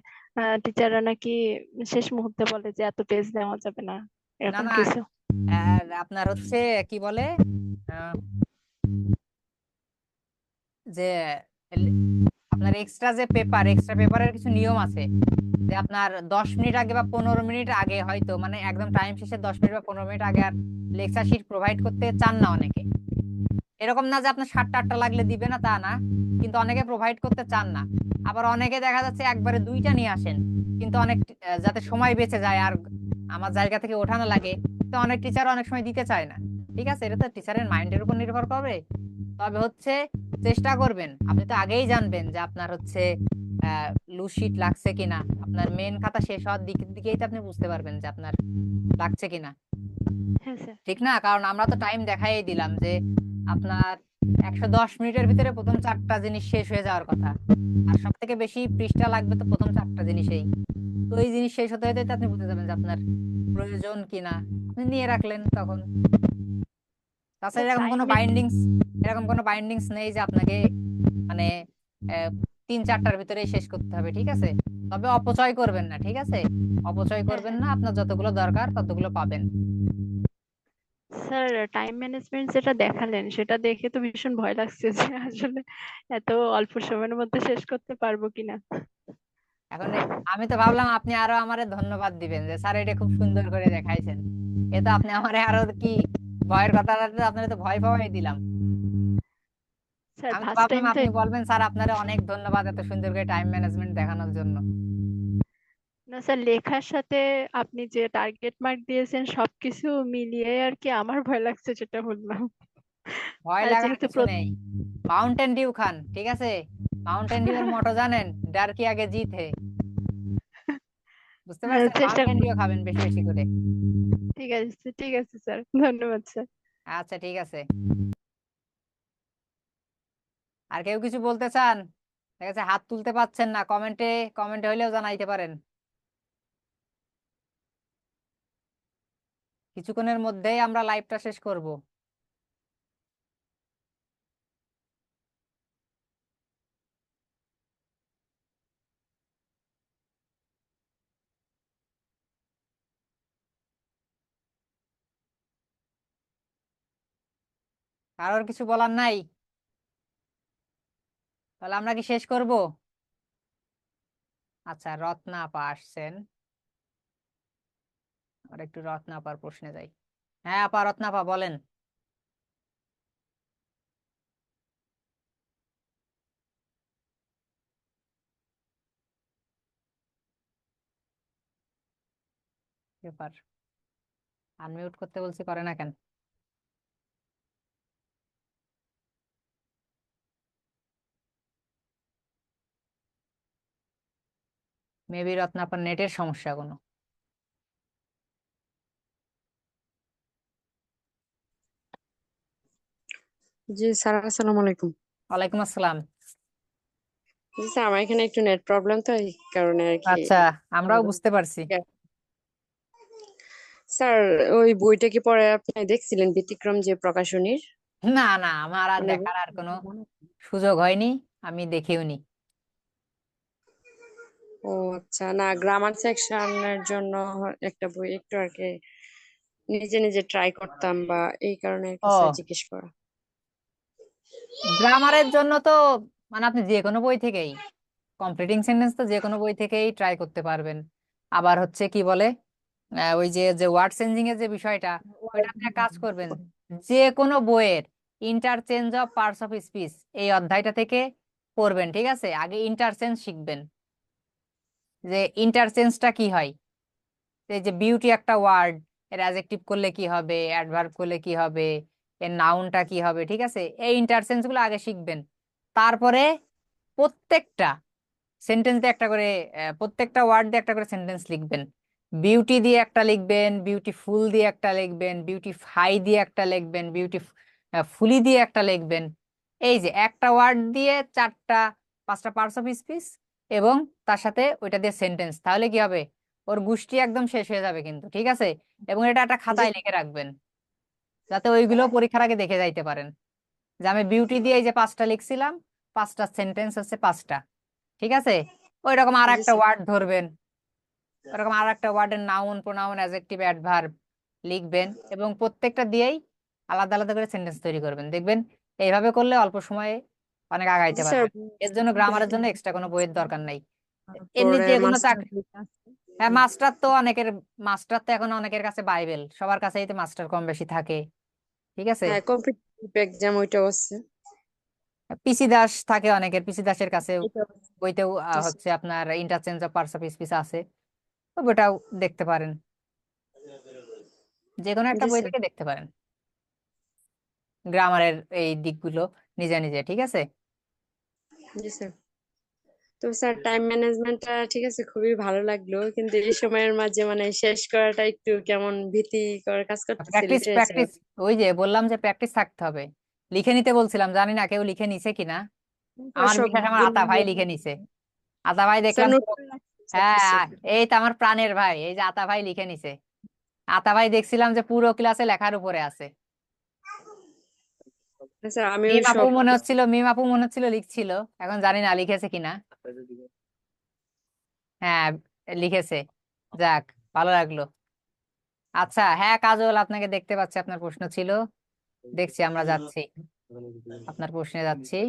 টিচাররা নাকি শেষ মুহূর্তে বলে যে এত পেজ নেওয়া যাবে না, না এরকম না, কিছু। আপনার হচ্ছে কি বলে আহ, যে আপনার এক্সট্রা পেপারের কিছু নিয়ম আছে, যে আপনার 10 মিনিট আগে বা 15 মিনিট আগে, হয়তো মানে একদম টাইম শেষে 10 মিনিট বা 15 মিনিট আগে আর লেকচার শিট প্রোভাইড করতে চান না অনেকে। এরকম না যে আপনার 7টা 8টা লাগলে দিবে না, তা না, কিন্তু অনেকে প্রোভাইড করতে চান না। আবার অনেকে দেখা যাচ্ছে একবারে 2টা নিয়ে আসেন, কিন্তু অনেক যাতে সময় বেঁচে যায় আর আমার জায়গা থেকে ওঠানো লাগে, তো অনেক টিচার অনেক সময় দিতে চায় না, ঠিক আছে। এটা তো টিচারের মাইন্ডের উপর নির্ভর করবে। তবে হচ্ছে চেষ্টা করবেন, আপনি তো আগেই জানবেন যে আপনার হচ্ছে লুজ শিট লাগছে কিনা, আপনার মেন খাতা শেষ হওয়ার দিকেই তো আপনি বুঝতে পারবেন যে আপনার লাগছে কিনা, হ্যাঁ স্যার। ঠিক না? কারণ আমরা তো টাইম দেখাই দিলাম যে আপনার 110 মিনিটের ভিতরে প্রথম 4টা জিনিস শেষ হয়ে যাওয়ার কথা, আর সব থেকে বেশি পৃষ্ঠা লাগবে তো প্রথম 4টা জিনিসেই। তো এই জিনিস শেষ হতে হতে তো আপনি বুঝতে যাবেন যে আপনার প্রয়োজন কিনা, আপনি নিয়ে রাখলেন তখন। তাছাড়া স্যার টাইমের এরকম কোনো বাইন্ডিংস নেই যে আপনাকে মানে 3-4টার ভিতরেই শেষ করতে হবে, ঠিক আছে। তবে অপচয় করবেন না, ঠিক আছে, অপচয় হ্যাঁ করবেন হ্যাঁ না, আপনার যতগুলো দরকার ততগুলো পাবেন। স্যার, টাইম ম্যানেজমেন্ট যেটা দেখালেন সেটা দেখে তো ভীষণ ভয় লাগছে যে আসলে এত অল্প সময়ের মধ্যে শেষ করতে পারবো কিনা। এখন আমি তো ভাবলাম আপনি আরো আমারে ধন্যবাদ দিবেন যে স্যার এটা খুব সুন্দর করে দেখাইছেন, এ তো আপনি আমারে আরো কি ভয়ের কথা, আপনার তো ভয় পাওয়াই দিলাম। স্যার আমি তো ফার্স্ট ভাবলাম টাইম তো আপনি বলবেন স্যার আপনারে অনেক ধন্যবাদ এত সুন্দর করে টাইম ম্যানেজমেন্ট দেখানোর জন্য। না স্যার, লেখার সাথে আপনি যে টার্গেট মার্ক দিয়েছেন সবকিছু মিলিয়ে আর কি আমার ভয় লাগছে, যেটা বললাম। ভয় আর লাগার যেহেতু কিছু নেই, মাউন্টেন ডিউ খান, ঠিক আছে। মাউন্টেন ডিউ এর মটো জানেন? ডর কি আগে জিত হে। বুঝতে পারছেন? চেষ্টা মাউন্টেন ডিউ খাবেন বেশি বেশি করে। ঠিক আছে স্যার, ধন্যবাদ স্যার। আচ্ছা ঠিক আছে। আর কেউ কিছু বলতে চান? ঠিক আছে, হাত তুলতে পারছেন না, কমেন্টে কমেন্টে হইলেও জানাইতে পারেন। কিছুক্ষণের মধ্যেই আমরা লাইভটা শেষ করব। কারোর কিছু বলার নাই? তাহলে আমরা কি শেষ করব? আচ্ছা, রত্না আপা আসছেন। আর একটু রত্না আপার প্রশ্নে যাই। হ্যাঁ আপা, রত্না আপা বলেন। ব্যাপার, আনমিউট করতে বলছি, করে না কেন? মেবি রত্না আপার নেটের সমস্যা কোনো। জি স্যার, আসসালামু আলাইকুম। ওয়ালাইকুম আসসালাম। জি স্যার, আমার এখানে একটু নেট প্রবলেম, তো এই কারণে আর কি। আচ্ছা, আমরাও বুঝতে পারছি। স্যার, ওই বইটা কি পরে আপনি দেখছিলেন, ব্যতিক্রম যে প্রকাশনীর? না না, আমার আর মানে দেখার আর কোনো সুযোগ হয়নি, আমি দেখিওনি। ও আচ্ছা, না গ্রামার সেকশনের জন্য একটা বই একটু আর কি নিজে নিজে ট্রাই করতাম, বা এই কারণে আর কি স্যার ও, জিজ্ঞেস করা। গ্রামারের জন্য তো মানে আপনি যে কোনো বই থেকেই, কমপ্লিটিং সেন্টেন্স তো যে কোনো বই থেকেই ট্রাই করতে পারবেন। আবার হচ্ছে কি বলে, ওই যে যে ওয়ার্ড চেঞ্জিং এর যে বিষয়টা, ওইটা আপনি এক কাজ করবেন, যে কোনো বইয়ের interchange of parts of speech এই অধ্যায়টা থেকে পড়বেন। ঠিক আছে, আগে ইন্টারচেঞ্জ শিখবেন, যে ইন্টারচেঞ্জটা কি হয়। এই যে বিউটি একটা ওয়ার্ড, এর অ্যাডজেক্টিভ করলে কি হবে, অ্যাডভার্ব করলে কি হবে, এর নাউনটা কি হবে। ঠিক আছে, এই ইন্টারচেঞ্জ গুলো আগে শিখবেন। তারপরে প্রত্যেকটা সেন্টেন্স দিয়ে একটা করে, প্রত্যেকটা ওয়ার্ড দিয়ে একটা করে সেন্টেন্স লিখবেন। বিউটি দিয়ে একটা লিখবেন, বিউটিফুল দিয়ে একটা লিখবেন, বিউটিফাই দিয়ে একটা লিখবেন, ফুলি দিয়ে একটা লিখবেন। এই যে একটা ওয়ার্ড দিয়ে চারটা পাঁচটা পার্টস অফ স্পিচ, এবং তার সাথে ওইটা দিয়ে সেন্টেন্স, তাহলে কি হবে, ওর গোষ্ঠী একদম শেষ হয়ে যাবে কিন্তু। ঠিক আছে, এবং এটা একটা জি খাতায় লিখে রাখবেন, যাতে ওইগুলো পরীক্ষার আগে দেখে যাইতে পারেন, যে আমি বিউটি দিয়ে এই যে পাঁচটা লিখছিলাম, পাঁচটা সেন্টেন্স হচ্ছে পাঁচটা। ঠিক আছে, ওই রকম আর জি একটা স্যার। ওয়ার্ড ধরবেন, ওরকম আর একটা ওয়ার্ডের নাউন, প্রোনাউন, অ্যাডজেক্টিভ, অ্যাডভার্ব লিখবেন, এবং প্রত্যেকটা দিয়েই আলাদা আলাদা করে সেন্টেন্স তৈরি করবেন। দেখবেন এইভাবে করলে অল্প সময়ে অনেক আগাইতে জি স্যার, পারবেন। এর জন্য গ্রামারের জন্য এক্সট্রা কোনো বইয়ের দরকার নাই। এমনি তারপরে যে কোনো মাস্টার। চাকরি, হ্যাঁ মাস্টার তো অনেকের, মাস্টার তো এখন অনেকের কাছে বাইবেল, সবার কাছেই তো মাস্টার কম বেশি থাকে। ঠিক আছে, হ্যাঁ, কম্পিটিটিভ এক্সাম ওইটাও আছে। পিসি দাস থাকে অনেকের, পিসি দাসের কাছে এটাও আছে। বইতেও জি স্যার। হচ্ছে আপনার interchange of parts of speech আছে, তো ওটাও দেখতে পারেন, যে কোনো একটা জি বই স্যার। থেকে দেখতে পারেন গ্রামারের এই দিকগুলো নিজে নিজে। ঠিক আছে, জি স্যার। তো স্যার, টাইম ম্যানেজমেন্টটা ঠিক আছে, খুবই ভালো লাগলো, কিন্তু এই সময়ের মাঝে মানে শেষ করাটা একটু কেমন ভীতিকর কাজ করতেছে প্র্যাকটিস লিটারেচার। প্র্যাকটিস, ওই যে বললাম যে প্র্যাকটিস থাকতে হবে। লিখে নিতে বলছিলাম, জানি না কেউ লিখে নিছে কিনা। আমার বিশ্বাস আমার সবগুলো আতা ভাই লিখে নিছে। আতা ভাই স্যার দেখলাম নোট পুরো- করে রাখছি সবকিছু। হ্যাঁ, এই তো আমার প্রাণের ভাই, এই যে আতা ভাই লিখে নিছে। আতা ভাই দেখছিলাম যে পুরো ক্লাসে লেখার উপরে আছে। স্যার আমিও মিম আপু সব। মনে হচ্ছিল, মিম আপু মনে হচ্ছিল লিখছিল, এখন জানি না লিখেছে কিনা। হ্যাঁ, লিখেছে, যাক, ভালো লাগলো। আচ্ছা হ্যাঁ কাজল, আপনাকে দেখতে পাচ্ছি, আপনার প্রশ্ন ছিল, দেখছি, আমরা যাচ্ছি, আপনার প্রশ্নে যাচ্ছি।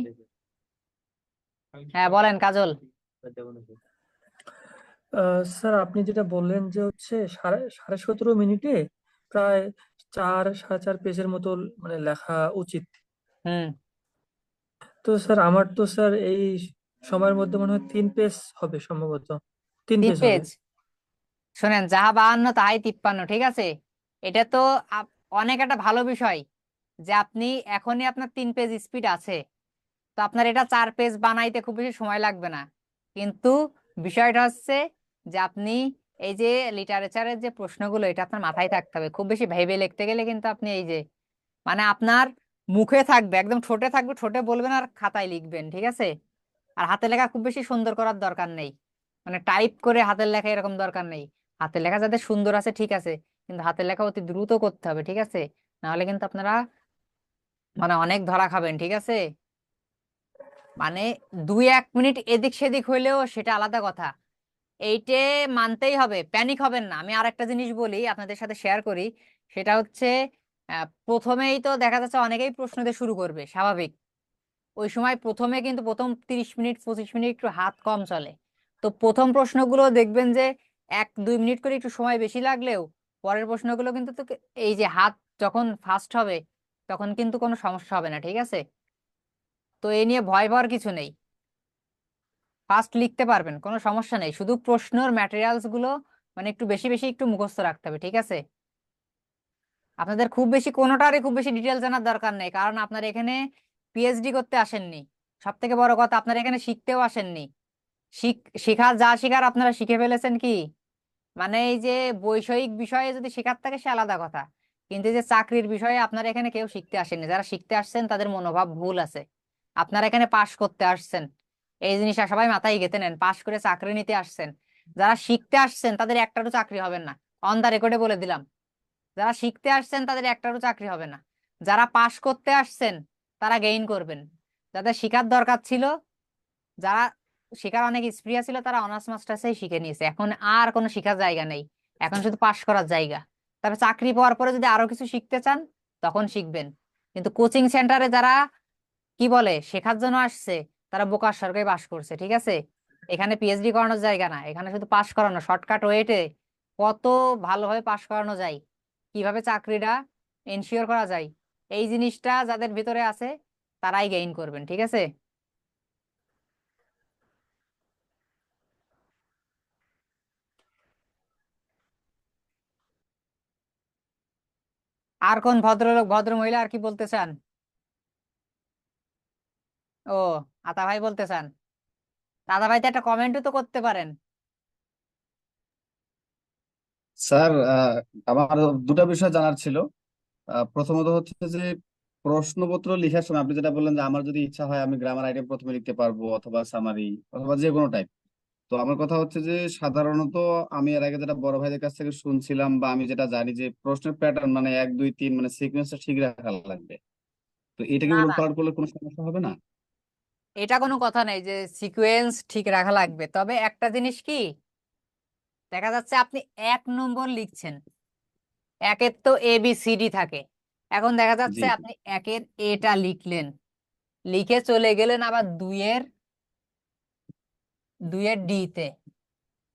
হ্যাঁ বলেন কাজল। স্যার আপনি যেটা বললেন যে হচ্ছে সাড়ে সাড়ে 17 মিনিটে প্রায় 4 সাড়ে 4 পেজের মতো মানে লেখা উচিত। হুম, তো স্যার আমার তো স্যার এই সময়ের মধ্যে মনে হয় 3 পেজ হবে সম্ভবত, তিন 3 পেজ হবে। পেজ। শোনেন, যাহা 52 তাহাই 53। ঠিক আছে, এটা তো অনেক একটা ভালো বিষয়, যে আপনি এখনই আপনার 3 পেজ স্পিড আছে, তো আপনার এটা 4 পেজ বানাইতে খুব বেশি সময় লাগবে না। কিন্তু বিষয়টা হচ্ছে যে আপনি এই যে লিটারেচারের যে প্রশ্নগুলো, এটা আপনার মাথায় থাকতে হবে। খুব বেশি ভেবে লিখতে গেলে কিন্তু আপনি এই যে মানে আপনার মুখে থাকবে, একদম ঠোঁটে থাকবে, ঠোঁটে বলবেন আর খাতায় লিখবেন, ঠিক আছে? আর হাতের লেখা খুব বেশি সুন্দর করার দরকার নেই, মানে টাইপ করে হাতের লেখা এরকম দরকার নেই। হাতের লেখা যাদের সুন্দর আছে ঠিক আছে, কিন্তু হাতের লেখা অতি দ্রুত করতে হবে, ঠিক আছে? নাহলে কিন্তু আপনারা মানে অনেক ধরা খাবেন, ঠিক আছে? মানে 2-1 মিনিট এদিক সেদিক হইলেও সেটা আলাদা কথা, এইটে মানতেই হবে, প্যানিক হবেন না। আমি আর একটা জিনিস বলি, আপনাদের সাথে শেয়ার করি। সেটা হচ্ছে প্রথমেই তো দেখা যাচ্ছে অনেকেই প্রশ্ন দিয়ে শুরু করবে, স্বাভাবিক। ওই সময় প্রথমে কিন্তু প্রথম 30 মিনিট 25 মিনিট একটু হাত কম চলে। তো প্রথম প্রশ্নগুলো দেখবেন যে 1-2 মিনিট করে একটু সময় বেশি লাগলেও পরের প্রশ্নগুলো কিন্তু তো এই যে হাত যখন ফাস্ট হবে তখন কিন্তু কোনো সমস্যা হবে না, ঠিক আছে? তো এই নিয়ে ভয় পাওয়ার কিছু নেই, ফাস্ট লিখতে পারবেন, কোনো সমস্যা নেই। শুধু প্রশ্নের ম্যাটেরিয়ালস গুলো মানে একটু বেশি বেশি একটু মুখস্থ রাখতে হবে, ঠিক আছে? আপনাদের খুব বেশি কোনোটারই খুব বেশি ডিটেল জানার দরকার নেই, কারণ আপনারা এখানে পিএইচডি করতে আসেননি। সব থেকে বড় কথা, আপনারা এখানে শিখতেও আসেননি। শিখা যা শিখার আপনারা শিখে ফেলেছেন কি, মানে এই যে বৈষয়িক বিষয়ে যদি শেখার থাকে সে আলাদা কথা, কিন্তু এই যে চাকরির বিষয়ে আপনারা এখানে কেউ শিখতে আসেননি। যারা শিখতে আসছেন তাদের মনোভাব ভুল আছে। আপনারা এখানে পাশ করতে আসছেন, এই জিনিসটা সবাই মাথায় গেঁথে নেন, পাশ করে চাকরি নিতে আসছেন। যারা শিখতে আসছেন তাদের একটারও চাকরি হবে না, অন দা রেকর্ডে বলে দিলাম। যারা শিখতে আসছেন তাদের একটারও চাকরি হবে না। যারা পাশ করতে আসছেন তারা গেইন করবেন। যাদের শিখার দরকার ছিল, যারা শেখার অনেক স্প্রিয়া ছিল, তারা অনার্স মাস্টার্সেই শিখে নিয়েছে। এখন আর কোনো শিখার জায়গা নেই, এখন শুধু পাশ করার জায়গা। তবে চাকরি পাওয়ার পরে যদি আরো কিছু শিখতে চান তখন শিখবেন। কিন্তু কোচিং সেন্টারে যারা কি বলে শেখার জন্য আসছে তারা বোকার স্বর্গে বাস করছে, ঠিক আছে? এখানে পিএইচডি করানোর জায়গা না, এখানে শুধু পাশ করানো, শর্টকাট ওয়েতে কত ভালোভাবে পাশ করানো যায়, কিভাবে চাকরিটা এনশিওর করা যায়, এই জিনিসটা যাদের ভিতরে আছে তারাই গেইন করবেন, ঠিক আছে? আর কোন ভদ্রলোক ভদ্র মহিলা আর কি বলতে চান? ও, আতা ভাই বলতে চান? দাদা ভাই তো একটা কমেন্টও তো করতে পারেন। স্যার, আমার দুটা বিষয় জানার ছিল। প্রথমত হচ্ছে যে প্রশ্নপত্র লেখার সময় আপনি যেটা বললেন যে আমার যদি ইচ্ছা হয় আমি গ্রামার আইটেম প্রথমে লিখতে পারবো অথবা সামারি অথবা যে কোনো টাইপ। তো আমার কথা হচ্ছে যে সাধারণত আমি এর আগে যেটা বড় ভাইদের কাছ থেকে শুনছিলাম বা আমি যেটা জানি যে প্রশ্নের প্যাটার্ন মানে 1 2 3 মানে সিকোয়েন্সটা ঠিক রাখা লাগবে। তো এটা কি না না, উলটপালট করলে কোনো সমস্যা হবে না? এটা কোনো কথা নেই যে সিকোয়েন্স ঠিক রাখা লাগবে। তবে একটা জিনিস কি, দেখা যাচ্ছে আপনি 1 নম্বর লিখছেন, একের তো ABCD থাকে। এখন দেখা জি যাচ্ছে জি। আপনি একের এটা লিখলেন, লিখে চলে গেলেন আবার দুইয়ের D তে।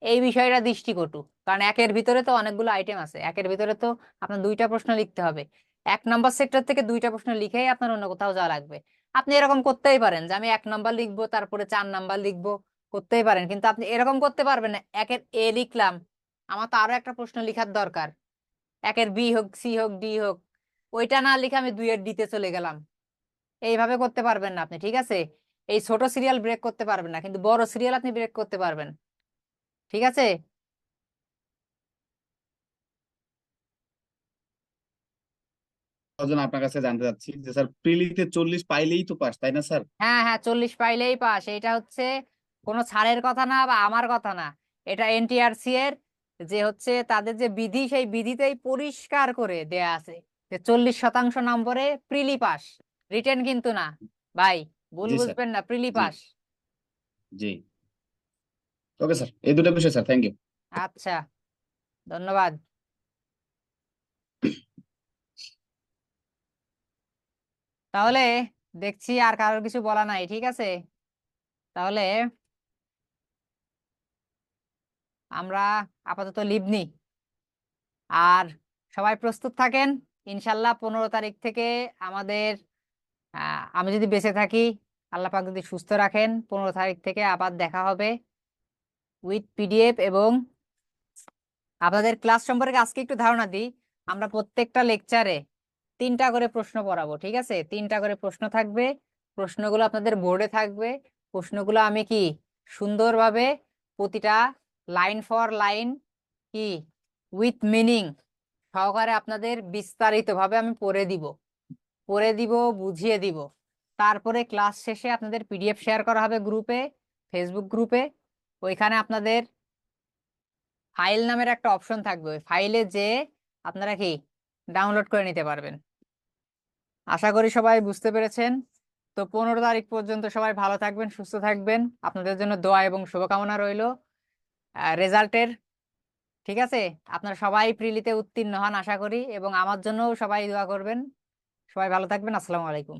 এই বিষয়টা দৃষ্টিকটু, কারণ একের ভিতরে তো অনেকগুলো আইটেম আছে, একের ভিতরে তো আপনার দুইটা প্রশ্ন লিখতে হবে। 1 নম্বর সেক্টর থেকে দুইটা প্রশ্ন লিখেই আপনার অন্য কোথাও যাওয়া লাগবে। আপনি এরকম করতেই পারেন যে আমি 1 নম্বর লিখবো তারপরে 4 নম্বর লিখবো, করতেই পারেন। কিন্তু আপনি এরকম করতে পারবেন না, একের A লিখলাম, আমার তো আরো একটা প্রশ্ন লিখার দরকার, একের B হোক C হোক D হোক, ওইটা না লিখে আমি দুইয়ের D তে চলে গেলাম। এইভাবে করতে পারবেন না আপনি, ঠিক আছে? এই ছোট সিরিয়াল ব্রেক করতে পারবেন না, কিন্তু বড় সিরিয়াল আপনি ব্রেক করতে পারবেন, ঠিক আছে? তার জন্য আপনার কাছে জানতে চাচ্ছি যে স্যার প্রিলিতে 40 পাইলেই তো পাস, তাই না স্যার? হ্যাঁ হ্যাঁ, 40 পাইলেই পাস। এটা হচ্ছে কোনো ছাড়ের কথা না বা আমার কথা না, এটা এনটিআরসি এর যে হচ্ছে তাদের যে বিধি, সেই বিধিতেই পরিষ্কার করে দেয়া আছে যে 40% নম্বরে প্রিলি পাস, রিটেন কিন্তু না। ভাই, ভুল জি স্যার। বুঝবেন না, প্রিলি জি পাস। জি। ওকে স্যার, এই দুটো বিষয় স্যার, থ্যাংক ইউ। আচ্ছা, ধন্যবাদ। তাহলে দেখছি আর কারোর কিছু বলা নাই, ঠিক আছে? তাহলে আমরা আপাতত লিভ নিই। আর সবাই প্রস্তুত থাকেন, ইনশাল্লাহ 15 তারিখ থেকে আমাদের আমি যদি বেঁচে থাকি, আল্লাহ পাক যদি সুস্থ রাখেন, 15 তারিখ থেকে আবার দেখা হবে উইথ পিডিএফ। এবং আপনাদের ক্লাস সম্পর্কে আজকে একটু ধারণা দিই, আমরা প্রত্যেকটা লেকচারে 3টা করে প্রশ্ন পড়াবো, ঠিক আছে? 3টা করে প্রশ্ন থাকবে, প্রশ্নগুলো আপনাদের বোর্ডে থাকবে। প্রশ্নগুলো আমি কি সুন্দরভাবে প্রতিটা লাইন ফর লাইন কি উইথ মিনিং সহকারে আপনাদের বিস্তারিতভাবে আমি পড়ে দিব বুঝিয়ে দিব। তারপরে ক্লাস শেষে আপনাদের পিডিএফ শেয়ার করা হবে গ্রুপে, ফেসবুক গ্রুপে। ওইখানে আপনাদের ফাইল নামের একটা অপশন থাকবে, ওই ফাইলে যে আপনারা কি ডাউনলোড করে নিতে পারবেন। আশা করি সবাই বুঝতে পেরেছেন। তো 15 তারিখ পর্যন্ত সবাই ভালো থাকবেন, সুস্থ থাকবেন। আপনাদের জন্য দোয়া এবং শুভকামনা রইল রেজাল্টের। ঠিক আছে, আপনারা সবাই প্রিলিতে উত্তীর্ণ হন আশা করি, এবং আমার জন্যও সবাই দোয়া করবেন। সবাই ভালো থাকবেন। আসসালামু আলাইকুম।